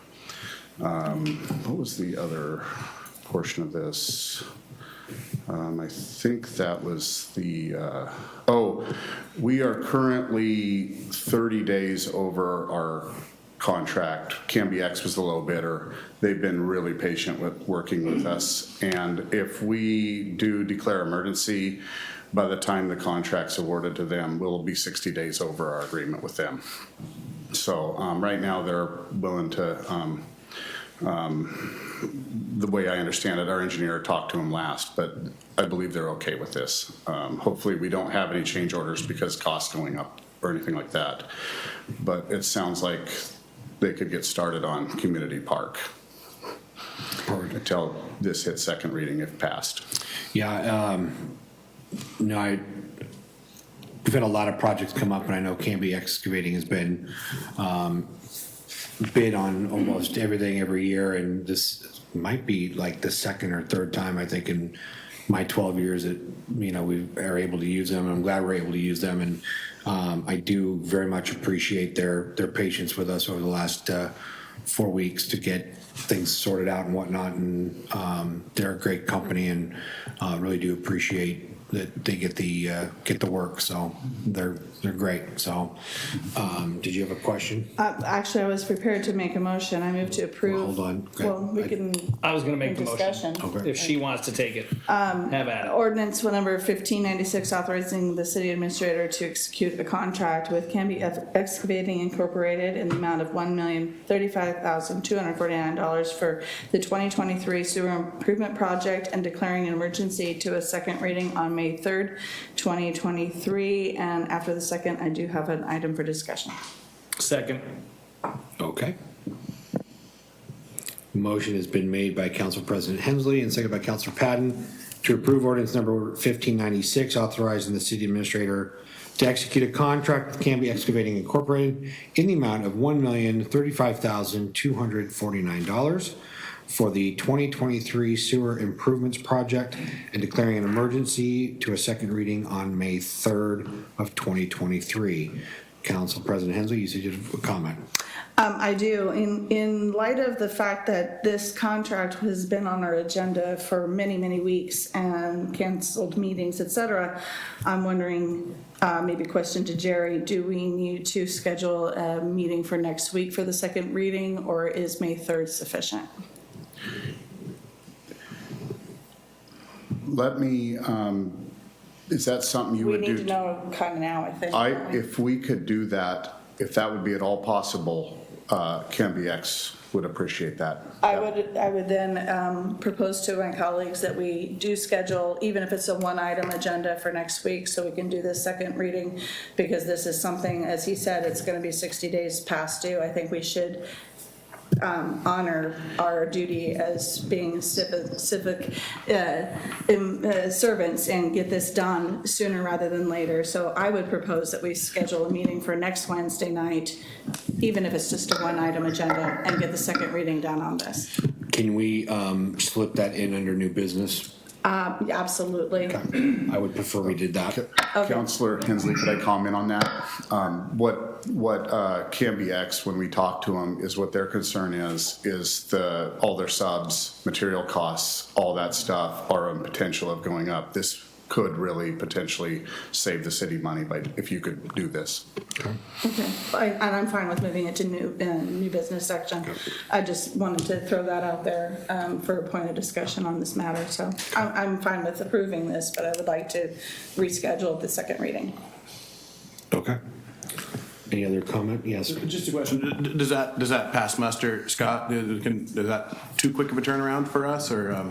What was the other portion of this? I think that was the, we are currently 30 days over our contract. CambyX was the low bidder. They've been really patient with working with us. And if we do declare emergency, by the time the contract's awarded to them, we'll be 60 days over our agreement with them. So right now they're willing to, the way I understand it, our engineer talked to them last, but I believe they're okay with this. Hopefully we don't have any change orders because costs going up or anything like that. But it sounds like they could get started on Community Park until this hits second reading if passed. Yeah, no, we've had a lot of projects come up, and I know Canby Excavating has been bid on almost everything every year, and this might be like the second or third time, I think, in my 12 years that, we are able to use them. I'm glad we're able to use them, and I do very much appreciate their patience with us over the last 4 weeks to get things sorted out and whatnot, and they're a great company, and really do appreciate that they get the work, so they're great. So, did you have a question? Actually, I was prepared to make a motion. I move to approve. Hold on. Okay. Well, we can. I was gonna make the Discussion. motion. If she wants to take it, have at it. Ordinance number 1596, authorizing the city administrator to execute a contract with Canby Excavating Incorporated in the amount of $1,035,249 for the 2023 sewer improvement project and declaring an emergency to a second reading on May 3rd, 2023. And after the second, I do have an item for discussion. Second. Okay. Motion has been made by Council President Hensley and seconded by Councilor Patton to approve ordinance number 1596, authorizing the city administrator to execute a contract with Canby Excavating Incorporated in the amount of $1,035,249 for the 2023 sewer improvements project and declaring an emergency to a second reading on May 3rd of 2023. Council President Hensley, you said you have a comment. I do. In light of the fact that this contract has been on our agenda for many, many weeks and canceled meetings, et cetera, I'm wondering, maybe question to Jerry, do we need to schedule a meeting for next week for the second reading, or is May 3rd sufficient? Let me, is that something you would do? We need to know kind of now, I think. If we could do that, if that would be at all possible, CambyX would appreciate that. I would then propose to my colleagues that we do schedule, even if it's a one-item agenda for next week, so we can do this second reading, because this is something, as he said, it's going to be 60 days past due. I think we should honor our duty as being civic servants and get this done sooner rather than later. So I would propose that we schedule a meeting for next Wednesday night, even if it's just a one-item agenda, and get the second reading done on this. Can we slip that in under new business? Absolutely. Okay. I would prefer we did that. Okay. Councilor Hensley, could I comment on that? What CambyX, when we talk to them, is what their concern is all their subs, material costs, all that stuff are a potential of going up. This could really potentially save the city money if you could do this. Okay, and I'm fine with moving it to new business section. I just wanted to throw that out there for a point of discussion on this matter. So I'm fine with approving this, but I would like to reschedule the second reading. Okay. Any other comment? Yes. Just a question. Does that pass muster, Scott? Is that too quick of a turnaround for us, or?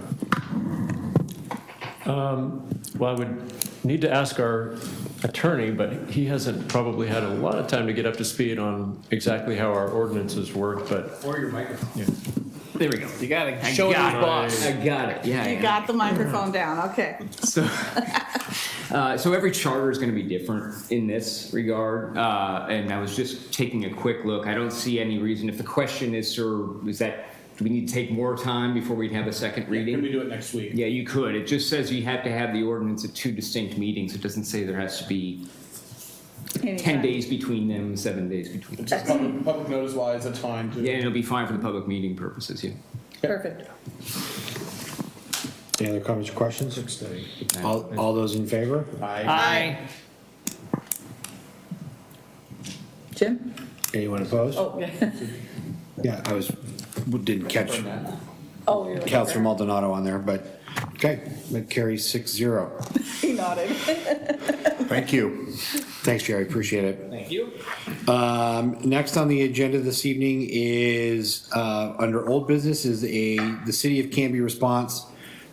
Well, I would need to ask our attorney, but he hasn't probably had a lot of time to get up to speed on exactly how our ordinances work, but. Or your microphone. Yeah. There we go. You gotta show it his boss. I got it, yeah. You got the microphone down, okay. So every charter is going to be different in this regard, and I was just taking a quick look. I don't see any reason, if the question is, sir, do we need to take more time before we'd have a second reading? Can we do it next week? Yeah, you could. It just says you have to have the ordinance at 2 distinct meetings. It doesn't say there has to be 10 days between them, 7 days between them. Just public notice wise, that's fine too. Yeah, and it'll be fine for the public meeting purposes, yeah. Perfect. Any other comments or questions? All those in favor? Aye. Jim? Anyone opposed? Oh, yeah. Yeah, didn't catch Oh, you're looking Counselor for- Maldonado on there, but, okay, that carries 6-0. He nodded. Thank you. Thanks, Jerry, appreciate it. Thank you. Next on the agenda this evening is, under old business, is the City of Canby response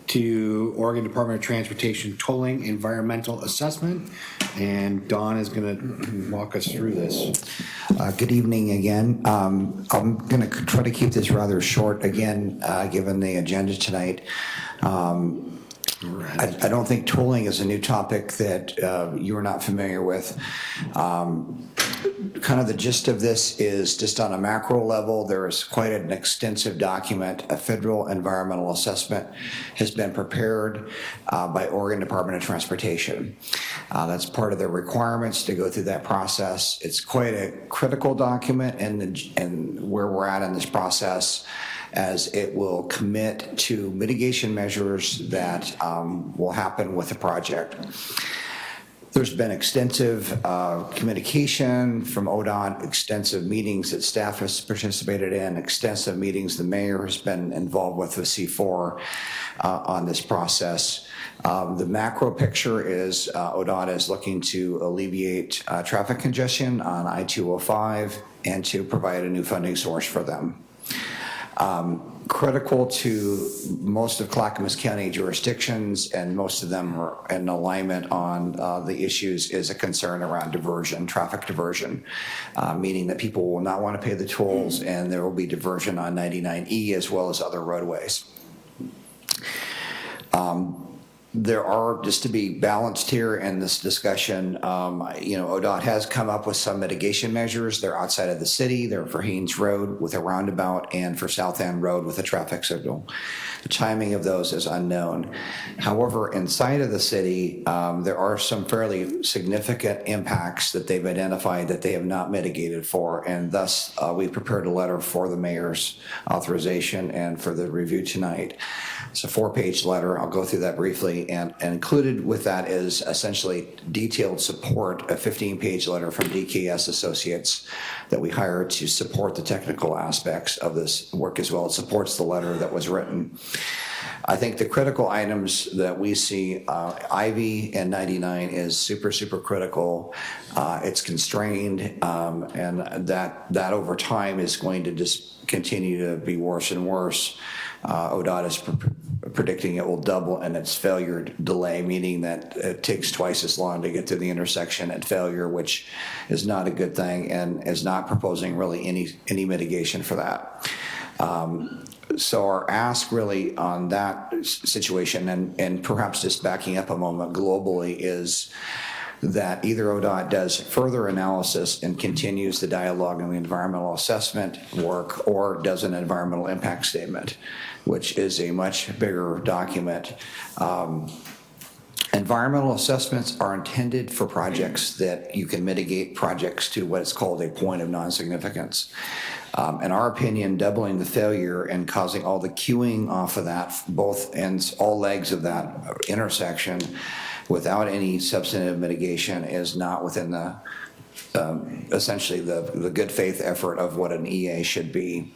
to Oregon Department of Transportation tolling environmental assessment. And Don is going to walk us through this. Good evening again. I'm going to try to keep this rather short again, given the agenda tonight. I don't think tolling is a new topic that you are not familiar with. Kind of the gist of this is just on a macro level, there is quite an extensive document. A federal environmental assessment has been prepared by Oregon Department of Transportation. That's part of the requirements to go through that process. It's quite a critical document and where we're at in this process, as it will commit to mitigation measures that will happen with the project. There's been extensive communication from ODOT, extensive meetings that staff has participated in, extensive meetings the mayor has been involved with C4 on this process. The macro picture is ODOT is looking to alleviate traffic congestion on I-205 and to provide a new funding source for them. Critical to most of Clackamas County jurisdictions, and most of them are in alignment on the issues, is a concern around diversion, traffic diversion, meaning that people will not want to pay the tolls, and there will be diversion on 99E as well as other roadways. There are, just to be balanced here in this discussion, ODOT has come up with some mitigation measures. They're outside of the city. They're for Haynes Road with a roundabout and for South End Road with a traffic signal. The timing of those is unknown. However, inside of the city, there are some fairly significant impacts that they've identified that they have not mitigated for, and thus we prepared a letter for the mayor's authorization and for the review tonight. It's a 4-page letter. I'll go through that briefly, and included with that is essentially detailed support, a 15-page letter from DKS Associates that we hired to support the technical aspects of this work, as well as supports the letter that was written. I think the critical items that we see, Ivy and 99 is super, super critical. It's constrained, and that over time is going to just continue to be worse and worse. ODOT is predicting it will double in its failure delay, meaning that it takes twice as long to get to the intersection at failure, which is not a good thing, and is not proposing really any mitigation for that. So our ask really on that situation, and perhaps just backing up a moment globally, is that either ODOT does further analysis and continues the dialogue on the environmental assessment work, or does an environmental impact statement, which is a much bigger document. Environmental assessments are intended for projects that you can mitigate projects to what is called a point of non-significance. In our opinion, doubling the failure and causing all the queuing off of that, both ends, all legs of that intersection, without any substantive mitigation, is not within the essentially the good faith effort of what an EA should be.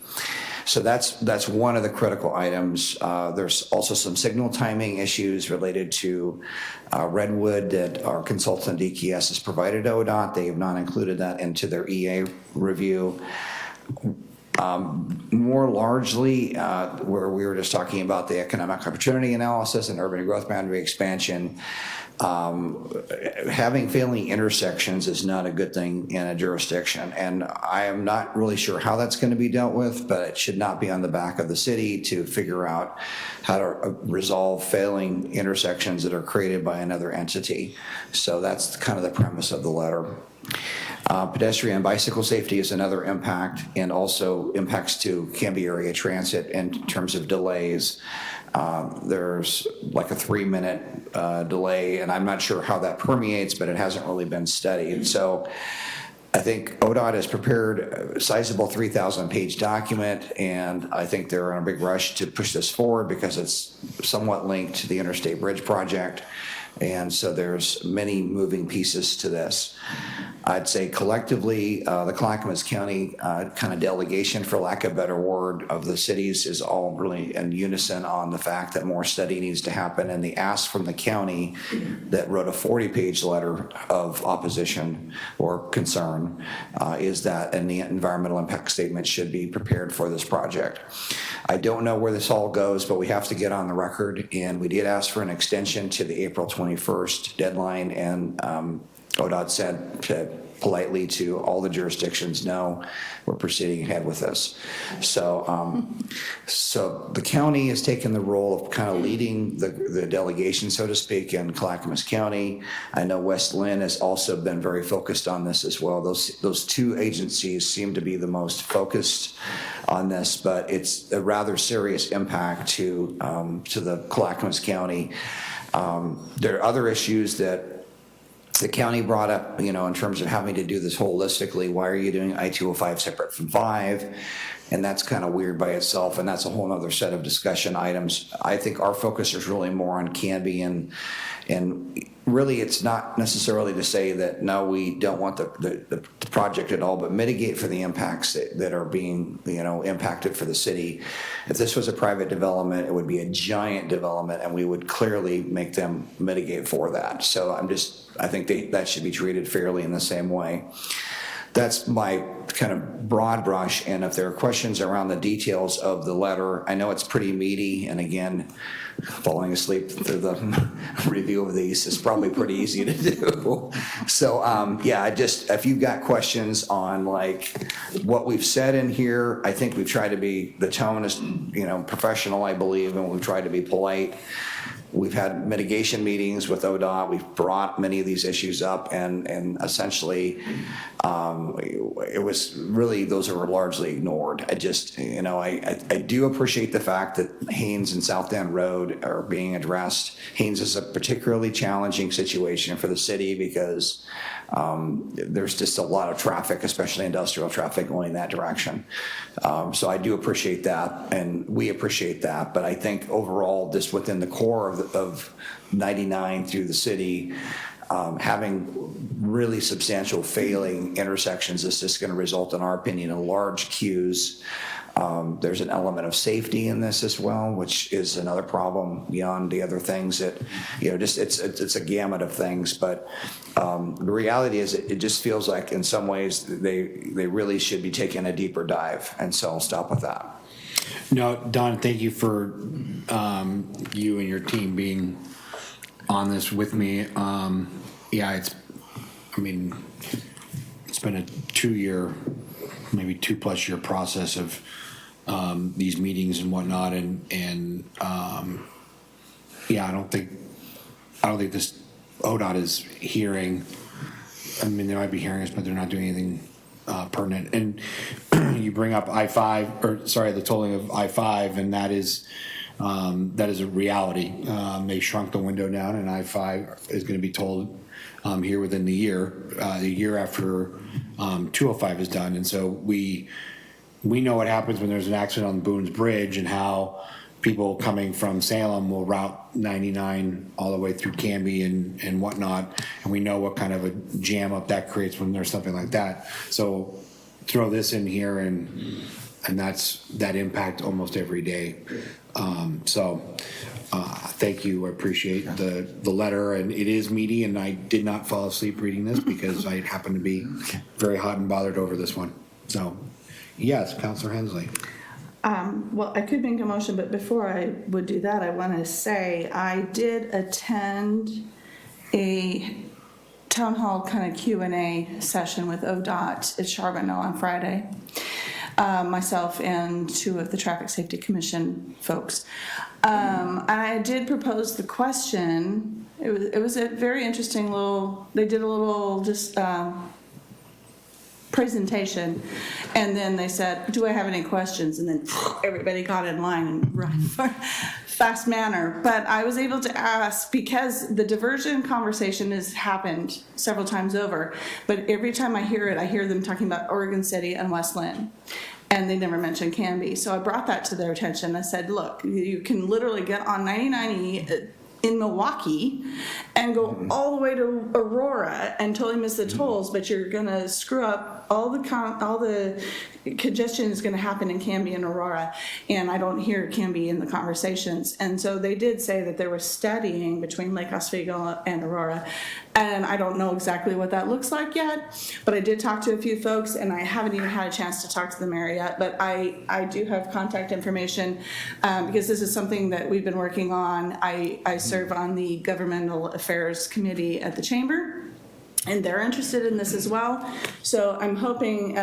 So that's one of the critical items. There's also some signal timing issues related to Redwood that our consultant DKS has provided to ODOT. They have not included that into their EA review. More largely, where we were just talking about the economic opportunity analysis and urban growth boundary expansion, having failing intersections is not a good thing in a jurisdiction, and I am not really sure how that's going to be dealt with, but it should not be on the back of the city to figure out how to resolve failing intersections that are created by another entity. So that's kind of the premise of the letter. Pedestrian and bicycle safety is another impact, and also impacts to Canby area transit in terms of delays. There's like a 3-minute delay, and I'm not sure how that permeates, but it hasn't really been studied. So I think ODOT has prepared a sizable 3,000-page document, and I think they're in a big rush to push this forward because it's somewhat linked to the Interstate Bridge project. And so there's many moving pieces to this. I'd say collectively, the Clackamas County kind of delegation, for lack of a better word, of the cities is all really in unison on the fact that more study needs to happen. And the ask from the county that wrote a 40-page letter of opposition or concern is that an environmental impact statement should be prepared for this project. I don't know where this all goes, but we have to get on the record. And we did ask for an extension to the April 21st deadline, and ODOT said politely to all the jurisdictions, no, we're proceeding ahead with this. So so the county has taken the role of kind of leading the delegation, so to speak, in Clackamas County. I know West Lynn has also been very focused on this as well. Those two agencies seem to be the most focused on this, but it's a rather serious impact to the Clackamas County. There are other issues that the county brought up, in terms of having to do this holistically. Why are you doing I-205 separate from 5? And that's kind of weird by itself, and that's a whole other set of discussion items. I think our focus is really more on Canby, and really it's not necessarily to say that, no, we don't want the project at all, but mitigate for the impacts that are being, impacted for the city. If this was a private development, it would be a giant development, and we would clearly make them mitigate for that. So I think that should be treated fairly in the same way. That's my kind of broad brush, and if there are questions around the details of the letter, I know it's pretty meaty, and again, falling asleep through the review of these is probably pretty easy to do. So if you've got questions on like what we've said in here, I think we've tried to be, the tone is, professional, I believe, and we've tried to be polite. We've had mitigation meetings with ODOT. We've brought many of these issues up, and essentially, it was really, those are largely ignored. I just, I do appreciate the fact that Haynes and South End Road are being addressed. Haynes is a particularly challenging situation for the city because there's just a lot of traffic, especially industrial traffic, going in that direction. So I do appreciate that, and we appreciate that. But I think overall, just within the core of 99 through the city, having really substantial failing intersections is just going to result, in our opinion, in large queues. There's an element of safety in this as well, which is another problem beyond the other things that, it's a gamut of things. But the reality is it just feels like in some ways they really should be taking a deeper dive. And so I'll stop with that. No, Don, thank you for you and your team being on this with me. It's been a 2-year, maybe 2+ year process of these meetings and whatnot, and I don't think this ODOT is hearing. They might be hearing us, but they're not doing anything pertinent. And you bring up the tolling of I-5, and that is a reality. They shrunk the window down, and I-5 is going to be tolled here within the year after 205 is done. And so we know what happens when there's an accident on Boone's Bridge, and how people coming from Salem will route 99 all the way through Canby and whatnot. And we know what kind of a jam up that creates when there's something like that. So throw this in here, and that's that impact almost every day. Thank you. I appreciate the letter, and it is meaty, and I did not fall asleep reading this because I happen to be very hot and bothered over this one. So, yes, Councilor Hensley. Well, I could make a motion, but before I would do that, I want to say I did attend a town hall kind of Q&A session with ODOT at Charbonneau on Friday. Myself and 2 of the Traffic Safety Commission folks. I did propose the question. It was a very interesting they did a little just presentation, and then they said, do I have any questions? And then everybody got in line and ran for fast manner. But I was able to ask, because the diversion conversation has happened several times over, but every time I hear it, I hear them talking about Oregon City and West Lynn. And they never mentioned Canby. So I brought that to their attention. I said, look, you can literally get on 99E in Milwaukee and go all the way to Aurora and totally miss the tolls, but you're gonna screw up all the congestion is gonna happen in Canby and Aurora, and I don't hear Canby in the conversations. And so they did say that there was studying between Lake Oswego and Aurora, and I don't know exactly what that looks like yet, but I did talk to a few folks, and I haven't even had a chance to talk to the mayor yet, but I do have contact information, because this is something that we've been working on. I serve on the Governmental Affairs Committee at the Chamber, and they're interested in this as well. So I'm hoping,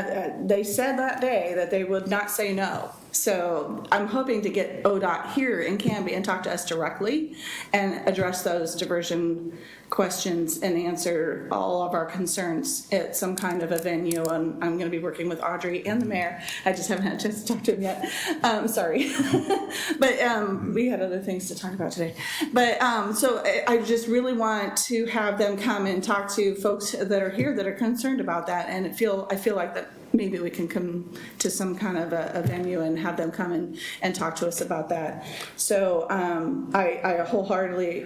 they said that day that they would not say no. So I'm hoping to get ODOT here in Canby and talk to us directly and address those diversion questions and answer all of our concerns at some kind of a venue. And I'm going to be working with Audrey and the mayor. I just haven't had a chance to talk to him yet. Sorry. But we had other things to talk about today. But so I just really want to have them come and talk to folks that are here that are concerned about that. And I feel like that maybe we can come to some kind of a venue and have them come and talk to us about that. So I wholeheartedly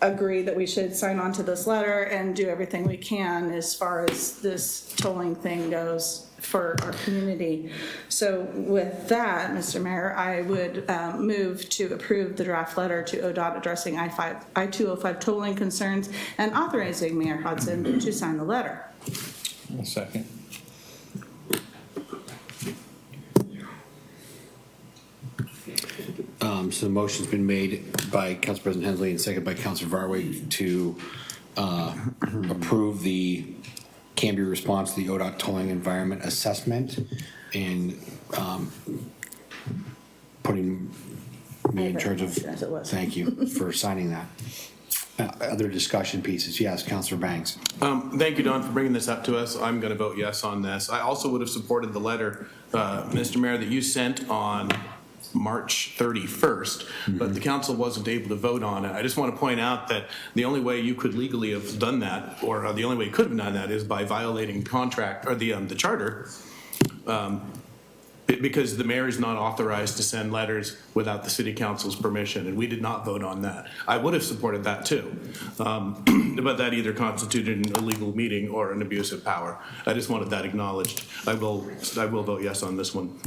agree that we should sign on to this letter and do everything we can as far as this tolling thing goes for our community. So with that, Mr. Mayor, I would move to approve the draft letter to ODOT addressing I-205 tolling concerns and authorizing Mayor Hodson to sign the letter. A second. So the motion's been made by Council President Hensley and seconded by Councilor Varway to approve the Canby response to the ODOT tolling environment assessment and putting me in charge of, thank you for signing that. Other discussion pieces. Yes, Councilor Banks. Thank you, Don, for bringing this up to us. I'm going to vote yes on this. I also would have supported the letter, Mr. Mayor, that you sent on March 31st, but the council wasn't able to vote on it. I just want to point out that the only way you could legally have done that, or the only way you could have done that, is by violating contract or the charter, because the mayor is not authorized to send letters without the city council's permission, and we did not vote on that. I would have supported that too, but that either constituted an illegal meeting or an abuse of power. I just wanted that acknowledged. I will vote yes on this one.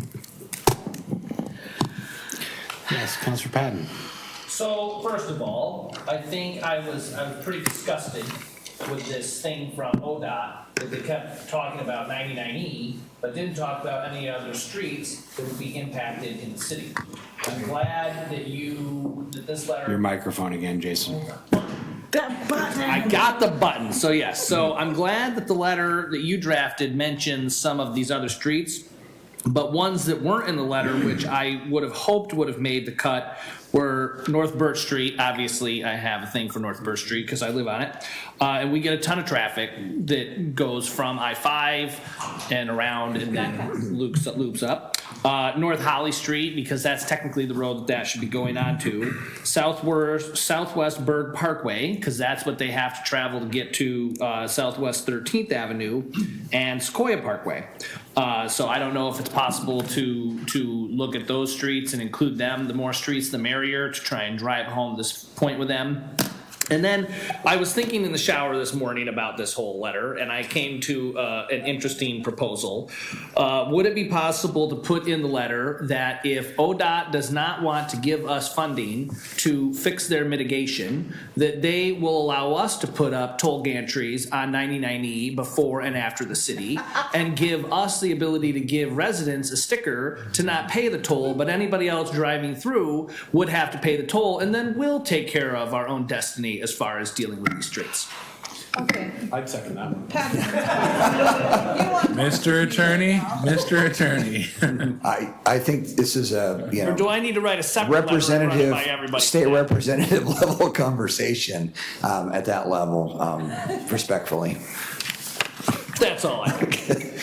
Yes, Councilor Patton. So first of all, I think I was pretty disgusted with this thing from ODOT that they kept talking about 99E, but didn't talk about any other streets that would be impacted in the city. I'm glad that this letter. Your microphone again, Jason. That button. I got the button. So yes, so I'm glad that the letter that you drafted mentions some of these other streets. But ones that weren't in the letter, which I would have hoped would have made the cut, were North Birch Street. Obviously, I have a thing for North Birch Street because I live on it. And we get a ton of traffic that goes from I-5 and around and then loops up. North Holly Street, because that's technically the road that should be going on to. Southwest Berg Parkway, because that's what they have to travel to get to Southwest 13th Avenue, and Sequoia Parkway. So I don't know if it's possible to look at those streets and include them. The more streets, the merrier, to try and drive home this point with them. And then I was thinking in the shower this morning about this whole letter, and I came to an interesting proposal. Would it be possible to put in the letter that if ODOT does not want to give us funding to fix their mitigation, that they will allow us to put up toll gantries on 99E before and after the city, and give us the ability to give residents a sticker to not pay the toll, but anybody else driving through would have to pay the toll, and then we'll take care of our own destiny as far as dealing with these streets. Okay. I'd second that one. Mr. Attorney. I think this is a, Or do I need to write a separate letter and run it by everybody? state representative level conversation at that level, respectfully. That's all I think.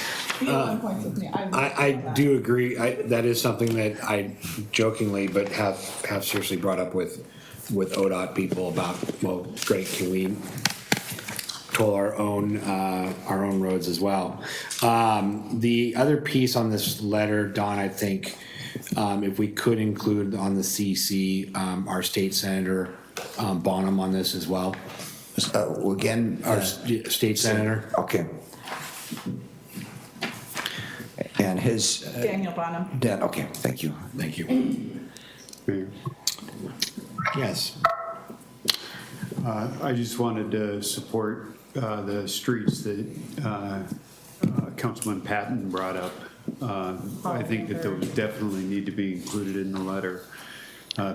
I do agree. That is something that I jokingly, but have seriously brought up with ODOT people about, well, great, can we toll our own roads as well? The other piece on this letter, Don, I think if we could include on the CC our state senator Bonham on this as well. Again, Our state senator. okay. And his, Daniel Bonham. Dan, okay, thank you. Thank you. Yes. I just wanted to support the streets that Councilman Patton brought up. I think that those definitely need to be included in the letter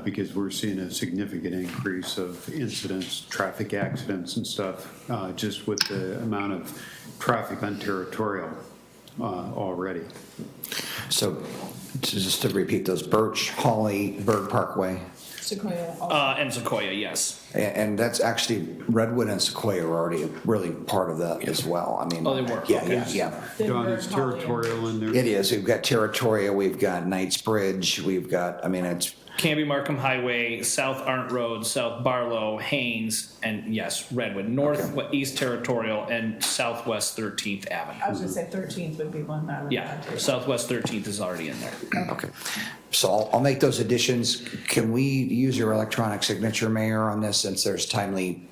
because we're seeing a significant increase of incidents, traffic accidents and stuff, just with the amount of traffic on Territorial already. So just to repeat those, Birch, Holly, Bird Parkway, Sequoia. And Sequoia, yes. and that's actually, Redwood and Sequoia are already really part of that as well. I mean. Oh, they were? Yeah, Okay. yeah. Don, is Territorial in there? It is. We've got Territoria, we've got Knightsbridge, we've got, I mean, it's, Canby Markham Highway, South Arndt Road, South Barlow, Haynes, and yes, Redwood, North, East Territorial, and Southwest 13th Avenue. I was gonna say 13th would be one I would Yeah, add to. Southwest 13th is already in there. okay. So I'll make those additions. Can we use your electronic signature, Mayor, on this since there's timely,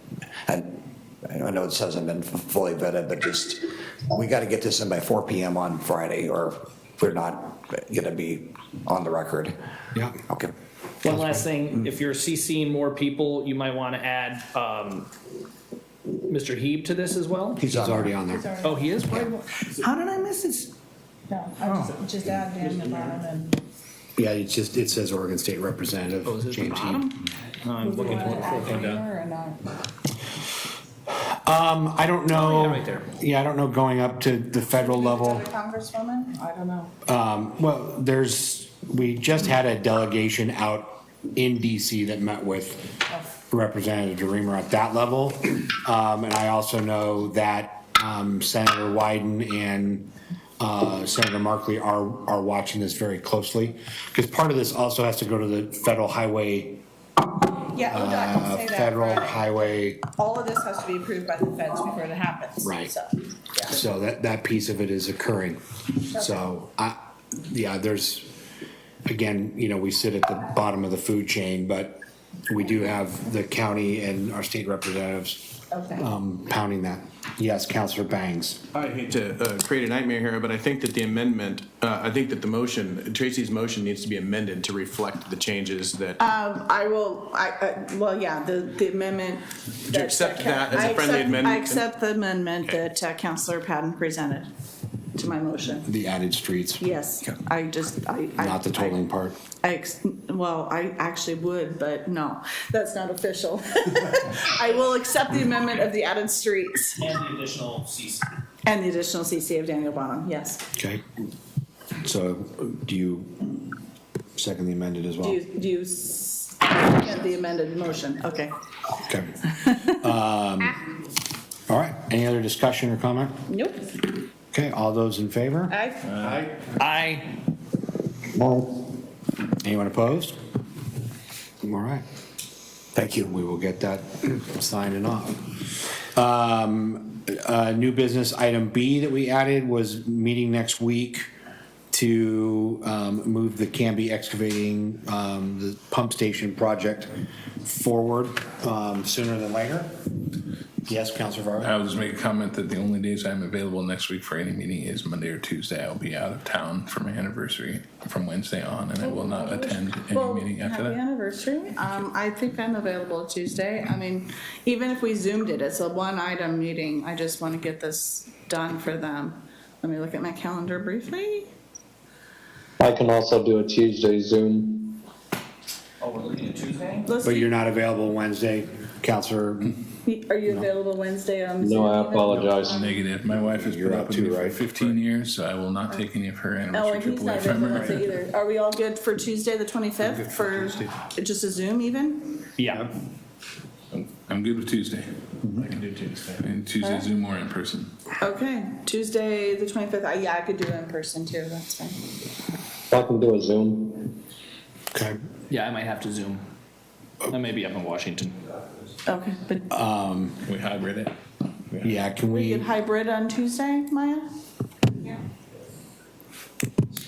and I know this hasn't been fully vetted, but just, we got to get this in by 4 PM on Friday or we're not going to be on the record. Yeah. Okay. One last thing, if you're CCing more people, you might want to add Mr. Heeb to this as well? He's already on there. Oh, he is? How did I miss this? No, I just add Daniel Bonham and. Yeah, it says Oregon State Representative. Oh, is it the James Heap. bottom? I'm looking for it before it came down. Or not? I don't know. Oh, yeah, right there. Yeah, I don't know going up to the federal level. Congresswoman? I don't know. Well, we just had a delegation out in DC that met with Representative DeReamer at that level. And I also know that Senator Wyden and Senator Markley are watching this very closely. Because part of this also has to go to the federal highway, Yeah, ODOT can say that. federal right? all All of this has to be approved by the feds before it happens. Right. So, yeah. So that piece of it is occurring. So, there's, again, we sit at the bottom of the food chain, but we do have the county and our state representatives pounding that. Yes, Councilor Bangs. I hate to create a nightmare here, but I think that the amendment, I think that the motion, Tracy's motion needs to be amended to reflect the changes that. Well, yeah, the amendment. Would you accept that as a friendly amendment? I accept the amendment that Councilor Patton presented to my motion. The added streets. Yes, Not the tolling part. Well, I actually would, but no, that's not official. I will accept the amendment of the added streets. And the additional CC. And the additional CC of Daniel Bonham, yes. Okay. So do you second the amended as well? Do you second the amended motion? Okay. Okay. All right. Any other discussion or comment? Nope. Okay. All those in favor? Aye. Anyone opposed? All right. Thank you. We will get that signed and off. New business item B that we added was meeting next week to move the Canby excavating the pump station project forward sooner than later. Yes, Councilor Varga? I will just make a comment that the only days I'm available next week for any meeting is Monday or Tuesday. I'll be out of town for my anniversary from Wednesday on, and I will not attend any meeting after Happy that. anniversary. I think I'm available Tuesday. I mean, even if we Zoomed it, it's a one-item meeting. I just want to get this done for them. Let me look at my calendar briefly. I can also do a Tuesday Zoom. Oh, we're looking at Tuesday? But you're not available Wednesday, Councilor? Are you available Wednesday on Zoom? No, I even? apologize. Negative. My wife has You're put out up with too, me for right? 15 years, so I will not take any of her Oh, anniversary and trip he's away not from available her. Wednesday either. Are we all good for Tuesday, the 25th, for just a Zoom even? Yeah. I'm good with Tuesday. I can do Tuesday. And Tuesday, Zoom or in person. Okay, Tuesday, the 25th. Yeah, I could do it in person too. That's fine. I can do a Zoom. Okay. Yeah, I might have to Zoom. I may be up in Washington. Okay, but Can we hybrid it? Yeah, can we we? get hybrid on Tuesday, Maya?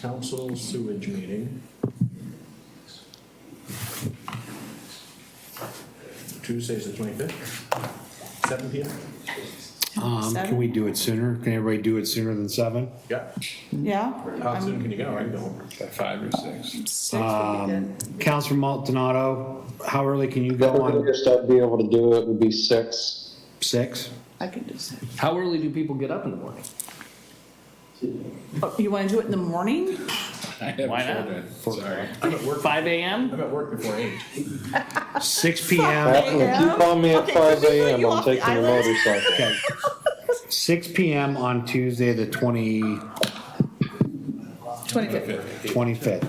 Council sewage meeting. Tuesday's the 25th, 7 PM? Can we do it sooner? Can everybody do it sooner than 7? Yeah. Yeah? How soon can you go? I can go. By 5 or 6. 6 would be good. Councilor Maldonado, how early can you go The on earliest I'd be able to do it would be 6. 6? I can do 6. How early do people get up in the morning? Oh, you want to do it in the morning? I have Why a not? children, sorry. I'm at work. 5 a.m.? I'm at work before 8. 6 p.m. If you call me at Okay, 5 can we put a.m., you I'm off the taking your island? motorcycle. Okay. 6 p.m. on Tuesday, the 25th. 25th.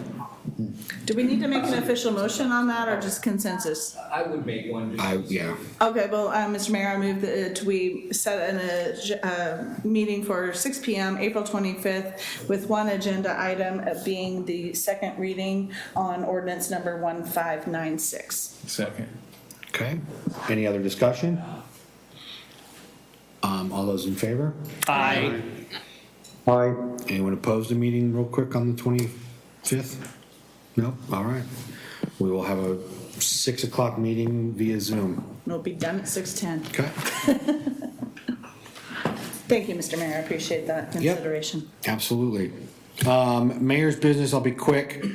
Do we need to make an official motion on that or just consensus? I would make one. Yeah. Okay, well, Mr. Mayor, I move that we set a meeting for 6 PM, April 25th, with one agenda item being the second reading on ordinance number 1596. Second. Okay. Any other discussion? All those in favor? Aye. Aye. Anyone opposed to meeting real quick on the 25th? No? All right. We will have a 6 o'clock meeting via Zoom. It'll be done at 6:10. Okay. Thank you, Mr. Mayor, I appreciate that consideration. Absolutely. Mayor's business, I'll be quick.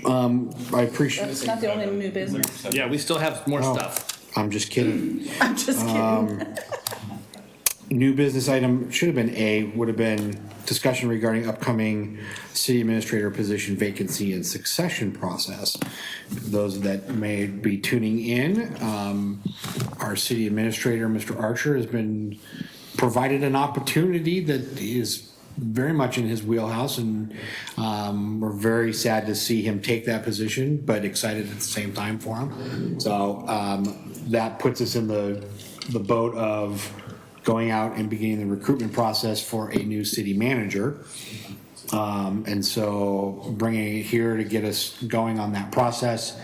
I appreciate. It's not the only new business. Yeah, we still have more stuff. I'm just kidding. I'm just kidding. New business item, should have been A, would have been discussion regarding upcoming city administrator position vacancy and succession process. Those that may be tuning in, our city administrator, Mr. Archer, has been provided an opportunity that is very much in his wheelhouse, and we're very sad to see him take that position, but excited at the same time for him. So that puts us in the boat of going out and beginning the recruitment process for a new city manager. And so bringing it here to get us going on that process.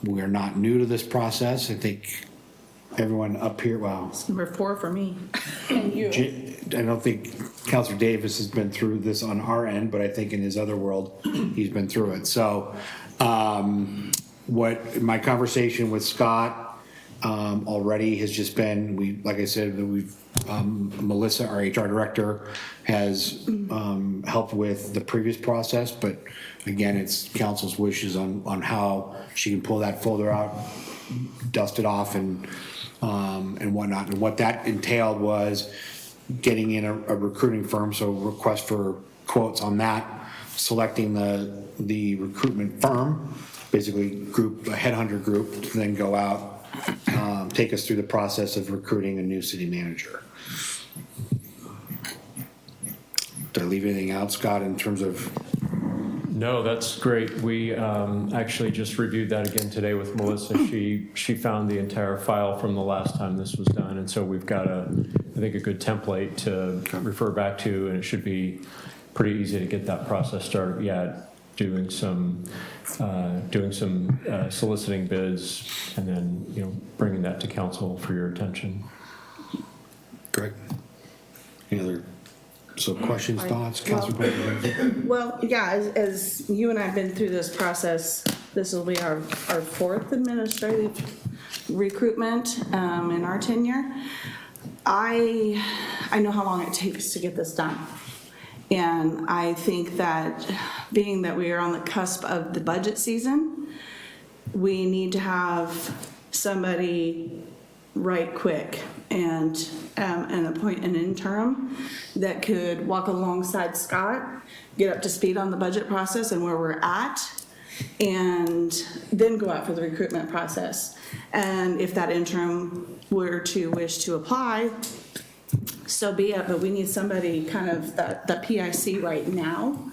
We are not new to this process. I think everyone up here, well, It's number 4 for me and you. I don't think Councilor Davis has been through this on our end, but I think in his other world, he's been through it. So what my conversation with Scott already has just been, like I said, we've Melissa, our HR director, has helped with the previous process, but again, it's council's wishes on how she can pull that folder out, dust it off, and whatnot. And what that entailed was getting in a recruiting firm, so request for quotes on that, selecting the recruitment firm, basically a headhunter group, to then go out, take us through the process of recruiting a new city manager. Did I leave anything out, Scott, in terms of? No, that's great. We actually just reviewed that again today with Melissa. She found the entire file from the last time this was done, and so we've got I think a good template to refer back to, and it should be pretty easy to get that process started. Yeah, doing some soliciting bids, and then bringing that to council for your attention. Correct. Any other? So questions, thoughts, Councilor? Well, yeah, as you and I have been through this process, this will be our 4th administrative recruitment in our tenure. I know how long it takes to get this done. And I think that being that we are on the cusp of the budget season, we need to have somebody right quick and appoint an interim that could walk alongside Scott, get up to speed on the budget process and where we're at, and then go out for the recruitment process. And if that interim were to wish to apply, so be it, but we need somebody kind of the PIC right now.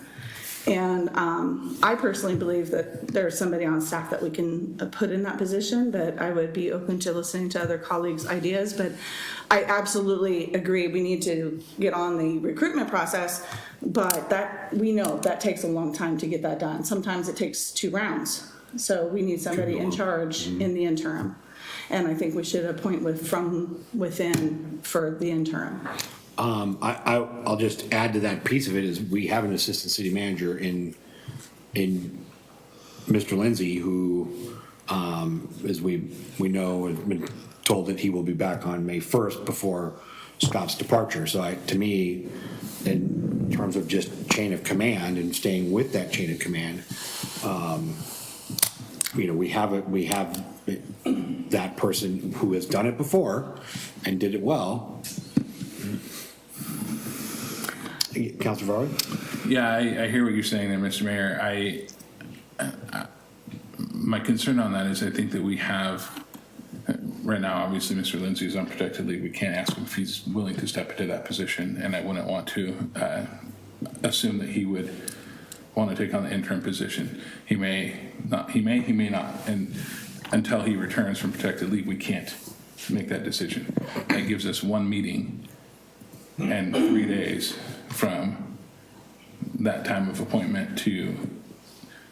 And I personally believe that there's somebody on staff that we can put in that position, but I would be open to listening to other colleagues' ideas. But I absolutely agree, we need to get on the recruitment process, but we know that takes a long time to get that done. Sometimes it takes 2 rounds. So we need somebody in charge in the interim. And I think we should appoint from within for the interim. I'll just add to that piece of it is we have an assistant city manager in Mr. Lindsay who As we know, have been told that he will be back on May 1st before Scott's departure. So to me, in terms of just chain of command and staying with that chain of command, we have that person who has done it before and did it well. Councilor Varley? Yeah, I hear what you're saying there, Mr. Mayor. My concern on that is I think that we have, right now, obviously, Mr. Lindsay is on protected leave. We can't ask him if he's willing to step into that position, and I wouldn't want to assume that he would want to take on the interim position. He may not, and until he returns from protected leave, we can't make that decision. That gives us one meeting and 3 days from that time of appointment to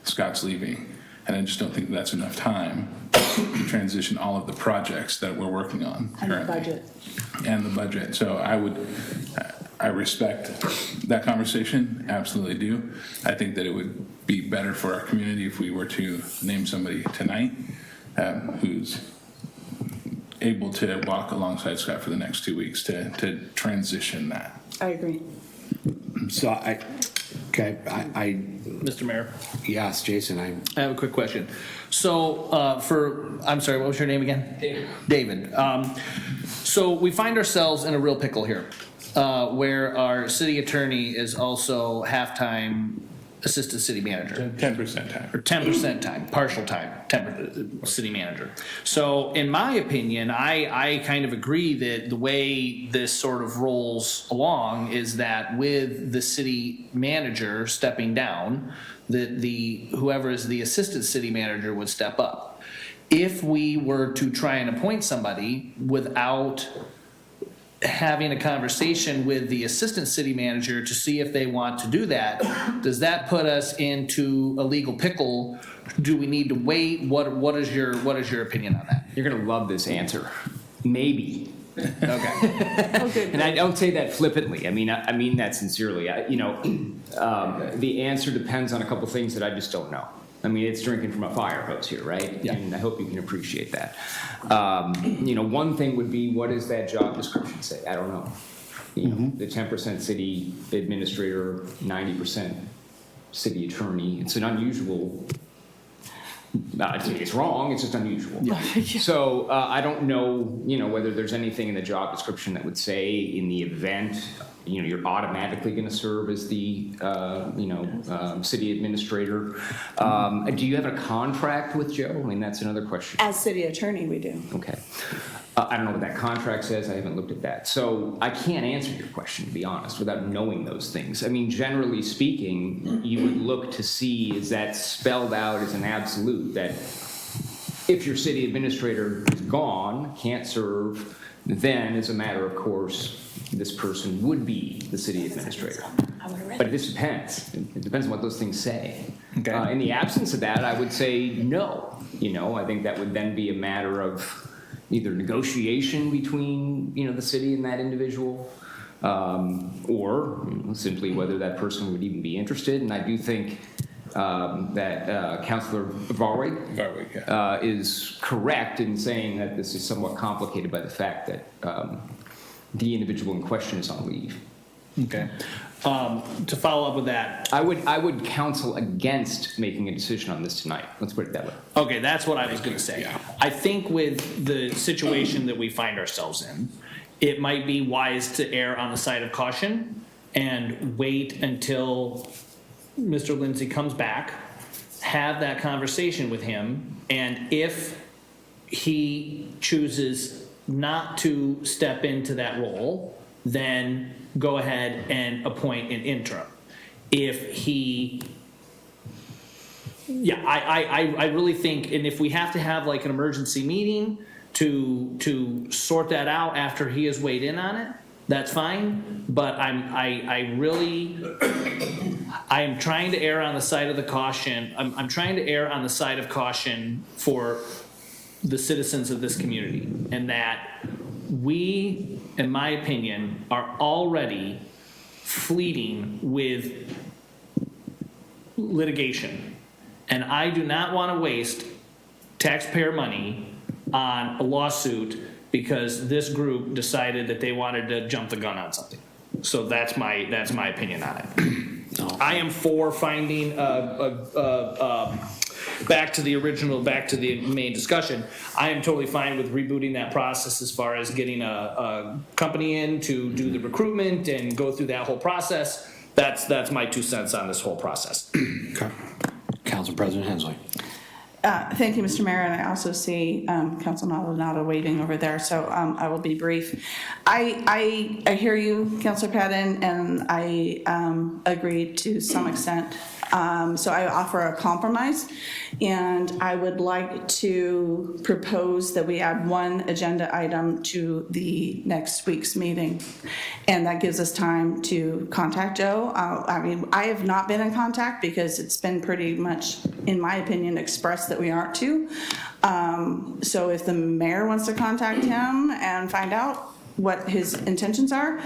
Scott's leaving. And I just don't think that's enough time to transition all of the projects that we're working on And the currently. budget. And the budget. So I respect that conversation, absolutely do. I think that it would be better for our community if we were to name somebody tonight who's able to walk alongside Scott for the next 2 weeks to transition that. I agree. So Mr. Mayor, yes, Jason, I have a quick question. So I'm sorry, what was your name again? David. So we find ourselves in a real pickle here, where our city attorney is also half-time assistant city manager. 10% time. Or 10% time, partial time, city manager. So in my opinion, I kind of agree that the way this sort of rolls along is that with the city manager stepping down, that whoever is the assistant city manager would step up. If we were to try and appoint somebody without having a conversation with the assistant city manager to see if they want to do that, does that put us into a legal pickle? Do we need to wait? What is your opinion on that? You're gonna love this answer. Maybe. Okay. And I don't say that flippantly. I mean that sincerely. The answer depends on a couple things that I just don't know. I mean, it's drinking from a fire hose here, right? Yeah. And I hope you can appreciate that. One thing would be, what does that job description say? I don't know. The 10% city administrator, 90% city attorney. It's an unusual. I'd say it's wrong. It's just unusual. Yeah. So I don't know, whether there's anything in the job description that would say in the event, you're automatically going to serve as the, city administrator. Do you have a contract with Joe? I mean, that's another question. As city attorney, we do. Okay. I don't know what that contract says. I haven't looked at that. So I can't answer your question, to be honest, without knowing those things. I mean, generally speaking, you would look to see, is that spelled out as an absolute, that if your city administrator is gone, can't serve, then as a matter of course, this person would be the city administrator. But this depends. It depends on what those things say. Okay. In the absence of that, I would say no. I think that would then be a matter of either negotiation between, the city and that individual, or simply whether that person would even be interested. And I do think that Councilor Varwig is correct in saying that this is somewhat complicated by the fact that the individual in question is on leave. Okay. To follow up with that, I would counsel against making a decision on this tonight. Let's put it that way. okay, that's what I was going to say. I think with the situation that we find ourselves in, it might be wise to err on the side of caution and wait until Mr. Lindsay comes back, have that conversation with him, and if he chooses not to step into that role, then go ahead and appoint an interim. If he, I really think, and if we have to have like an emergency meeting to sort that out after he has weighed in on it, that's fine. But I am trying to err on the side of the caution. I'm trying to err on the side of caution for the citizens of this community, and that we, in my opinion, are already fleeting with litigation. And I do not want to waste taxpayer money on a lawsuit because this group decided that they wanted to jump the gun on something. So that's my opinion on it. I am for finding back to the main discussion. I am totally fine with rebooting that process as far as getting a company in to do the recruitment and go through that whole process. That's my 2 cents on this whole process. Okay. Council President Hensley. Thank you, Mr. Mayor, and I also see Council Maldonado waiting over there, so I will be brief. I hear you, Councilor Patton, and I agree to some extent. So I offer a compromise, and I would like to propose that we add one agenda item to the next week's meeting, and that gives us time to contact Joe. I mean, I have not been in contact because it's been pretty much, in my opinion, expressed that we aren't to. So if the mayor wants to contact him and find out what his intentions are,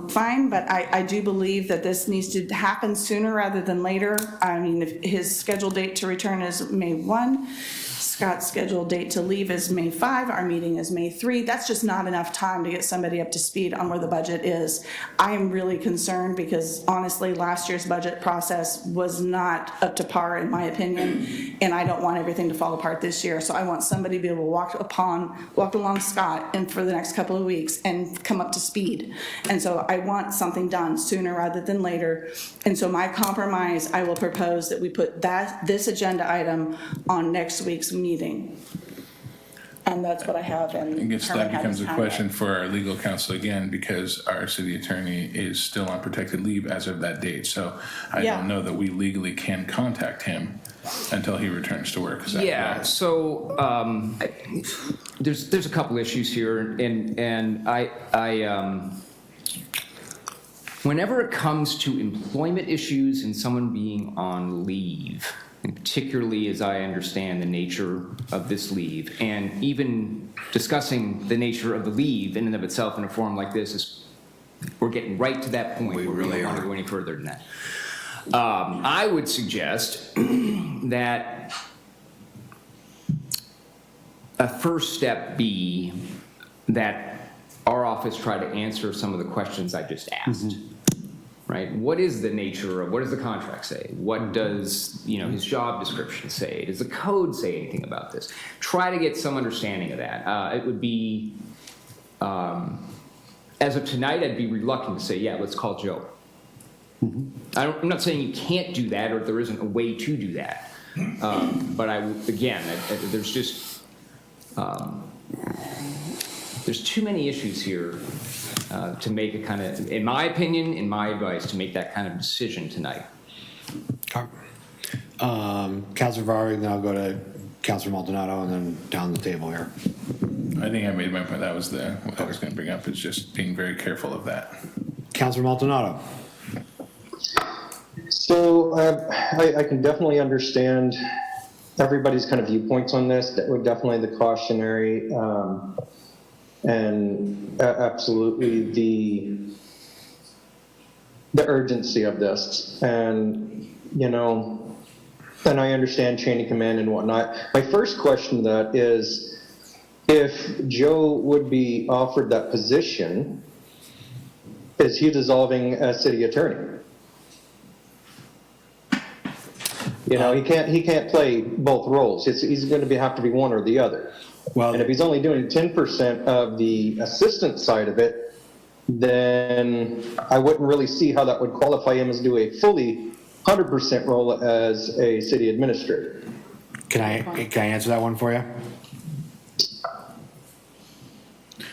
fine, but I do believe that this needs to happen sooner rather than later. I mean, if his scheduled date to return is May 1, Scott's scheduled date to leave is May 5, our meeting is May 3. That's just not enough time to get somebody up to speed on where the budget is. I am really concerned because honestly, last year's budget process was not up to par in my opinion, and I don't want everything to fall apart this year. So I want somebody to be able to walk along Scott and for the next couple of weeks and come up to speed. And so I want something done sooner rather than later. And so my compromise, I will propose that we put this agenda item on next week's meeting. And that's what I have. And I guess that becomes a Herman question for our legal counsel again, because our city attorney is still on protected leave as of that date. So I don't know that we legally can contact him until he returns to work. Is that correct? So there's a couple issues here, and I whenever it comes to employment issues and someone being on leave, and particularly as I understand the nature of this leave, and even discussing the nature of the leave in and of itself in a forum like this, is we're getting right to that point where we don't want to go any further than that. I would suggest that a first step be that our office try to answer some of the questions I just asked. Right? What is the nature of, what does the contract say? What does, his job description say? Does the code say anything about this? Try to get some understanding of that. It would be, as of tonight, I'd be reluctant to say, yeah, let's call Joe. I'm not saying you can't do that or there isn't a way to do that. But there's just, there's too many issues here to make a kind of, in my opinion, in my advice, to make that kind of decision tonight. Councilor Varg, then I'll go to Councilor Maldonado and then down the table here. I think I made my point. That was what I was going to bring up, is just being very careful of that. Councilor Maldonado. So I can definitely understand everybody's kind of viewpoints on this. That would definitely the cautionary and absolutely the urgency of this. And, and I understand chain of command and whatnot. My first question to that is, if Joe would be offered that position, is he dissolving as city attorney? He can't play both roles. He's going to have to be one or the other. Well, and if he's only doing 10% of the assistant side of it, then I wouldn't really see how that would qualify him as do a fully 100% role as a city administrator. Can I answer that one for you?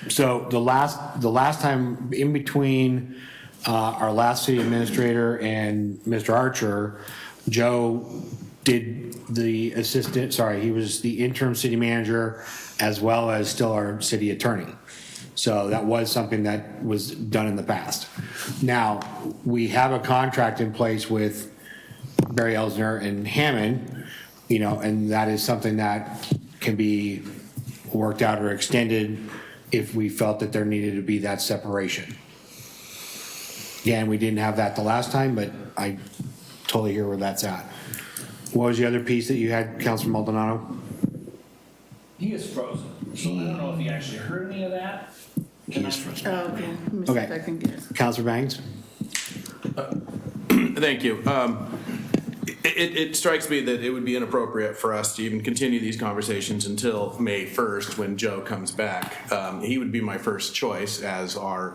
So the last time in between our last city administrator and Mr. Archer, Joe did he was the interim city manager as well as still our city attorney. So that was something that was done in the past. Now, we have a contract in place with Barry Elsner and Hammond, and that is something that can be worked out or extended if we felt that there needed to be that separation. Again, we didn't have that the last time, but I totally hear where that's at. What was the other piece that you had, Councilor Maldonado? He is frozen, so I don't know if he actually heard any of that. He's frozen. Oh, okay. Let me see if I can get. Counselor Bangs? Thank you. It strikes me that it would be inappropriate for us to even continue these conversations until May 1st, when Joe comes back. He would be my first choice as our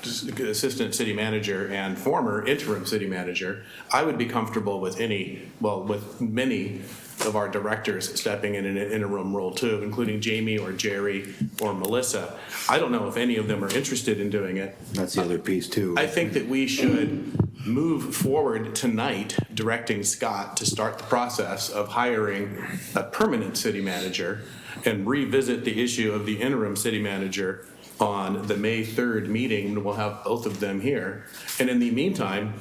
assistant city manager and former interim city manager. I would be comfortable with with many of our directors stepping in an interim role too, including Jamie or Jerry or Melissa. I don't know if any of them are interested in doing it. That's the other piece too. I think that we should move forward tonight directing Scott to start the process of hiring a permanent city manager and revisit the issue of the interim city manager on the May 3rd meeting. We'll have both of them here. And in the meantime,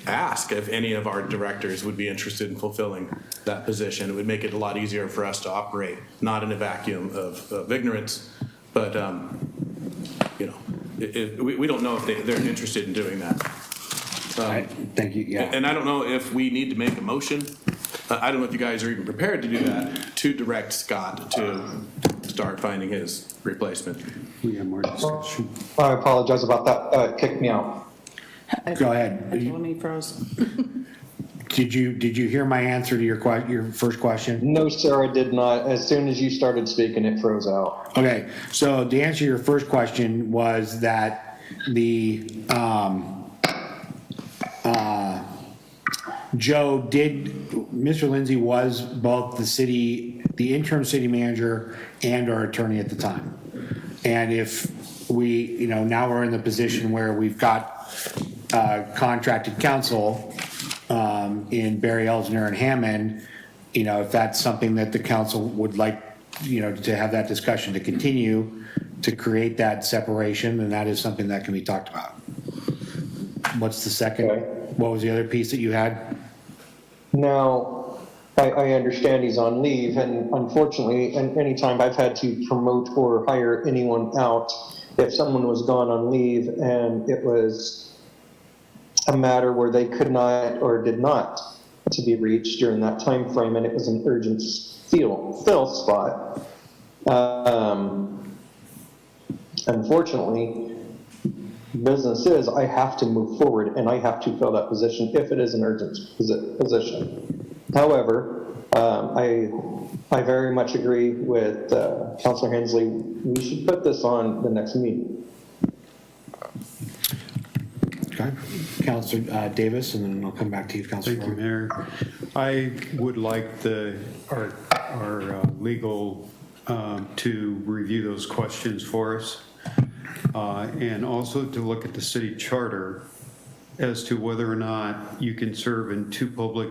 ask if any of our directors would be interested in fulfilling that position. It would make it a lot easier for us to operate, not in a vacuum of ignorance, but we don't know if they're interested in doing that. Thank you, yeah. And I don't know if we need to make a motion. I don't know if you guys are even prepared to do that, to direct Scott to start finding his replacement. We have more discussion. I apologize about that. Kicked me out. Go ahead. I told him he froze. Did you hear my answer to your first question? No, sir, I did not. As soon as you started speaking, it froze out. Okay, so the answer to your first question was that Mr. Lindsay was both the interim city manager and our attorney at the time. And if we, now we're in the position where we've got contracted counsel in Barry Elsner and Hammond, if that's something that the council would like, to have that discussion to continue to create that separation, then that is something that can be talked about. What's the second? Okay. What was the other piece that you had? Now, I understand he's on leave, and unfortunately, anytime I've had to promote or hire anyone out, if someone was gone on leave and it was a matter where they could not or did not to be reached during that time frame, and it was an urgent fill spot, unfortunately, business is I have to move forward and I have to fill that position if it is an urgent position. However, I very much agree with Councilor Hensley. We should put this on the next meeting. Okay, Councilor Davis, and then I'll come back to you, Councilor. Thank you, Mayor. I would like our legal to review those questions for us, and also to look at the city charter as to whether or not you can serve in two public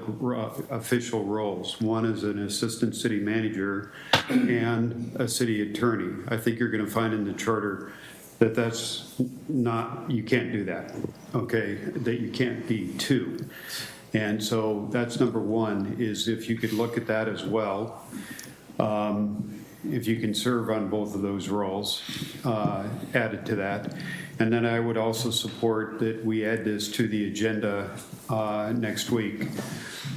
official roles. One is an assistant city manager and a city attorney. I think you're going to find in the charter that that's not, you can't do that, okay? That you can't be two. And so that's number one, is if you could look at that as well. If you can serve on both of those roles, added to that. And then I would also support that we add this to the agenda next week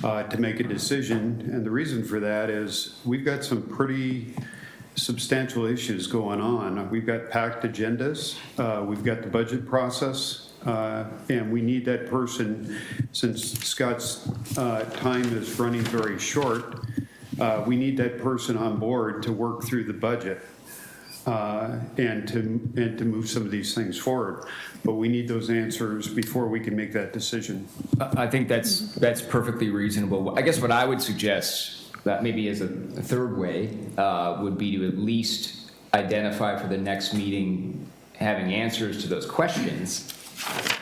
to make a decision. And the reason for that is we've got some pretty substantial issues going on. We've got packed agendas. We've got the budget process. And we need that person, since Scott's time is running very short, we need that person on board to work through the budget and to move some of these things forward. But we need those answers before we can make that decision. I think that's perfectly reasonable. I guess what I would suggest, that maybe as a third way, would be to at least identify for the next meeting having answers to those questions.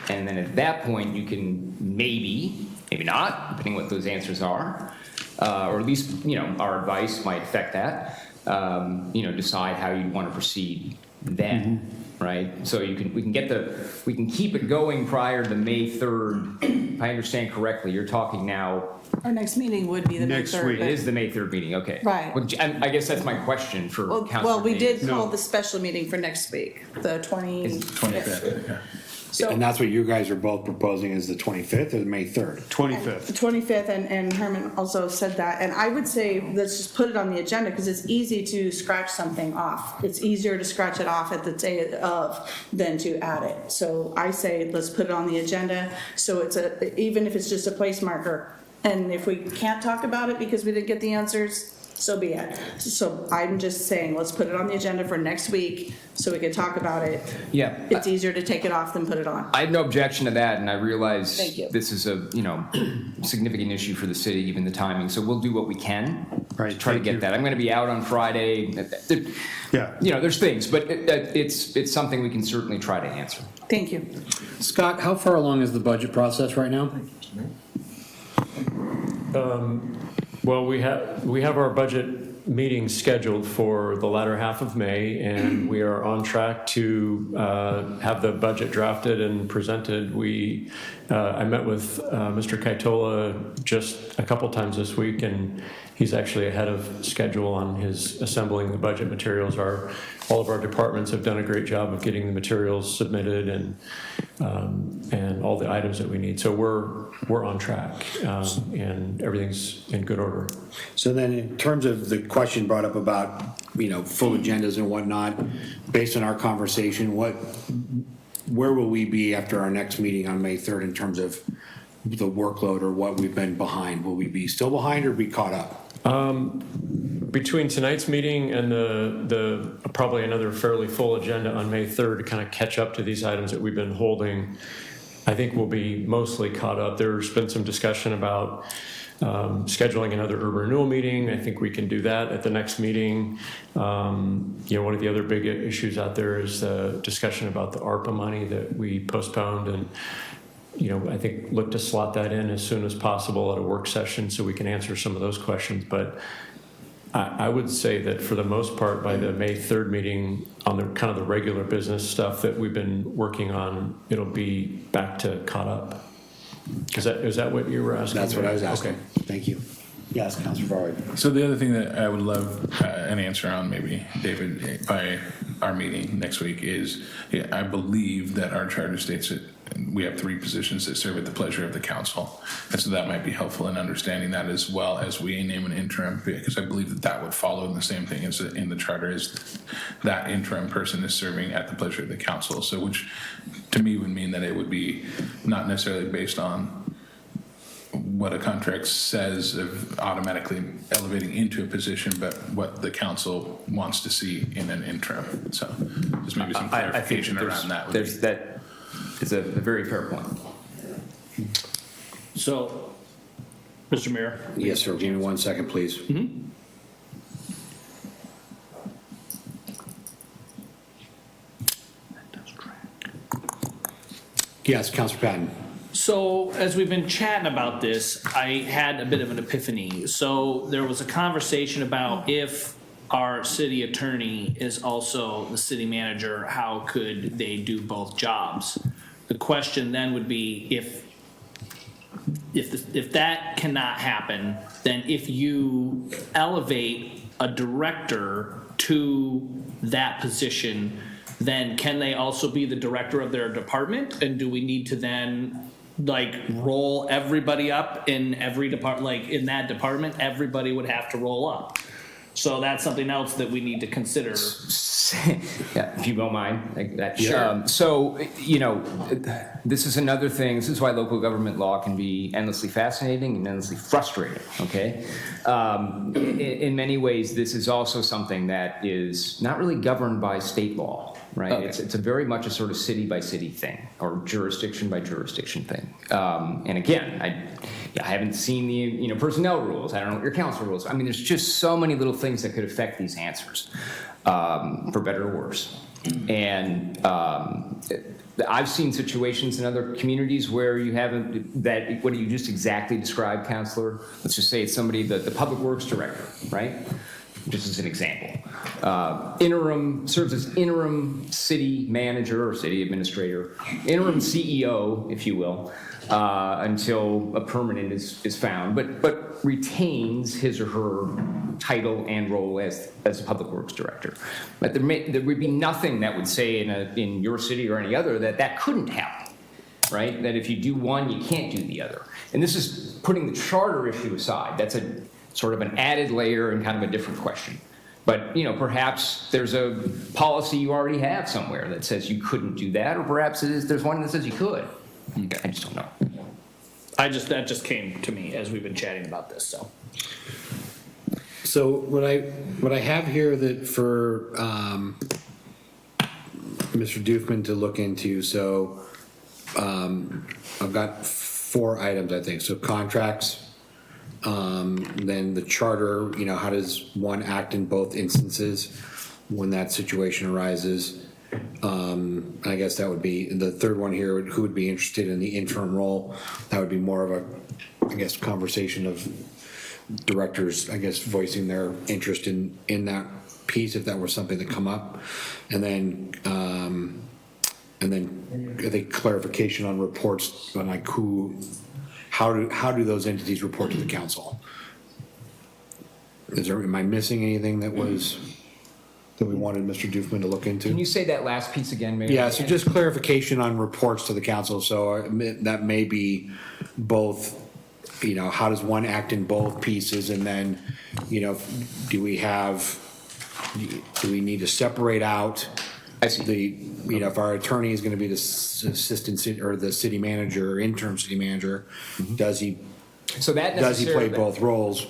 And then at that point, you can maybe not, depending what those answers are, or at least, our advice might affect that, decide how you'd want to proceed then, right? So we can keep it going prior to May 3rd. If I understand correctly, you're talking now. Our next meeting would be the May 3rd. Next week. It is the May 3rd meeting, okay. Right. Well, I guess that's my question for Councilor Well, we did Davis. call the special meeting for next week, the 25th. 25th, yeah. And that's what you guys are both proposing is the 25th or the May 3rd? 25th. 25th, and Herman also said that, and I would say, let's just put it on the agenda, because it's easy to scratch something off. It's easier to scratch it off at the day of than to add it. So I say, let's put it on the agenda, so it's even if it's just a place marker, and if we can't talk about it because we didn't get the answers, so be it. So I'm just saying, let's put it on the agenda for next week, so we can talk about it. Yeah. It's easier to take it off than put it on. I have no objection to that, and I realize Thank you. this is a, significant issue for the city, even the timing, so we'll do what we can to try to get that. I'm going to be out on Friday. Yeah. There's things, but it's something we can certainly try to answer. Thank you. Scott, how far along is the budget process right now? Well, we have our budget meeting scheduled for the latter half of May, and we are on track to have the budget drafted and presented. I met with Mr. Kaitola just a couple times this week, and he's actually ahead of schedule on his assembling the budget materials. All of our departments have done a great job of getting the materials submitted and all the items that we need. So we're on track, and everything's in good order. So then in terms of the question brought up about, full agendas and whatnot, based on our conversation, where will we be after our next meeting on May 3rd in terms of the workload or what we've been behind? Will we be still behind or be caught up? Between tonight's meeting and the probably another fairly full agenda on May 3rd to kind of catch up to these items that we've been holding, I think we'll be mostly caught up. There's been some discussion about scheduling another urban renewal meeting. I think we can do that at the next meeting. One of the other big issues out there is the discussion about the ARPA money that we postponed, and I think look to slot that in as soon as possible at a work session so we can answer some of those questions. But I would say that for the most part, by the May 3rd meeting, on the kind of the regular business stuff that we've been working on, it'll be back to caught up. Is that what you were asking? That's what I was asking. Okay. Thank you. Yes, Councilor Farley. So the other thing that I would love an answer on, maybe, David, by our meeting next week is, I believe that our charter states that we have 3 positions that serve at the pleasure of the council. And so that might be helpful in understanding that, as well as we name an interim, because I believe that would follow in the same thing as in the charter, is that interim person is serving at the pleasure of the council. So which to me would mean that it would be not necessarily based on what a contract says of automatically elevating into a position, but what the council wants to see in an interim. So just maybe some clarification around that. That is a very fair point. So, Mr. Mayor? Yes, sir. Give me 1 second, please. Yes, Councilor Patton. So as we've been chatting about this, I had a bit of an epiphany. So there was a conversation about if our city attorney is also the city manager, how could they do both jobs? The question then would be if that cannot happen, then if you elevate a director to that position, then can they also be the director of their department? And do we need to then roll everybody up in every department, in that department, everybody would have to roll up. So that's something else that we need to consider. Yeah, if you don't mind. Sure. So, this is another thing. This is why local government law can be endlessly fascinating and endlessly frustrating, okay? In many ways, this is also something that is not really governed by state law, right? Okay. It's a very much a sort of city by city thing or jurisdiction by jurisdiction thing. And again, I haven't seen the personnel rules. I don't know what your council rules. I mean, there's just so many little things that could affect these answers, for better or worse. And I've seen situations in other communities where you haven't, that what you just exactly described, Councilor. Let's just say it's somebody, the public works director, right? Just as an example. Serves as interim city manager or city administrator, interim CEO, if you will, until a permanent is found, but retains his or her title and role as a public works director. But there would be nothing that would say in your city or any other that couldn't happen. right? That if you do one, you can't do the other. And this is putting the charter issue aside. That's a sort of an added layer and kind of a different question. But, perhaps there's a policy you already have somewhere that says you couldn't do that, or perhaps there's one that says you could. I just don't know. That just came to me as we've been chatting about this, so. So what I have here that for Mr. Doofman to look into, so I've got 4 items, I think. So contracts, then the charter, how does one act in both instances when that situation arises? I guess that would be the third one here, who would be interested in the interim role? That would be more of a, I guess, conversation of directors, I guess, voicing their interest in that piece, if that were something to come up. And then I think clarification on reports on like how do those entities report to the council? Am I missing anything that we wanted Mr. Doofman to look into? Can you say that last piece again, maybe? Yeah, so just clarification on reports to the council. So that may be both, how does one act in both pieces? And then, do we need to separate out if our attorney is going to be the assistant city or the city manager or interim city manager, does he play both roles?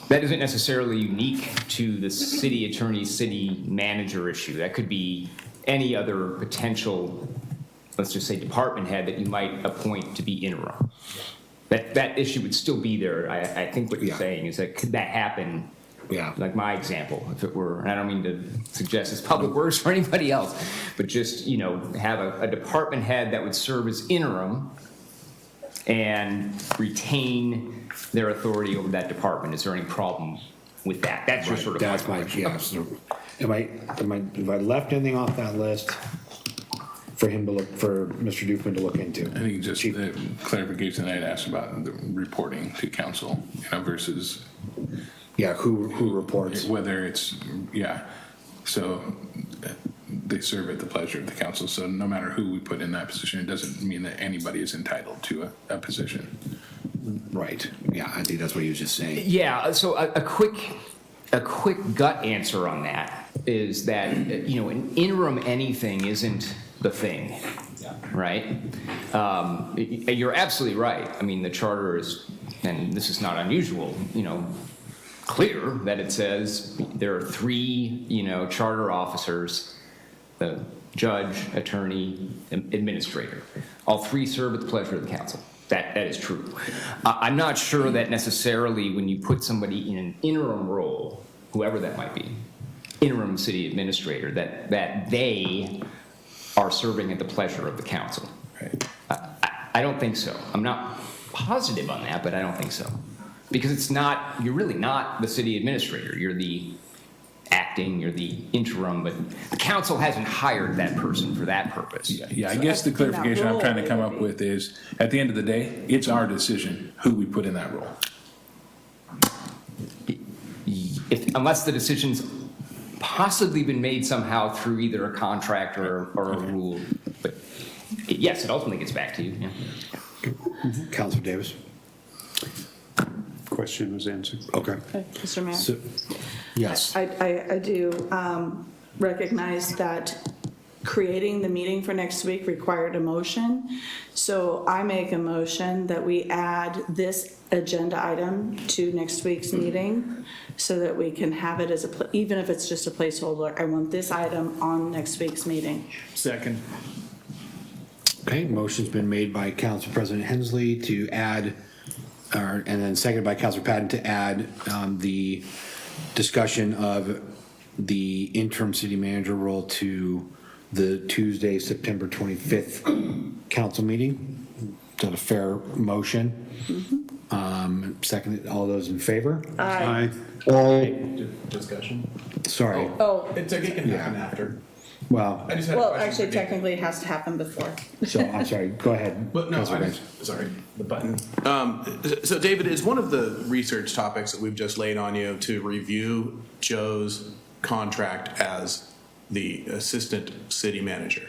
That isn't necessarily unique to the city attorney, city manager issue. That could be any other potential, let's just say, department head that you might appoint to be interim. That issue would still be there. I think what you're saying is that could that happen? Yeah. Like my example, if it were, and I don't mean to suggest it's public works for anybody else, but just, have a department head that would serve as interim and retain their authority over that department. Is there any problem with that? That's your sort of. That's my question. Have I left anything off that list for Mr. Doofman to look into? I think just the clarification I had asked about the reporting to council, versus. Yeah, who reports? Whether it's, so they serve at the pleasure of the council. So no matter who we put in that position, it doesn't mean that anybody is entitled to a position. Right. Yeah, I think that's what he was just saying. Yeah, so a quick gut answer on that is that, an interim anything isn't the thing, right? You're absolutely right. I mean, the charter is, and this is not unusual, clear that it says there are 3, charter officers, the judge, attorney, administrator. All 3 serve at the pleasure of the council. That is true. I'm not sure that necessarily when you put somebody in an interim role, whoever that might be, interim city administrator, that they are serving at the pleasure of the council. Right. I don't think so. I'm not positive on that, but I don't think so. Because you're really not the city administrator. You're the acting, you're the interim, but the council hasn't hired that person for that purpose. Yeah, I guess the clarification I'm trying to come up with is, at the end of the day, it's our decision who we put in that role. Unless the decision's possibly been made somehow through either a contract or a rule. But yes, it ultimately gets back to you. Yeah. Councilor Davis. Question was answered. Okay. Mr. Mayor? So, yes. I do recognize that creating the meeting for next week required a motion. So I make a motion that we add this agenda item to next week's meeting so that we can have it as even if it's just a placeholder. I want this item on next week's meeting. Second. Okay, motion's been made by Council President Hensley to add, and then seconded by Councilor Patton to add the discussion of the interim city manager role to the Tuesday, September 25th council meeting. Is that a fair motion? Second, all those in favor? Aye. Discussion? Sorry. Oh, It can happen after. Well, I just had a well, question actually, for Dave. technically, it has to happen before. so I'm sorry. Go ahead. But no, Councilor Banks. sorry, the button. So David, is one of the research topics that we've just laid on you to review Joe's contract as the assistant city manager?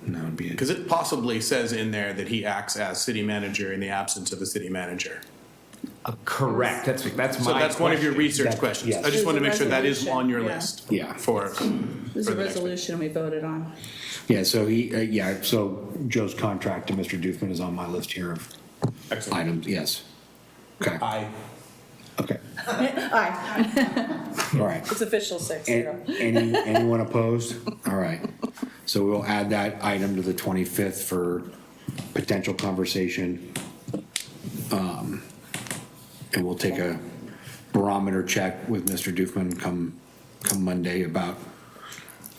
That would be it. Because it possibly says in there that he acts as city manager in the absence of a city manager. Correct, that's my So that's one of your question. research questions. yes. I just want to make sure that is Resolution, on your yeah. list. Yeah. For There's for a the next meeting. resolution we voted on. Yeah, so so Joe's contract to Mr. Doofman is on my list here of Excellent. items, yes. Okay, Aye. okay, Aye. all right. It's official 6-0. Anyone opposed? All right. So we'll add that item to the 25th for potential conversation. And we'll take a barometer check with Mr. Doofman come Monday about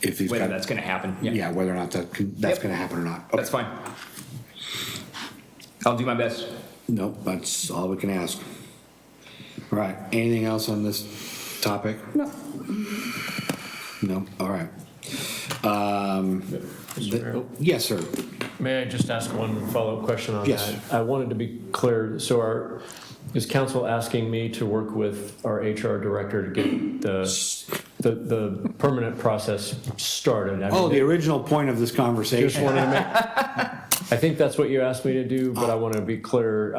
if he's got. Whether that's gonna happen, Yeah, whether or not that's Yep. gonna happen or not. That's fine. I'll do my best. Nope, that's all we can ask. All right, anything else on this topic? No. No, all right. Yes, sir. May I just ask one follow-up question on Yes. that? I wanted to be clear, so is council asking me to work with our HR director to get the permanent process started? I Oh, mean, the original point of this Just conversation. wanted to make, I think that's what you asked me to do, but I want to be clear,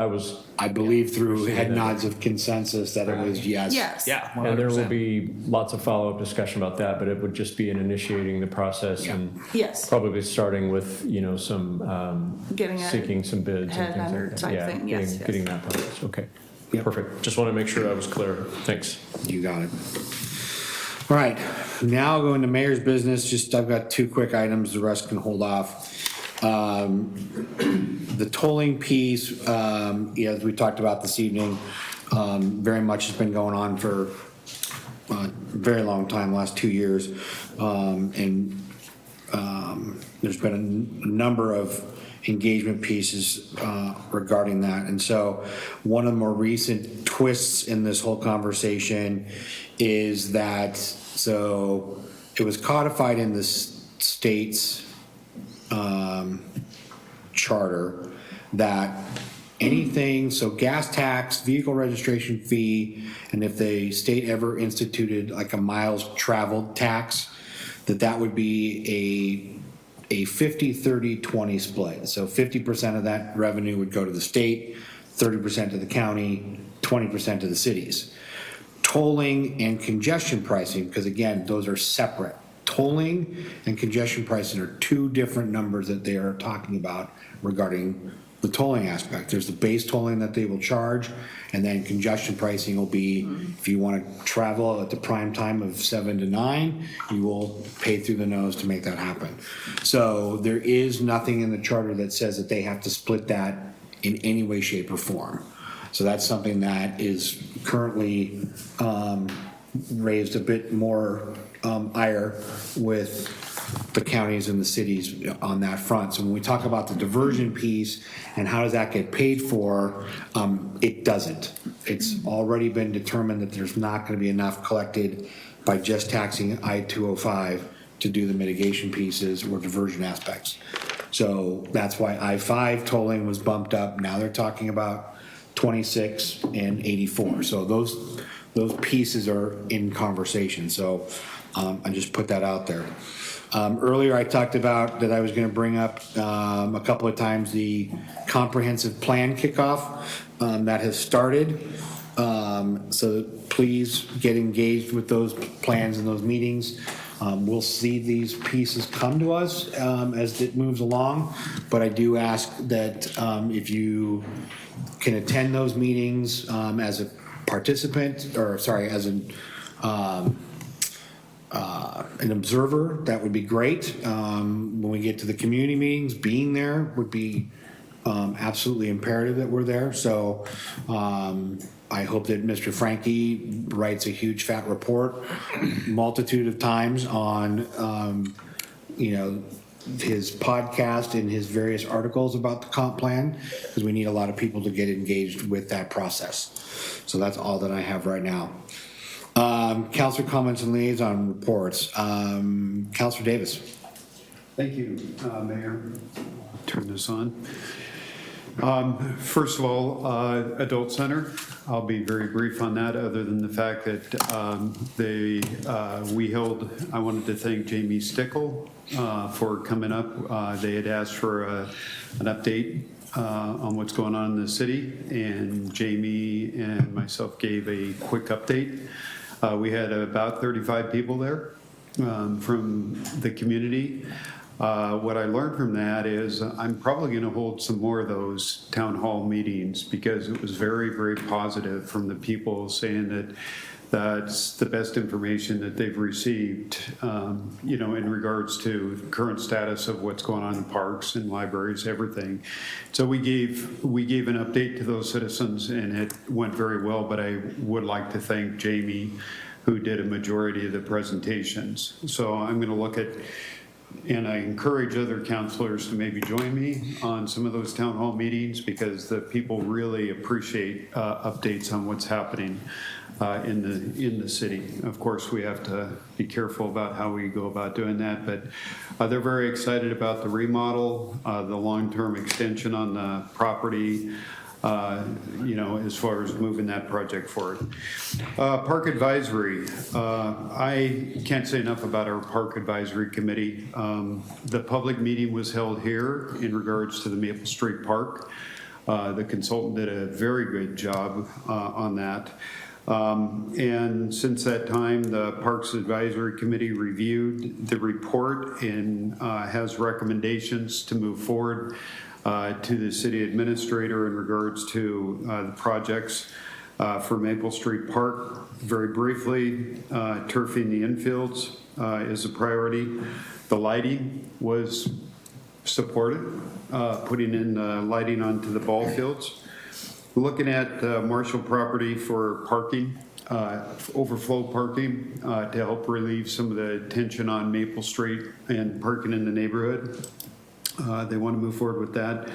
I believe through head nods of consensus that it was yes. Yes. Yeah, and there will 100%. be lots of follow-up discussion about that, but it would just be in initiating the process and Yes. probably starting with, some, Getting a seeking some bids and things headhunter like that. type Yeah, thing. Yes, yes. getting that process, okay. Yep. Perfect. Just want to make sure I was clear. Thanks. You got it. All right, now going to mayor's business, I've got two quick items, the rest can hold off. The tolling piece, as we talked about this evening, very much has been going on for a very long time, last 2 years. And there's been a number of engagement pieces regarding that. And so one of the more recent twists in this whole conversation is that, so it was codified in the state's charter that anything, so gas tax, vehicle registration fee, and if the state ever instituted like a miles traveled tax, that would be a 50-30-20 split. So 50% of that revenue would go to the state, 30% to the county, 20% to the cities. Tolling and congestion pricing, because again, those are separate. Tolling and congestion pricing are two different numbers that they are talking about regarding the tolling aspect. There's the base tolling that they will charge, and then congestion pricing will be, if you want to travel at the prime time of 7 to 9, you will pay through the nose to make that happen. So there is nothing in the charter that says that they have to split that in any way, shape, or form. So that's something that is currently raised a bit more ire with the counties and the cities on that front. So when we talk about the diversion piece and how does that get paid for, it doesn't. It's already been determined that there's not going to be enough collected by just taxing I-205 to do the mitigation pieces or diversion aspects. So that's why I-5 tolling was bumped up. Now they're talking about 26 and 84. So those pieces are in conversation. So I just put that out there. Earlier, I talked about that I was going to bring up a couple of times the comprehensive plan kickoff that has started. So please get engaged with those plans and those meetings. We'll see these pieces come to us as it moves along, but I do ask that if you can attend those meetings as a participant, or sorry, as an observer, that would be great. When we get to the community meetings, being there would be absolutely imperative that we're there. So I hope that Mr. Frankie writes a huge fat report multitude of times on, his podcast and his various articles about the comp plan, because we need a lot of people to get engaged with that process. So that's all that I have right now. Councilor comments and liaison reports. Councilor Davis. Thank you, Mayor. Turn this on. First of all, Adult Center, I'll be very brief on that, other than the fact that I wanted to thank Jamie Stickle for coming up. They had asked for an update on what's going on in the city, and Jamie and myself gave a quick update. We had about 35 people there from the community. What I learned from that is I'm probably going to hold some more of those town hall meetings, because it was very, very positive from the people saying that that's the best information that they've received, in regards to the current status of what's going on in parks and libraries, everything. So we gave an update to those citizens, and it went very well, but I would like to thank Jamie, who did a majority of the presentations. So I'm going to look at, and I encourage other counselors to maybe join me on some of those town hall meetings, because the people really appreciate updates on what's happening in the city. Of course, we have to be careful about how we go about doing that, but they're very excited about the remodel, the long-term extension on the property, as far as moving that project forward. Park Advisory. I can't say enough about our Park Advisory Committee. The public meeting was held here in regards to the Maple Street Park. The consultant did a very good job on that. And since that time, the Parks Advisory Committee reviewed the report and has recommendations to move forward to the city administrator in regards to the projects for Maple Street Park. Very briefly, turfing the infields is a priority. The lighting was supported, putting in lighting onto the ball fields. Looking at Marshall property for parking, overflow parking, to help relieve some of the tension on Maple Street and parking in the neighborhood. They want to move forward with that.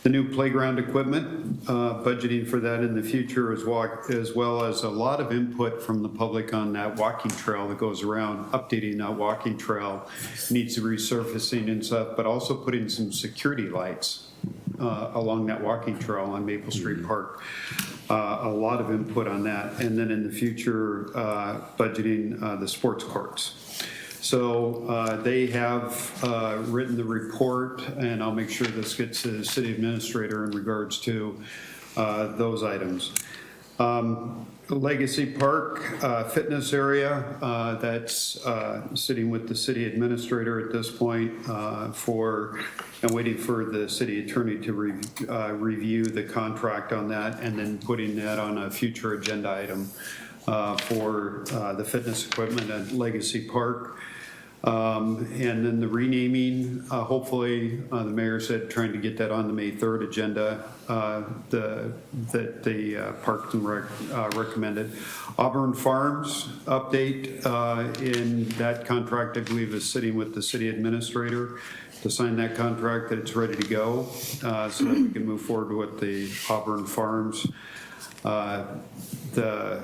The new playground equipment, budgeting for that in the future, as well as a lot of input from the public on that walking trail that goes around. Updating that walking trail needs resurfacing and stuff, but also putting some security lights along that walking trail on Maple Street Park. A lot of input on that. And then in the future, budgeting the sports courts. So they have written the report, and I'll make sure this gets to the city administrator in regards to those items. Legacy Park fitness area, that's sitting with the city administrator at this point and waiting for the city attorney to review the contract on that, and then putting that on a future agenda item for the fitness equipment at Legacy Park. And then the renaming, hopefully, the mayor said trying to get that on the May 3rd agenda that the Parks and Rec recommended. Auburn Farms update in that contract, I believe, is sitting with the city administrator to sign that contract, that it's ready to go, so that we can move forward with the Auburn Farms. The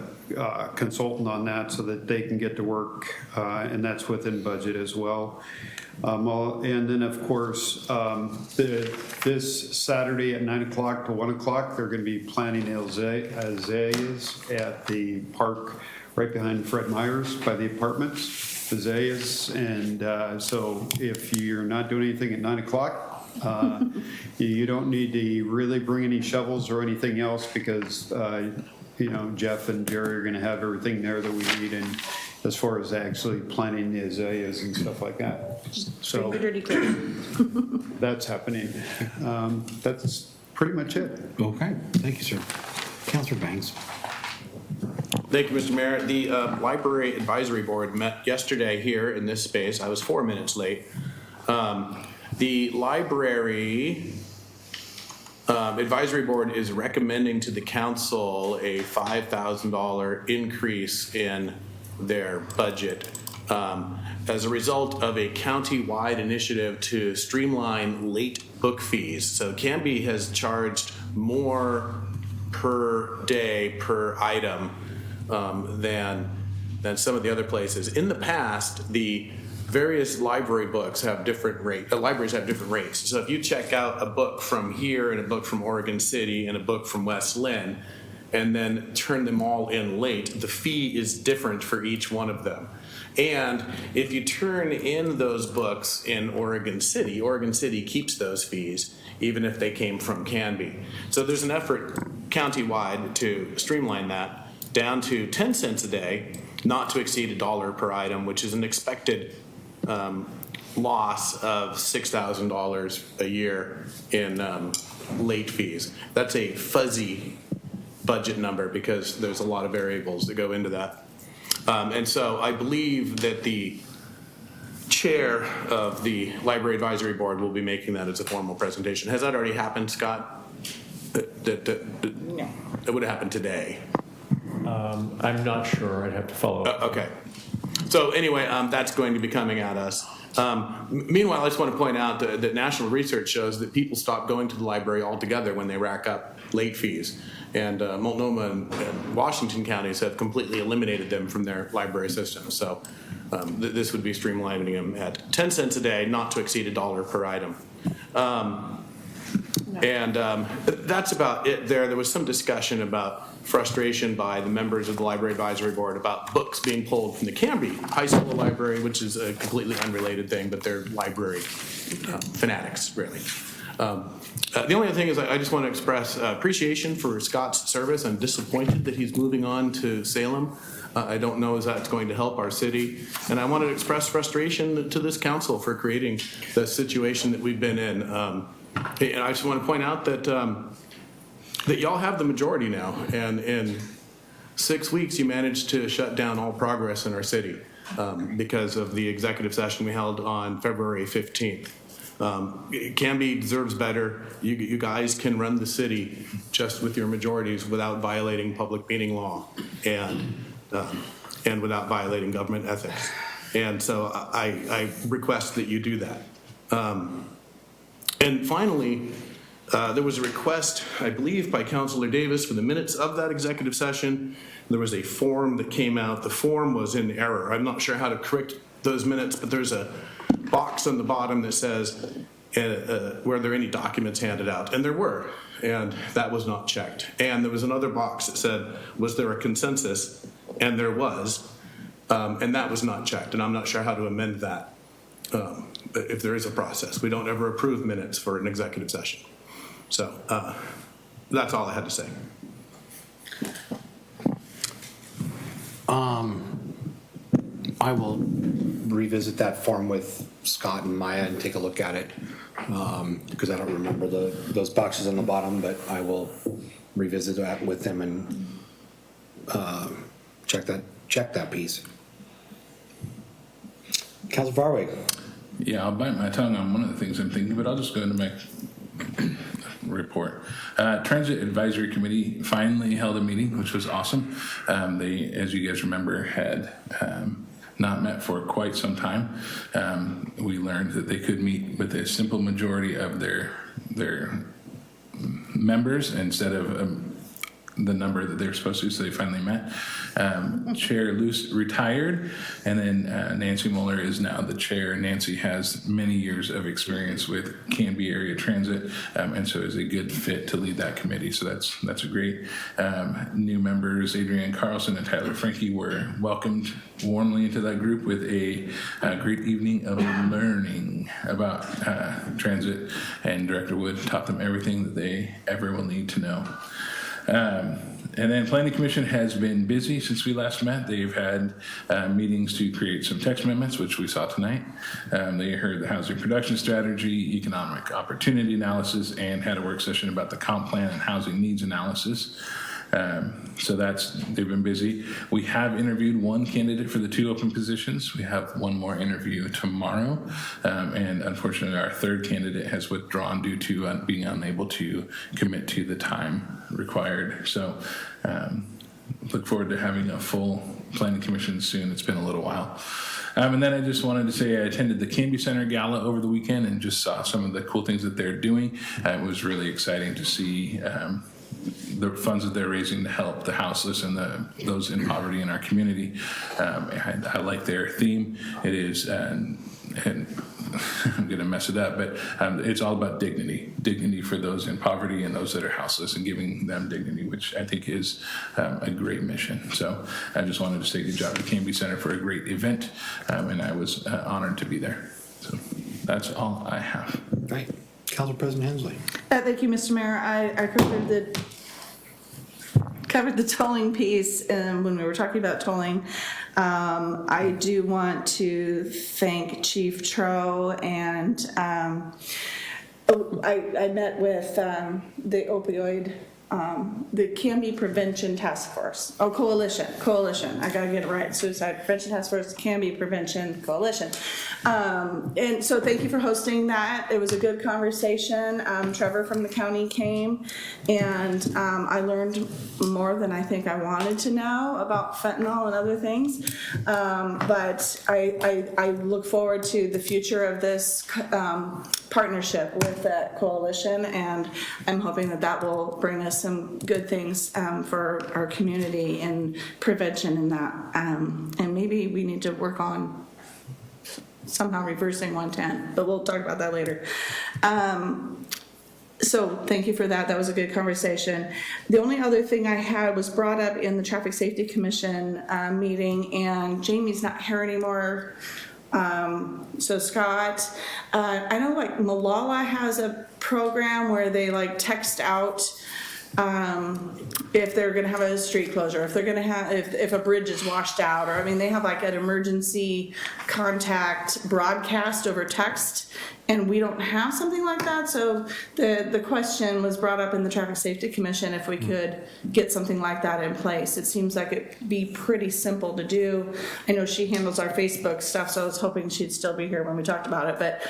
consultant on that, so that they can get to work, and that's within budget as well. And then, of course, this Saturday at 9 o'clock to 1 o'clock, they're going to be planting azaleas at the park right behind Fred Meyer's by the apartments, azaleas. And so if you're not doing anything at 9 o'clock, you don't need to really bring any shovels or anything else, because Jeff and Jerry are going to have everything there that we need, and as far as actually planting the azaleas and stuff like that. So that's happening. That's pretty much it. Okay, thank you, sir. Councilor Banks. Thank you, Mr. Mayor. The Library Advisory Board met yesterday here in this space. I was 4 minutes late. The Library Advisory Board is recommending to the council a $5,000 increase in their budget as a result of a county-wide initiative to streamline late book fees. So Canby has charged more per day, per item than some of the other places. In the past, the various library books have different libraries have different rates. So if you check out a book from here and a book from Oregon City and a book from West Lynn, and then turn them all in late, the fee is different for each one of them. And if you turn in those books in Oregon City keeps those fees, even if they came from Canby. So there's an effort countywide to streamline that down to 10 cents a day, not to exceed $1 per item, which is an expected loss of $6,000 a year in late fees. That's a fuzzy budget number because there's a lot of variables that go into that. And so I believe that the chair of the Library Advisory Board will be making that as a formal presentation. Has that already happened, Scott? No. It would have happened today. I'm not sure. I'd have to follow up. Okay. So anyway, that's going to be coming at us. Meanwhile, I just want to point out that national research shows that people stop going to the library altogether when they rack up late fees. And Multnomah and Washington counties have completely eliminated them from their library system. So this would be streamlining them at 10 cents a day, not to exceed $1 per item. And that's about it there. There was some discussion about frustration by the members of the Library Advisory Board about books being pulled from the Canby High School library, which is a completely unrelated thing, but they're library fanatics, really. The only other thing is I just want to express appreciation for Scott's service. I'm disappointed that he's moving on to Salem. I don't know if that's going to help our city. And I want to express frustration to this council for creating the situation that we've been in. And I just want to point out that that y'all have the majority now. And in 6 weeks, you managed to shut down all progress in our city because of the executive session we held on February 15th. Canby deserves better. You guys can run the city just with your majorities without violating public meeting law and without violating government ethics. And so I request that you do that. And finally, there was a request, I believe, by Councilor Davis for the minutes of that executive session. There was a form that came out. The form was in error. I'm not sure how to correct those minutes, but there's a box on the bottom that says, were there any documents handed out? And there were, and that was not checked. And there was another box that said, was there a consensus? And there was, and that was not checked. And I'm not sure how to amend that if there is a process. We don't ever approve minutes for an executive session. So that's all I had to say. I will revisit that form with Scott and Maya and take a look at it because I don't remember those boxes on the bottom, but I will revisit that with them and check that piece. Councilor Farwig. Yeah, I'll bite my tongue on one of the things I'm thinking, but I'll just go into my report. Transit Advisory Committee finally held a meeting, which was awesome. They, as you guys remember, had not met for quite some time. We learned that they could meet with a simple majority of their members instead of the number that they were supposed to, so they finally met. Chair Luce retired, and then Nancy Mueller is now the chair. Nancy has many years of experience with Canby area transit, and so is a good fit to lead that committee. So that's a great. New members, Adrienne Carlson and Tyler Frankie, were welcomed warmly into that group with a great evening of learning about transit, and Director Wood taught them everything that they ever will need to know. And then Planning Commission has been busy since we last met. They've had meetings to create some text amendments, which we saw tonight. They heard the housing production strategy, economic opportunity analysis, and had a work session about the comp plan and housing needs analysis. So they've been busy. We have interviewed one candidate for the 2 open positions. We have one more interview tomorrow. And unfortunately, our third candidate has withdrawn due to being unable to commit to the time required. So look forward to having a full planning commission soon. It's been a little while. And then I just wanted to say I attended the Canby Center Gala over the weekend and just saw some of the cool things that they're doing. It was really exciting to see the funds that they're raising to help the houseless and those in poverty in our community. I like their theme. It is, and I'm going to mess it up, but it's all about dignity for those in poverty and those that are houseless, and giving them dignity, which I think is a great mission. So I just wanted to say good job at Canby Center for a great event, and I was honored to be there. So that's all I have. Right. Council President Hensley. Thank you, Mr. Mayor. I covered the tolling piece when we were talking about tolling. I do want to thank Chief Tro, and I met with the opioid, the Canby Prevention Task Force, coalition. I gotta get it right. Suicide Prevention Task Force, Canby Prevention Coalition. And so thank you for hosting that. It was a good conversation. Trevor from the county came, and I learned more than I think I wanted to know about fentanyl and other things. But I look forward to the future of this partnership with that coalition, and I'm hoping that will bring us some good things for our community and prevention in that. And maybe we need to work on somehow reversing 110, but we'll talk about that later. So thank you for that. That was a good conversation. The only other thing I had was brought up in the Traffic Safety Commission meeting, and Jamie's not here anymore. So Scott, I know like Malala has a program where they like text out if they're gonna have a street closure, if they're gonna have, if a bridge is washed out, or I mean, they have like an emergency contact broadcast over text, and we don't have something like that. So the question was brought up in the Traffic Safety Commission if we could get something like that in place. It seems like it'd be pretty simple to do. I know she handles our Facebook stuff, so I was hoping she'd still be here when we talked about it, but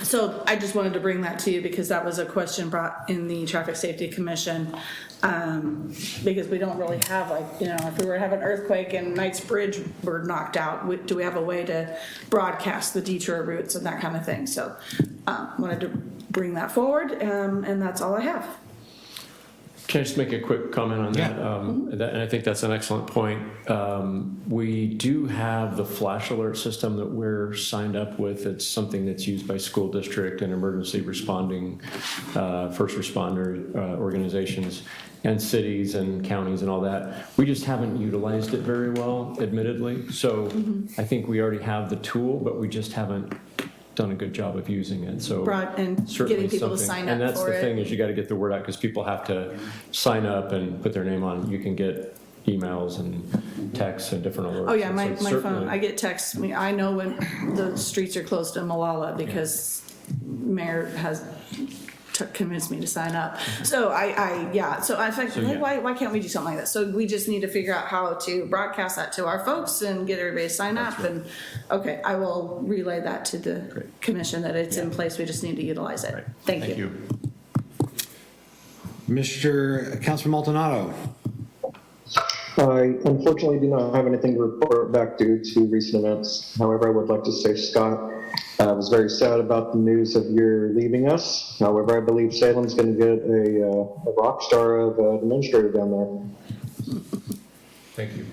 so I just wanted to bring that to you because that was a question brought in the Traffic Safety Commission, because we don't really have, like, you know, if we were to have an earthquake and Knight's Bridge were knocked out, do we have a way to broadcast the detour routes and that kind of thing? So wanted to bring that forward, and that's all I have. Can I just make a quick comment on that? And I think that's an excellent point. We do have the flash alert system that we're signed up with. It's something that's used by school district and emergency responding first responder organizations and cities and counties and all that. We just haven't utilized it very well, admittedly. So I think we already have the tool, but we just haven't done a good job of using it. So and getting people to sign up for it. And that's the thing, is you got to get the word out, because people have to sign up and put their name on. You can get emails and texts and different alerts. Oh yeah, my so phone, I get texts. I know when the streets are closed in Malala because Mayor has convinced me to sign up. So so I think, why can't we do something like that? So we just need to figure out how to broadcast that to our folks and get everybody to sign up. And okay, I will relay that to the commission that it's in place. We just need to utilize it. Thank you. Mr. Councilor Maldonado. I unfortunately do not have anything to report back due to recent events. However, I would like to say, Scott, I was very sad about the news of your leaving us. However, I believe Salem's going to get a rock star of an administrator down there. Thank you.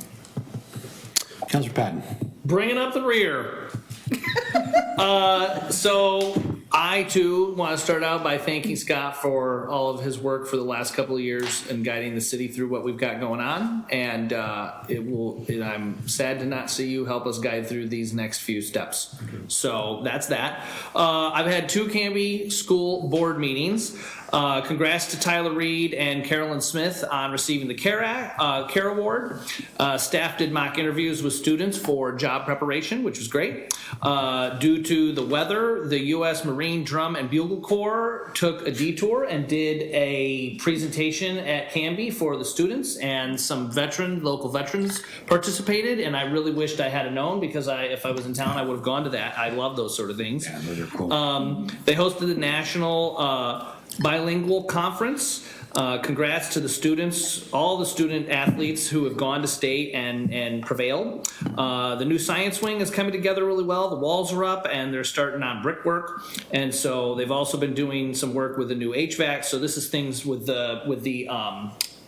Councilor Patton. Bringing up the rear. So I too want to start out by thanking Scott for all of his work for the last couple of years and guiding the city through what we've got going on. And I'm sad to not see you help us guide through these next few steps. So that's that. I've had 2 Canby School Board meetings. Congrats to Tyler Reed and Carolyn Smith on receiving the CARE Award. Staff did mock interviews with students for job preparation, which was great. Due to the weather, the U.S. Marine Drum and Bugle Corps took a detour and did a presentation at Canby for the students, and some local veterans participated, and I really wished I had known, because if I was in town, I would have gone to that. I love those sort of things. Yeah, those are cool. They hosted the national bilingual conference Congrats to the students, all the student athletes who have gone to state and prevailed. The new science wing is coming together really well. The walls are up and they're starting on brickwork. And so they've also been doing some work with the new HVAC. So this is things with the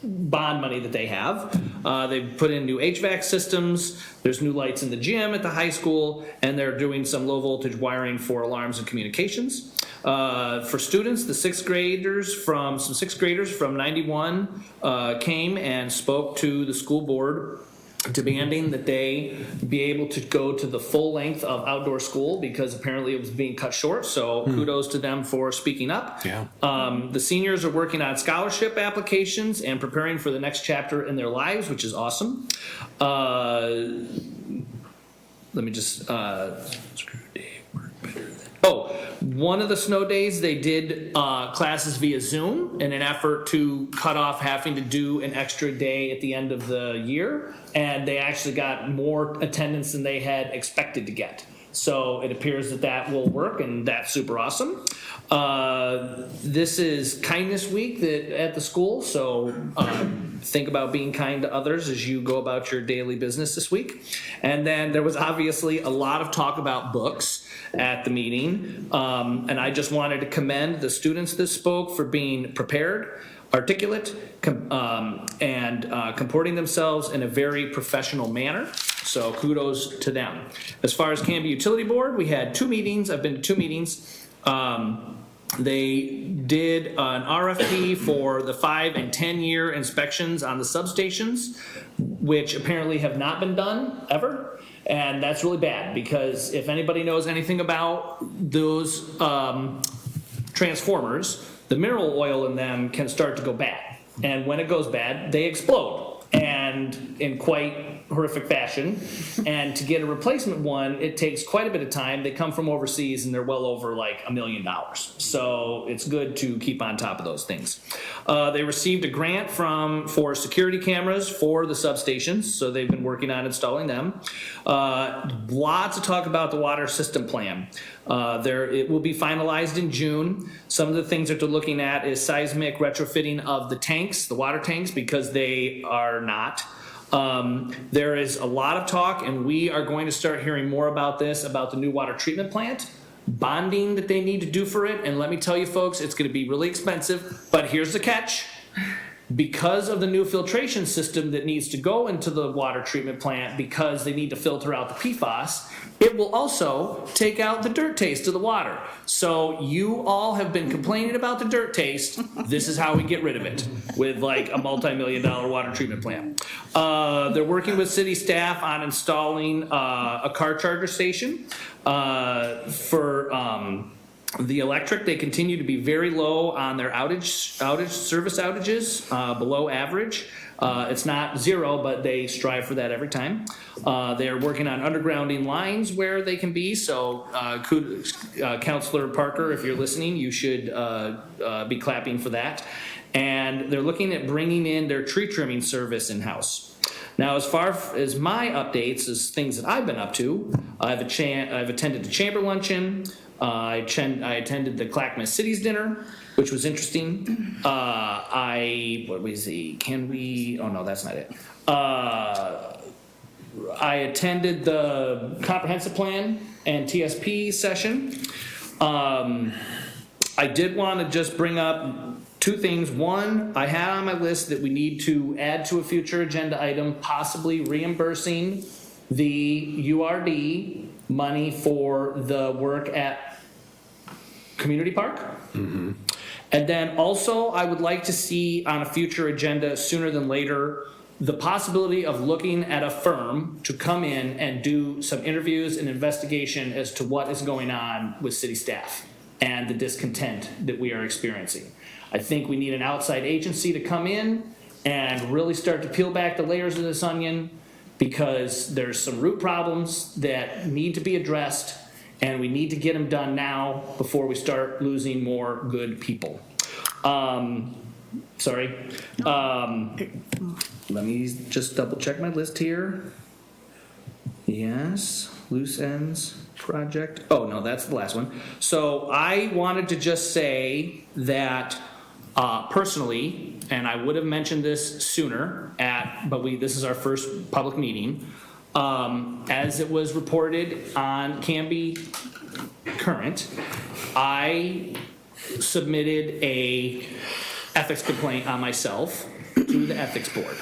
bond money that they have. They've put in new HVAC systems. There's new lights in the gym at the high school, and they're doing some low voltage wiring for alarms and communications. For students, the sixth graders from 91 came and spoke to the school board, demanding that they be able to go to the full length of outdoor school because apparently it was being cut short. So kudos to them for speaking up. Yeah. The seniors are working on scholarship applications and preparing for the next chapter in their lives, which is awesome. Let me just, one of the snow days, they did classes via Zoom in an effort to cut off having to do an extra day at the end of the year, and they actually got more attendance than they had expected to get. So it appears that will work, and that's super awesome. This is Kindness Week at the school, so think about being kind to others as you go about your daily business this week. And then there was obviously a lot of talk about books at the meeting, and I just wanted to commend the students that spoke for being prepared, articulate, and comporting themselves in a very professional manner. So kudos to them. As far as Canby Utility Board, we had 2 meetings. I've been to 2 meetings. They did an RFP for the 5 and 10 year inspections on the substations, which apparently have not been done ever. And that's really bad because if anybody knows anything about those transformers, the mineral oil in them can start to go bad. And when it goes bad, they explode, and in quite horrific fashion. And to get a replacement one, it takes quite a bit of time. They come from overseas and they're well over like $1 million. So it's good to keep on top of those things. They received a grant for security cameras for the substations, so they've been working on installing them. Lots of talk about the water system plan. It will be finalized in June. Some of the things that they're looking at is seismic retrofitting of the tanks, the water tanks, because they are not. There is a lot of talk, and we are going to start hearing more about this, about the new water treatment plant, bonding that they need to do for it. And let me tell you folks, it's going to be really expensive, but here's the catch. Because of the new filtration system that needs to go into the water treatment plant, because they need to filter out the PFAS, it will also take out the dirt taste of the water. So you all have been complaining about the dirt taste. This is how we get rid of it, with like a multi-million-dollar water treatment plant. They're working with city staff on installing a car charger station for the electric. They continue to be very low on their service outages, below average. It's not 0, but they strive for that every time. They're working on undergrounding lines where they can be. So Councilor Parker, if you're listening, you should be clapping for that. And they're looking at bringing in their tree trimming service in-house. Now, as far as my updates, as things that I've been up to, I've attended the chamber luncheon. I attended the Clackamas Cities dinner, which was interesting. What was the, oh no, that's not it. I attended the comprehensive plan and TSP session. I did want to just bring up 2 things. One, I had on my list that we need to add to a future agenda item, possibly reimbursing the URD money for the work at Community Park. Mm-hmm. And then also, I would like to see on a future agenda sooner than later the possibility of looking at a firm to come in and do some interviews and investigation as to what is going on with city staff and the discontent that we are experiencing. I think we need an outside agency to come in and really start to peel back the layers of this onion, because there's some root problems that need to be addressed, and we need to get them done now before we start losing more good people. Sorry. Let me just double check my list here. Yes, loose ends project. Oh, no, that's the last one. So I wanted to just say that personally, and I would have mentioned this sooner but this is our first public meeting. As it was reported on Canby Current, I submitted a ethics complaint on myself to the ethics board.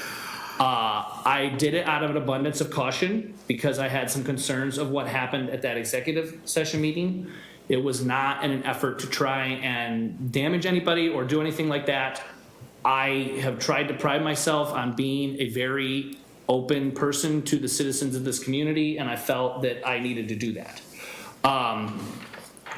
I did it out of an abundance of caution because I had some concerns of what happened at that executive session meeting. It was not in an effort to try and damage anybody or do anything like that. I have tried to pride myself on being a very open person to the citizens of this community, and I felt that I needed to do that.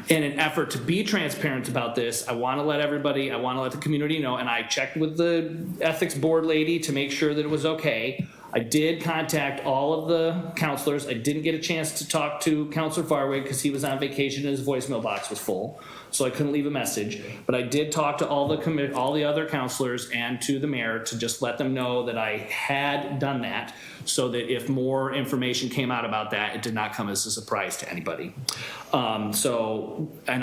In an effort to be transparent about this, I want to let the community know, and I checked with the ethics board lady to make sure that it was okay. I did contact all of the counselors. I didn't get a chance to talk to Counselor Farwig because he was on vacation and his voicemail box was full, so I couldn't leave a message. But I did talk to all the other counselors and to the mayor to just let them know that I had done that, so that if more information came out about that, it did not come as a surprise to anybody. And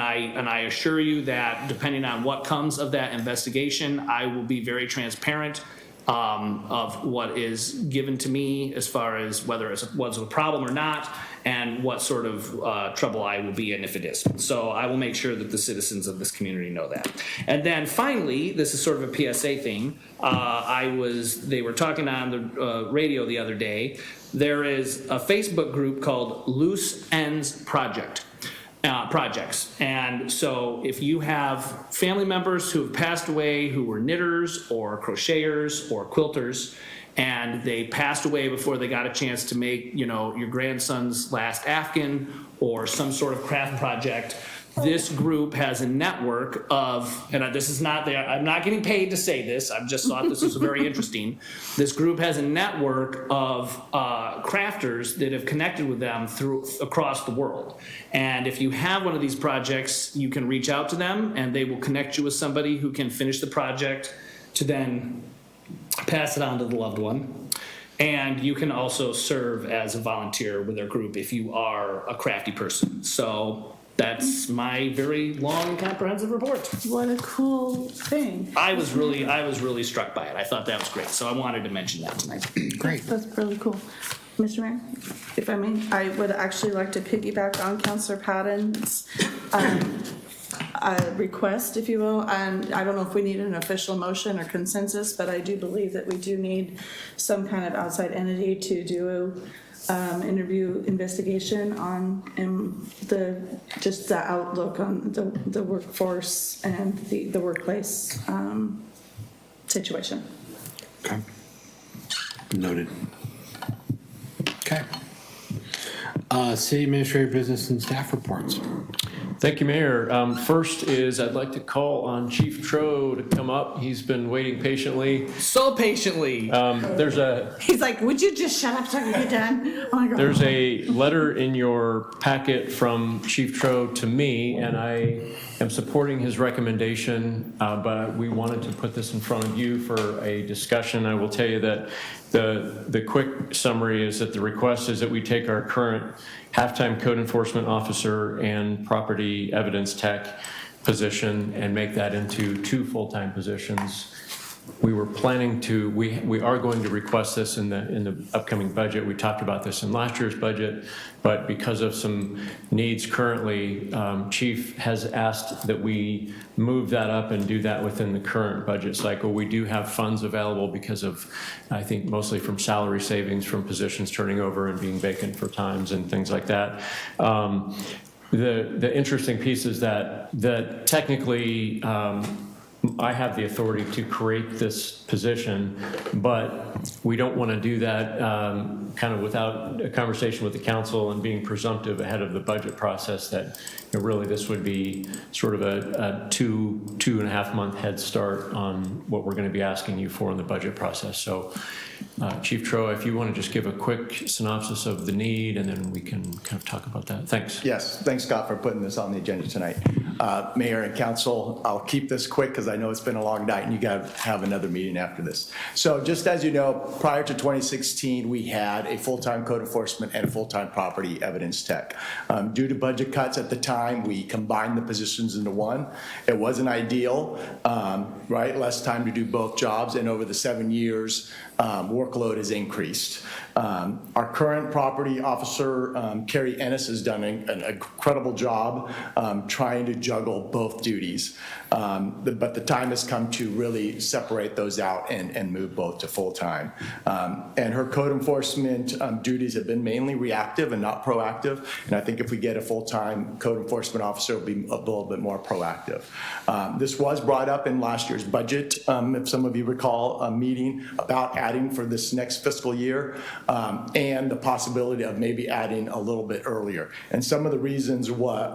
I assure you that depending on what comes of that investigation, I will be very transparent of what is given to me as far as whether it was a problem or not, and what sort of trouble I will be in if it is. So I will make sure that the citizens of this community know that. And then finally, this is sort of a PSA thing. They were talking on the radio the other day. There is a Facebook group called Loose Ends Projects. And so if you have family members who have passed away who were knitters or crocheters or quilters, and they passed away before they got a chance to make, your grandson's last Afghan or some sort of craft project, this group has a network of, and this is not there, I'm not getting paid to say this, I've just thought this was very interesting. This group has a network of crafters that have connected with them across the world. And if you have one of these projects, you can reach out to them and they will connect you with somebody who can finish the project to then pass it on to the loved one. And you can also serve as a volunteer with their group if you are a crafty person. So that's my very long and comprehensive report. What a cool thing. I was really struck by it. I thought that was great, so I wanted to mention that tonight. Great. That's really cool. Mr. Mayor, if I may, I would actually like to piggyback on Councilor Patton's request, if you will. And I don't know if we need an official motion or consensus, but I do believe that we do need some kind of outside entity to do interview investigation on the outlook on the workforce and the workplace situation. Okay. Noted. Okay. City Administrator Business and Staff Reports. Thank you, Mayor. First is I'd like to call on Chief Tro to come up. He's been waiting patiently. So patiently. He's like, would you just shut up so I can get done? Oh my God. There's a letter in your packet from Chief Tro to me, and I am supporting his recommendation, but we wanted to put this in front of you for a discussion. I will tell you that the quick summary is that the request is that we take our current half-time code enforcement officer and property evidence tech position and make that into 2 full-time positions. We were planning to, we are going to request this in the upcoming budget. We talked about this in last year's budget, but because of some needs currently, Chief has asked that we move that up and do that within the current budget cycle. We do have funds available because of, I think, mostly from salary savings from positions turning over and being vacant for times and things like that. The interesting piece is that technically, I have the authority to create this position, but we don't want to do that kind of without a conversation with the council and being presumptive ahead of the budget process that really this would be sort of a 2.5 month head start on what we're going to be asking you for in the budget process. So Chief Tro, if you want to just give a quick synopsis of the need, and then we can kind of talk about that. Thanks. Yes, thanks, Scott, for putting this on the agenda tonight. Mayor and council, I'll keep this quick because I know it's been a long night and you got to have another meeting after this. So just as you know, prior to 2016, we had add a full-time code enforcement and a full-time property evidence tech. Due to budget cuts at the time, we combined the positions into one. It wasn't ideal, right? Less time to do both jobs, and over the 7 years, workload has increased. Our current property officer, Carrie Ennis, has done an incredible job trying to juggle both duties. But the time has come to really separate those out and move both to full-time. And her code enforcement duties have been mainly reactive and not proactive. And I think if we get a full-time code enforcement officer, it'll be a little bit more proactive. This was brought up in last year's budget, if some of you recall, a meeting about adding for this next fiscal year, and the possibility of maybe adding a little bit earlier. And some of the reasons were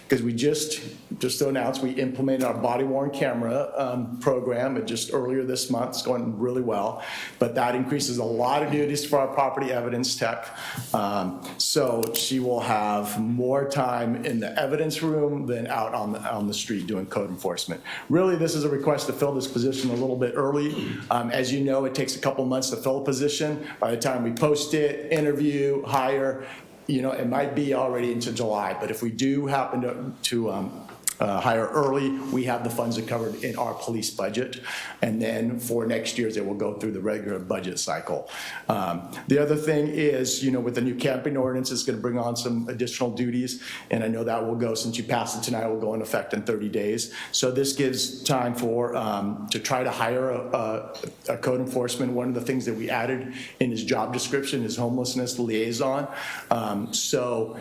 because we just to announce, we implemented our body-worn camera program just earlier this month. It's going really well, but that increases a lot of duties for our property evidence tech. So she will have more time in the evidence room than out on the street doing code enforcement. Really, this is a request to fill this position a little bit early. As you know, it takes a couple months to fill a position. By the time we post it, interview, hire, it might be already into July. But if we do happen to hire early, we have the funds covered in our police budget. And then for next year's, it will go through the regular budget cycle. The other thing is, with the new camping ordinance, it's going to bring on some additional duties. And I know that will go, since you passed it tonight, will go into effect in 30 days. So this gives time for, to try to hire a code enforcement. One of the things that we added in his job description is homelessness liaison. So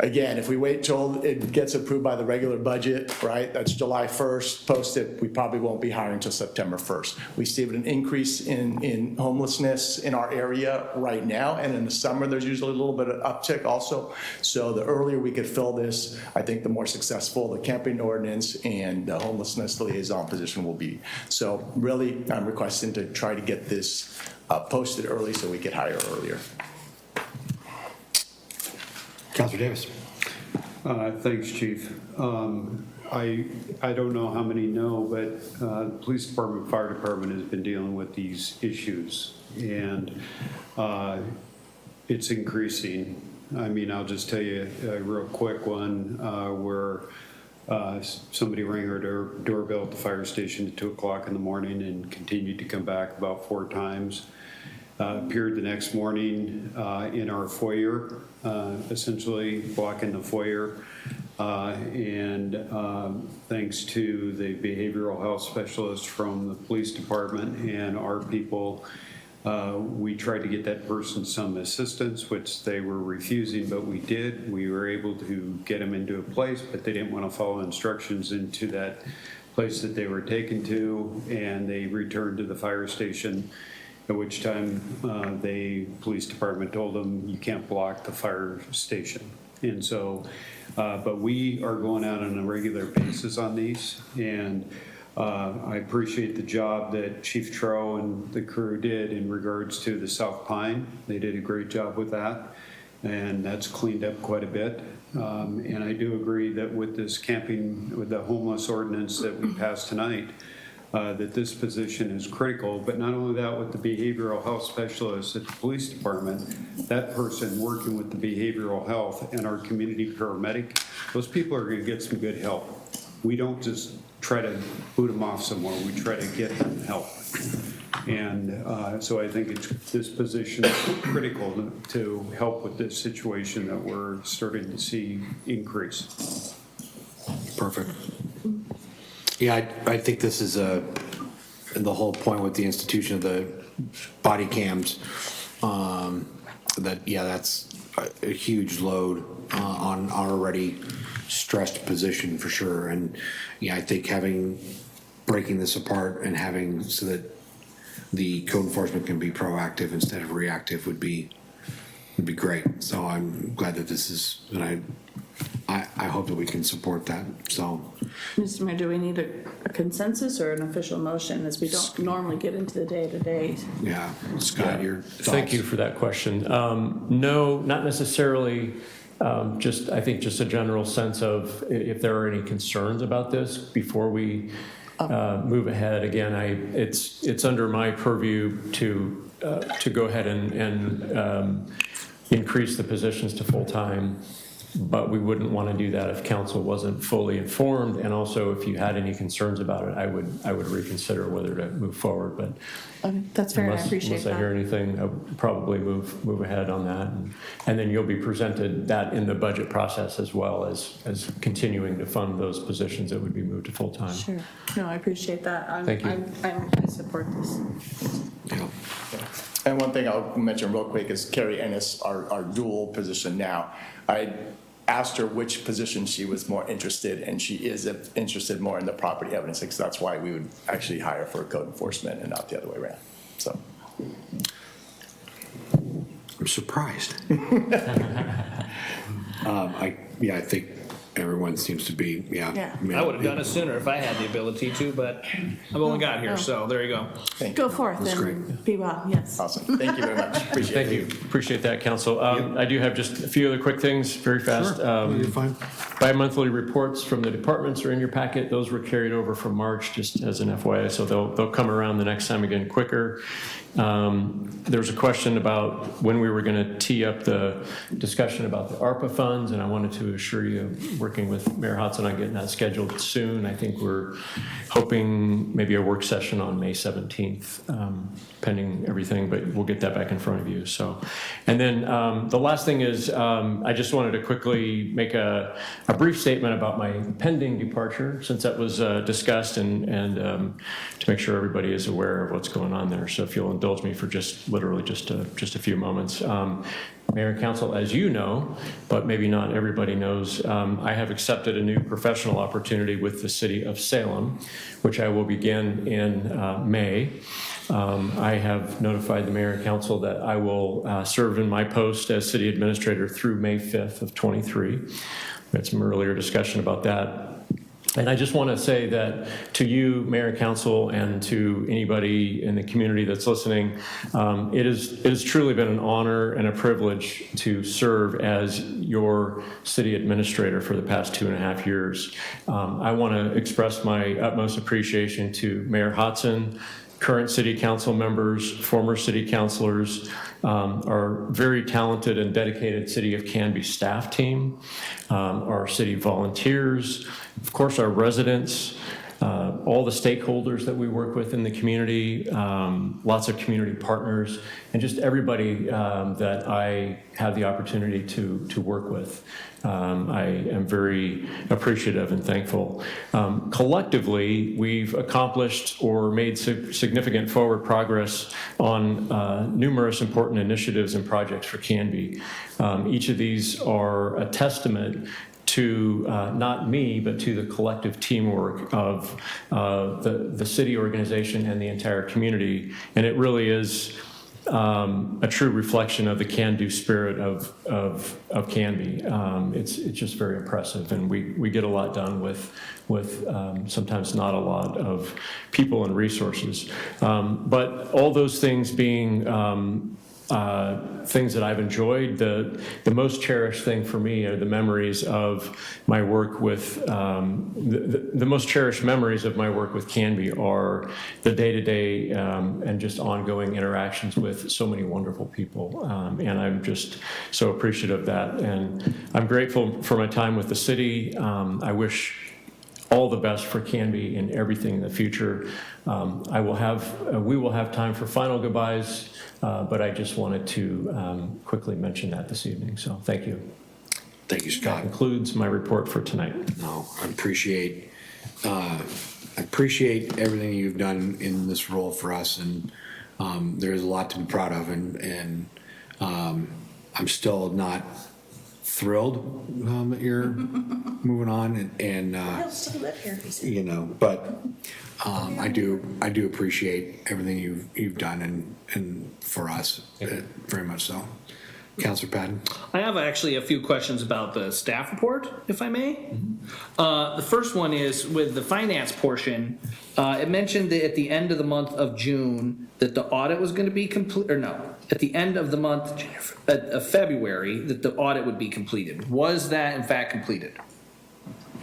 again, if we wait till it gets approved by the regular budget, right, that's July 1st, post it, we probably won't be hiring until September 1st. We see an increase in homelessness in our area right now, and in the summer, there's usually a little bit of uptick also. So the earlier we could fill this, I think the more successful the camping ordinance and the homelessness liaison position will be. So really, I'm requesting to try to get this posted early so we could hire earlier. Councilor Davis. Thanks, Chief. I don't know how many know, but the police department, fire department has been dealing with these issues, and it's increasing. I mean, I'll just tell you a real quick one where somebody rang our doorbell at the fire station at 2 o'clock in the morning and continued to come back about 4 times. Appeared the next morning in our foyer, essentially blocking the foyer. And thanks to the behavioral health specialist from the police department and our people, we tried to get that person some assistance, which they were refusing, but we did. We were able to get them into a place, but they didn't want to follow instructions into that place that they were taken to, and they returned to the fire station. At which time the police department told them, you can't block the fire station. And so, but we are going out on a regular basis on these. And I appreciate the job that Chief Trow and the crew did in regards to the South Pine. They did a great job with that. And that's cleaned up quite a bit. And I do agree that with this camping, with the homeless ordinance that we passed tonight, that this position is critical, but not only that, with the behavioral health specialist at the police department, that person working with the behavioral health and our community paramedic, those people are going to get some good help. We don't just try to boot them off somewhere, we try to get them help. And so I think this position is critical to help with this situation that we're starting to see increase. Perfect. Yeah, I think this is the whole point with the institution of the body cams, that's a huge load on our already stressed position for sure. And yeah, I think breaking this apart and having so that the code enforcement can be proactive instead of reactive would be great. So I'm glad that this is, and I hope that we can support that. So, Mr. Mayor, do we need a consensus or an official motion, as we don't normally get into the day-to-day? Yeah, Scott, your thoughts? Thank you for that question. No, not necessarily. I think just a general sense of if there are any concerns about this before we move ahead. Again, it's under my purview to to go ahead and increase the positions to full-time, but we wouldn't want to do that if council wasn't fully informed. And also, if you had any concerns about it, I would reconsider whether to move forward. But Okay, that's fair, I appreciate unless I hear that. anything, I'll probably move ahead on that. And then you'll be presented that in the budget process as well as continuing to fund those positions that would be moved to full-time. Sure. No, I appreciate that. Thank you. I support this. And one thing I'll mention real quick is Carrie Ennis, our dual position now. I asked her which position she was more interested in, and she is interested more in the property evidence, because that's why we would actually hire for code enforcement and not the other way around. So. I'm surprised. I think everyone seems to be, Yeah. I would have done it sooner if I had the ability to, but I've only got here, so there you go. Go forth and be well, yes. Awesome. Thank you very much. Appreciate it. Thank you. Appreciate that, Council. I do have just a few other quick things, very fast. You're fine. Bi-monthly reports from the departments are in your packet. Those were carried over from March, just as an FYI, so they'll come around the next time again quicker. There was a question about when we were going to tee up the discussion about the ARPA funds, and I wanted to assure you, working with Mayor Hodson on getting that scheduled soon. I think we're hoping maybe a work session on May 17th, pending everything, but we'll get that back in front of you. So, and then the last thing is I just wanted to quickly make a brief statement about my pending departure, since that was discussed, and to make sure everybody is aware of what's going on there. So if you'll indulge me for literally just a few moments. Mayor and Council, as you know, but maybe not everybody knows, I have accepted a new professional opportunity with the City of Salem, which I will begin in May. I have notified the Mayor and Council that I will serve in my post as City Administrator through May 5th of 23. We had some earlier discussion about that. And I just want to say that to you, Mayor and Council, and to anybody in the community that's listening, it has truly been an honor and a privilege to serve as your city administrator for the past 2.5 years. I want to express my utmost appreciation to Mayor Hodson, current city council members, former city councilors, our very talented and dedicated City of Canby staff team, our city volunteers, of course, our residents, all the stakeholders that we work with in the community, lots of community partners, and just everybody that I have the opportunity to work with. I am very appreciative and thankful. Collectively, we've accomplished or made significant forward progress on numerous important initiatives and projects for Canby. Each of these are a testament to not me, but to the collective teamwork of the city organization and the entire community. And it really is a true reflection of the can-do spirit of Canby. It's just very impressive, and we get a lot done with sometimes not a lot of people and resources. But all those things being things that I've enjoyed, the most cherished thing for me are the memories of my work with, the most cherished memories of my work with Canby are the day-to-day and just ongoing interactions with so many wonderful people. And I'm just so appreciative of that. And I'm grateful for my time with the city. I wish all the best for Canby in everything in the future. We will have time for final goodbyes, but I just wanted to quickly mention that this evening. So thank you. Thank you, Scott. That concludes my report for tonight. No, I appreciate everything you've done in this role for us, and there is a lot to be proud of, and I'm still not thrilled that you're moving on, and He'll still live here. you know, but I do appreciate everything you've done and for us, very much so. Councilor Patton? I have actually a few questions about the staff report, if I may. The first one is with the finance portion. It mentioned that at the end of the month of June that the audit was going to be complete, or no, at the end of the month of February that the audit would be completed. Was that in fact completed?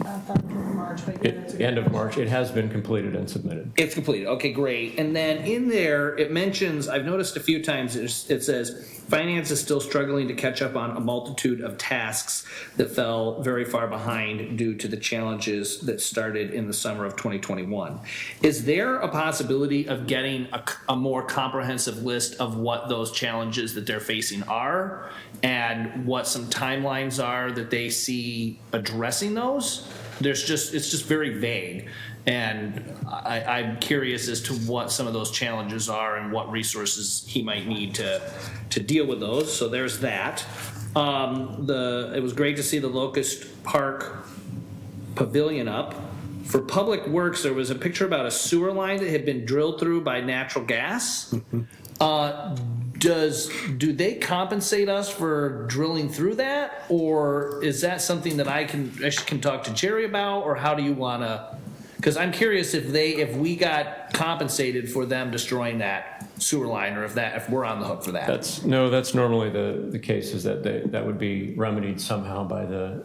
I thought it was March, but yeah, that's a good End of question. March. It has been completed and submitted. It's completed. Okay, great. And then in there, it mentions, I've noticed a few times, it says, finance is still struggling to catch up on a multitude of tasks that fell very far behind due to the challenges that started in the summer of 2021. Is there a possibility of getting a more comprehensive list of what those challenges that they're facing are and what some timelines are that they see addressing those? It's just very vague. And I'm curious as to what some of those challenges are and what resources he might need to deal with those. So there's that. It was great to see the Locust Park Pavilion up. For Public Works, there was a picture about a sewer line that had been drilled through by natural gas. Do they compensate us for drilling through that? Or is that something that I can talk to Jerry about? Or how do you want to? Because I'm curious if we got compensated for them destroying that sewer line, or if we're on the hook for that. That's normally the case, is that that would be remedied somehow by the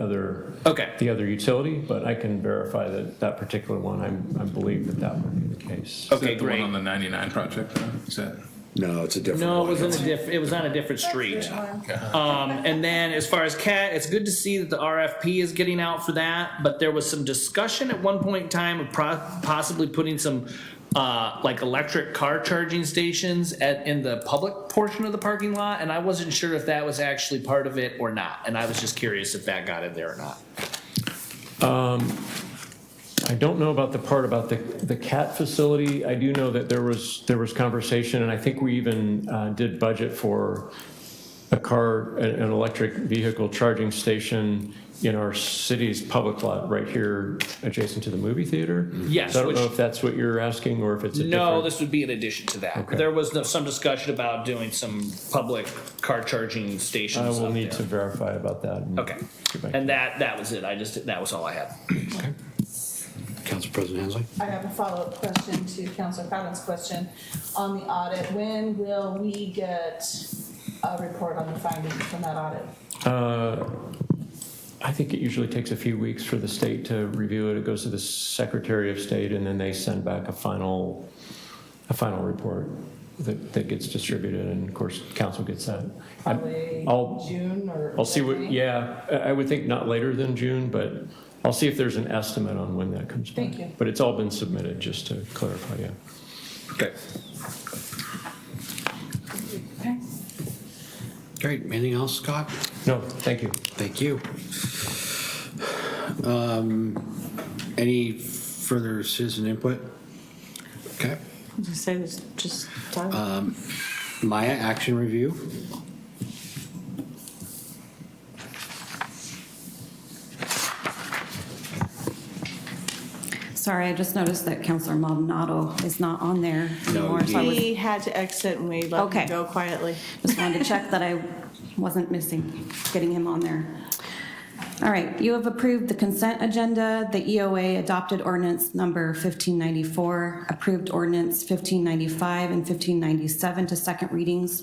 other utility, but I can verify that particular one, I believe that would be the case. Okay, great. The one on the 99 project, is that? No, it's a different No, one. it was on a different street. And then as far as CAT, it's good to see that the RFP is getting out for that, but there was some discussion at one point in time of possibly putting some like electric car charging stations in the public portion of the parking lot, and I wasn't sure if that was actually part of it or not, and I was just curious if that got in there or not. I don't know about the part about the CAT facility. I do know that there was conversation, and I think we even did budget for an electric vehicle charging station in our city's public lot right here adjacent to the movie theater. Yes. So I don't know if that's what you're asking or if it's a No, different. this would be in addition to that. Okay. There was some discussion about doing some public car charging stations. I will up need there. to verify about that. Okay, and that was it. That was all I had. Okay. Council President Hensley? I have a follow-up question to Councilor Patton's question on the audit. When will we get a report on the findings from that audit? I think it usually takes a few weeks for the state to review it. It goes to the Secretary of State, and then they send back a final report that gets distributed, and of course, council gets that. Probably June or? I'll see what, yeah, I would think not later than June, but I'll see if there's an estimate on when that comes back. Thank you. But it's all been submitted, just to clarify, yeah. Okay. Great. Anything else, Scott? No, thank you. Thank you. Any further citizen input? Okay. Just talk. Maya, action review. Sorry, I just noticed that Councilor Maldonado is not on there anymore. So I was- He had to exit and we let Okay. him go quietly. Just wanted to check that I wasn't missing, getting him on there. All right, you have approved the consent agenda. The EOA adopted ordinance number 1594, approved ordinance 1595 and 1597 to second readings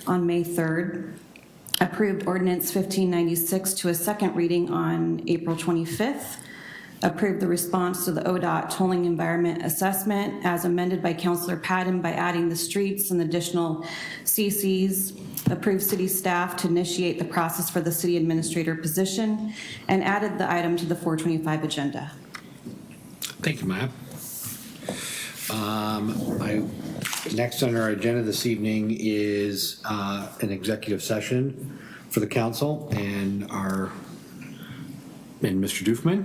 on May 3rd, approved ordinance 1596 to a second reading on April 25th, approved the response to the ODOT tolling environment assessment as amended by Councilor Patton by adding the streets and additional CCs, approved city staff to initiate the process for the city administrator position, and added the item to the 425 agenda. Thank you, Maya. Next on our agenda this evening is an executive session for the council and Mr. Doofman.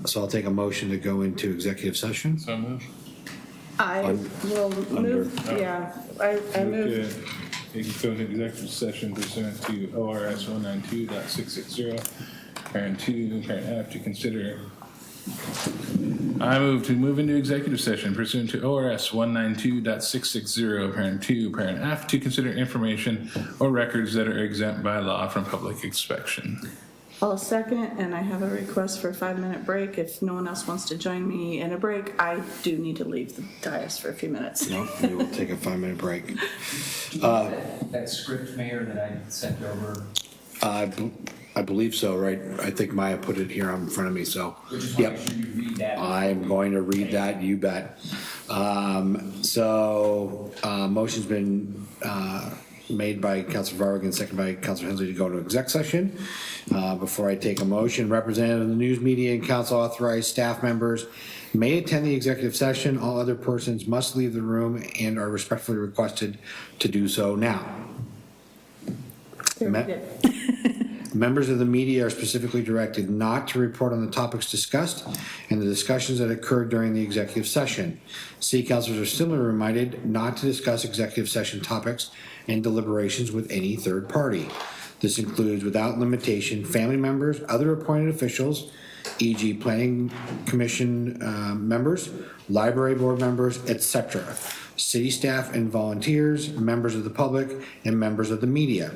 So I'll take a motion to go into executive session. So move. I will move, yeah, I move. You can go into executive session pursuant to ORS 192.660, parent 2, parent F, to consider. I move to move into executive session pursuant to ORS 192.660, parent 2, parent F, to consider information or records that are exempt by law from public inspection. I'll second, and I have a request for a 5-minute break. If no one else wants to join me in a break, I do need to leave the dais for a few minutes. No, we will take a 5-minute break. That script, Mayor, that I sent over. I believe so, right? I think Maya put it here in front of me, so. Yep. I'm going to read that, you bet. Motion's been made by Councilor Varga and seconded by Councilor Hensley to go into exec session. Before I take a motion, representative of the news media and council authorized staff members may attend the executive session. All other persons must leave the room and are respectfully requested to do so now. Members of the media are specifically directed not to report on the topics discussed and the discussions that occurred during the executive session. City councilors are similarly reminded not to discuss executive session topics and deliberations with any third party. This includes, without limitation, family members, other appointed officials, e.g. planning commission members, library board members, etc., city staff and volunteers, members of the public, and members of the media.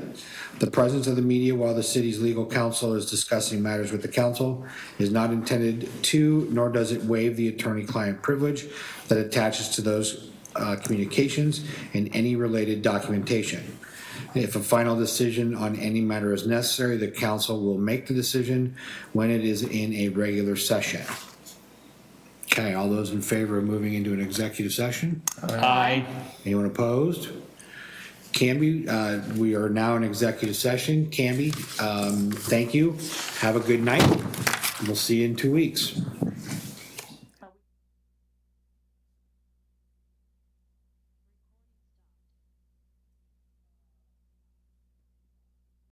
The presence of the media while the city's legal counsel is discussing matters with the council is not intended to, nor does it waive the attorney-client privilege that attaches to those communications and any related documentation. If a final decision on any matter is necessary, the council will make the decision when it is in a regular session. Okay, all those in favor of moving into an executive session? Aye. Anyone opposed? Canby, we are now in executive session. Canby, thank you. Have a good night. We'll see you in 2 weeks.